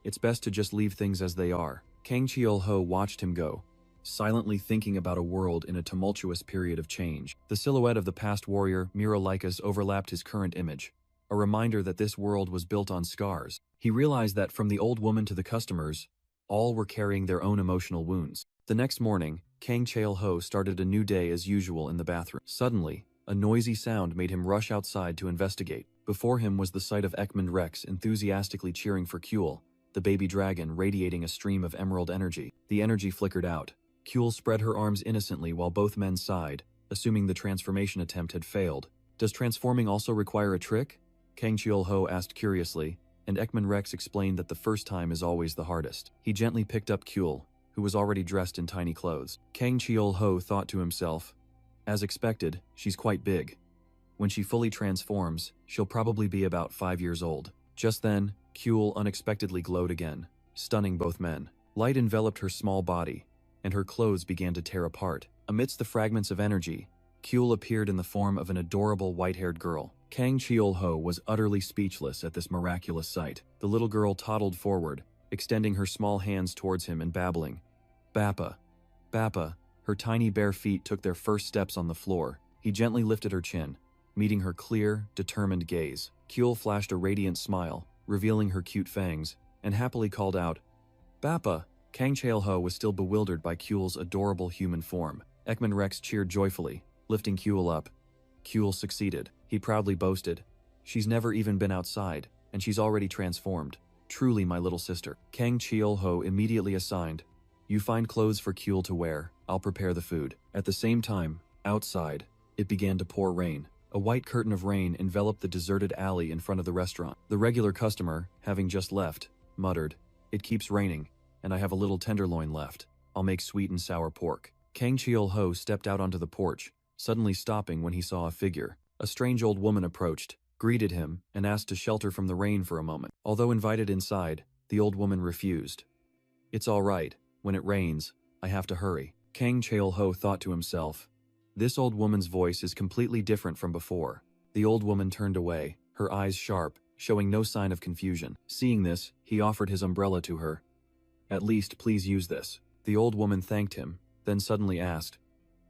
Speaker 1: "It's best to just leave things as they are." Kang Cheol-ho watched him go, silently thinking about a world in a tumultuous period of change. The silhouette of the past warrior, Mirolikas, overlapped his current image, a reminder that this world was built on scars. He realized that from the old woman to the customers, all were carrying their own emotional wounds. The next morning, Kang Cheol-ho started a new day as usual in the bathroom. Suddenly, a noisy sound made him rush outside to investigate. Before him was the sight of Ekman Rex enthusiastically cheering for Kuel, the baby dragon radiating a stream of emerald energy. The energy flickered out. Kuel spread her arms innocently while both men sighed, assuming the transformation attempt had failed. "Does transforming also require a trick?" Kang Cheol-ho asked curiously, and Ekman Rex explained that the first time is always the hardest. He gently picked up Kuel, who was already dressed in tiny clothes. Kang Cheol-ho thought to himself, "As expected, she's quite big. When she fully transforms, she'll probably be about 5 years old." Just then, Kuel unexpectedly glowed again, stunning both men. Light enveloped her small body, and her clothes began to tear apart. Amidst the fragments of energy, Kuel appeared in the form of an adorable white-haired girl. Kang Cheol-ho was utterly speechless at this miraculous sight. The little girl toddled forward, extending her small hands towards him and babbling, "Bappa, Bappa." Her tiny bare feet took their first steps on the floor. He gently lifted her chin, meeting her clear, determined gaze. Kuel flashed a radiant smile, revealing her cute fangs, and happily called out, "Bappa." Kang Cheol-ho was still bewildered by Kuel's adorable human form. Ekman Rex cheered joyfully, lifting Kuel up. Kuel succeeded. He proudly boasted, "She's never even been outside, and she's already transformed. Truly my little sister." Kang Cheol-ho immediately assigned, "You find clothes for Kuel to wear, I'll prepare the food." At the same time, outside, it began to pour rain. A white curtain of rain enveloped the deserted alley in front of the restaurant. The regular customer, having just left, muttered, "It keeps raining, and I have a little tenderloin left. I'll make sweet and sour pork." Kang Cheol-ho stepped out onto the porch, suddenly stopping when he saw a figure. A strange old woman approached, greeted him, and asked to shelter from the rain for a moment. Although invited inside, the old woman refused. "It's all right. When it rains, I have to hurry." Kang Cheol-ho thought to himself, "This old woman's voice is completely different from before." The old woman turned away, her eyes sharp, showing no sign of confusion. Seeing this, he offered his umbrella to her. "At least, please use this." The old woman thanked him, then suddenly asked,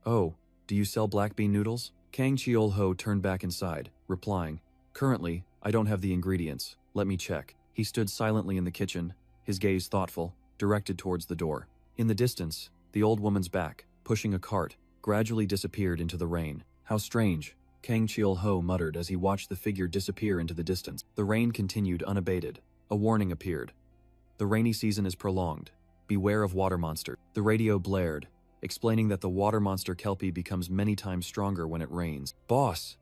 Speaker 1: "Oh, do you sell black bean noodles?" Kang Cheol-ho turned back inside, replying, "Currently, I don't have the ingredients. Let me check." He stood silently in the kitchen, his gaze thoughtful, directed towards the door. In the distance, the old woman's back, pushing a cart, gradually disappeared into the rain. "How strange," Kang Cheol-ho muttered as he watched the figure disappear into the distance. The rain continued unabated. A warning appeared. "The rainy season is prolonged. Beware of water monster." The radio blared, explaining that the water monster Kelpie becomes many times stronger when it rains. "Boss!"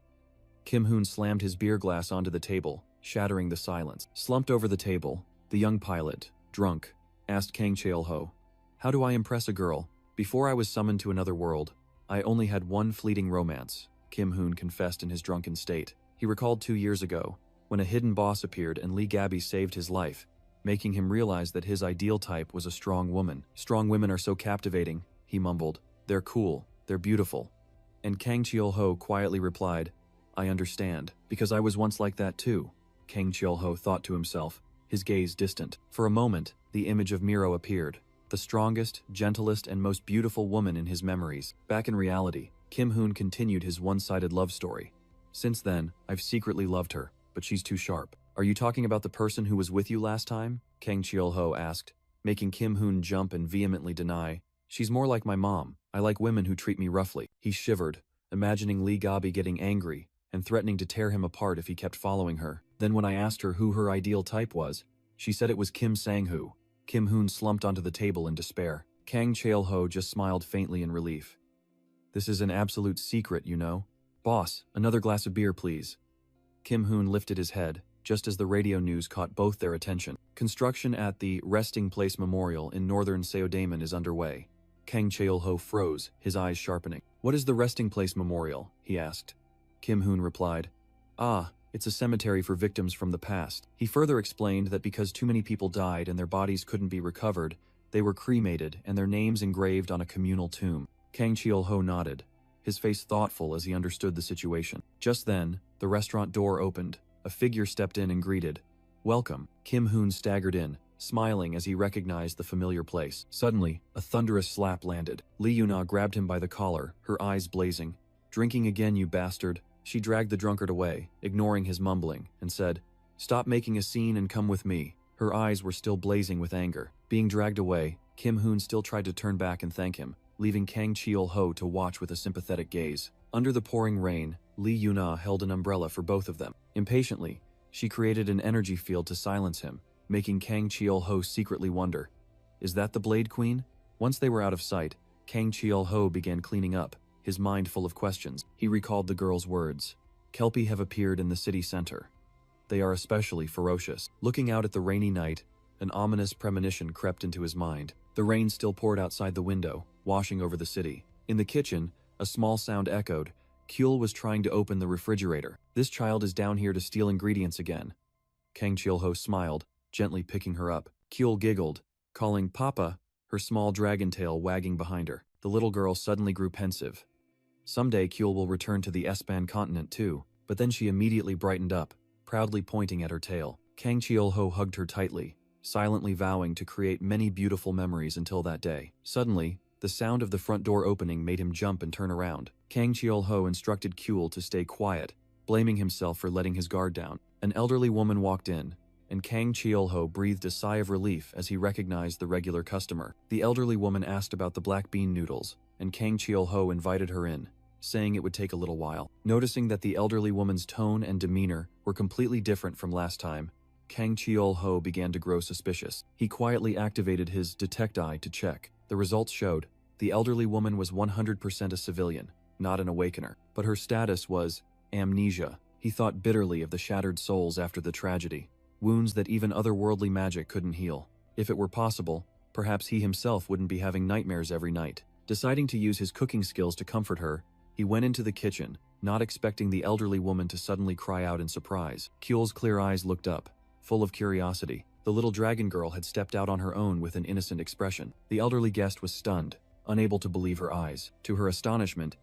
Speaker 1: Kim Hoon slammed his beer glass onto the table, shattering the silence. Slumped over the table, the young pilot, drunk, asked Kang Cheol-ho, "How do I impress a girl? Before I was summoned to another world, I only had one fleeting romance," Kim Hoon confessed in his drunken state. He recalled 2 years ago, when a hidden boss appeared and Lee Gabby saved his life, making him realize that his ideal type was a strong woman. "Strong women are so captivating," he mumbled. "They're cool, they're beautiful." And Kang Cheol-ho quietly replied, "I understand, because I was once like that too." Kang Cheol-ho thought to himself, his gaze distant. For a moment, the image of Miro appeared, the strongest, gentlest, and most beautiful woman in his memories. Back in reality, Kim Hoon continued his one-sided love story. "Since then, I've secretly loved her, but she's too sharp." "Are you talking about the person who was with you last time?" Kang Cheol-ho asked, making Kim Hoon jump and vehemently deny. "She's more like my mom. I like women who treat me roughly." He shivered, imagining Lee Gabby getting angry and threatening to tear him apart if he kept following her. Then when I asked her who her ideal type was, she said it was Kim Sang-hoo. Kim Hoon slumped onto the table in despair. Kang Cheol-ho just smiled faintly in relief. "This is an absolute secret, you know." "Boss, another glass of beer, please." Kim Hoon lifted his head, just as the radio news caught both their attention. Construction at the Resting Place Memorial in northern Seodaemun is underway. Kang Cheol-ho froze, his eyes sharpening. "What is the resting place memorial?" he asked. Kim Hoon replied, "Ah, it's a cemetery for victims from the past." He further explained that because too many people died and their bodies couldn't be recovered, they were cremated and their names engraved on a communal tomb. Kang Cheol-ho nodded, his face thoughtful as he understood the situation. Just then, the restaurant door opened. A figure stepped in and greeted. "Welcome." Kim Hoon staggered in, smiling as he recognized the familiar place. Suddenly, a thunderous slap landed. Lee Yuna grabbed him by the collar, her eyes blazing. "Drinking again, you bastard." She dragged the drunkard away, ignoring his mumbling, and said, "Stop making a scene and come with me." Her eyes were still blazing with anger. Being dragged away, Kim Hoon still tried to turn back and thank him, leaving Kang Cheol-ho to watch with a sympathetic gaze. Under the pouring rain, Lee Yuna held an umbrella for both of them. Impatiently, she created an energy field to silence him, making Kang Cheol-ho secretly wonder, "Is that the Blade Queen?" Once they were out of sight, Kang Cheol-ho began cleaning up, his mind full of questions. He recalled the girl's words. Kelpie have appeared in the city center. They are especially ferocious. Looking out at the rainy night, an ominous premonition crept into his mind. The rain still poured outside the window, washing over the city. In the kitchen, a small sound echoed. Kyul was trying to open the refrigerator. "This child is down here to steal ingredients again." Kang Cheol-ho smiled, gently picking her up. Kyul giggled, calling Papa, her small dragon tail wagging behind her. The little girl suddenly grew pensive. Someday Kyul will return to the Espan continent too, but then she immediately brightened up, proudly pointing at her tail. Kang Cheol-ho hugged her tightly, silently vowing to create many beautiful memories until that day. Suddenly, the sound of the front door opening made him jump and turn around. Kang Cheol-ho instructed Kyul to stay quiet, blaming himself for letting his guard down. An elderly woman walked in, and Kang Cheol-ho breathed a sigh of relief as he recognized the regular customer. The elderly woman asked about the black bean noodles, and Kang Cheol-ho invited her in, saying it would take a little while. Noticing that the elderly woman's tone and demeanor were completely different from last time, Kang Cheol-ho began to grow suspicious. He quietly activated his detect eye to check. The results showed the elderly woman was 100% a civilian, not an awakener, but her status was amnesia. He thought bitterly of the shattered souls after the tragedy, wounds that even otherworldly magic couldn't heal. If it were possible, perhaps he himself wouldn't be having nightmares every night. Deciding to use his cooking skills to comfort her, he went into the kitchen, not expecting the elderly woman to suddenly cry out in surprise. Kyul's clear eyes looked up, full of curiosity. The little dragon girl had stepped out on her own with an innocent expression. The elderly guest was stunned, unable to believe her eyes. To her astonishment,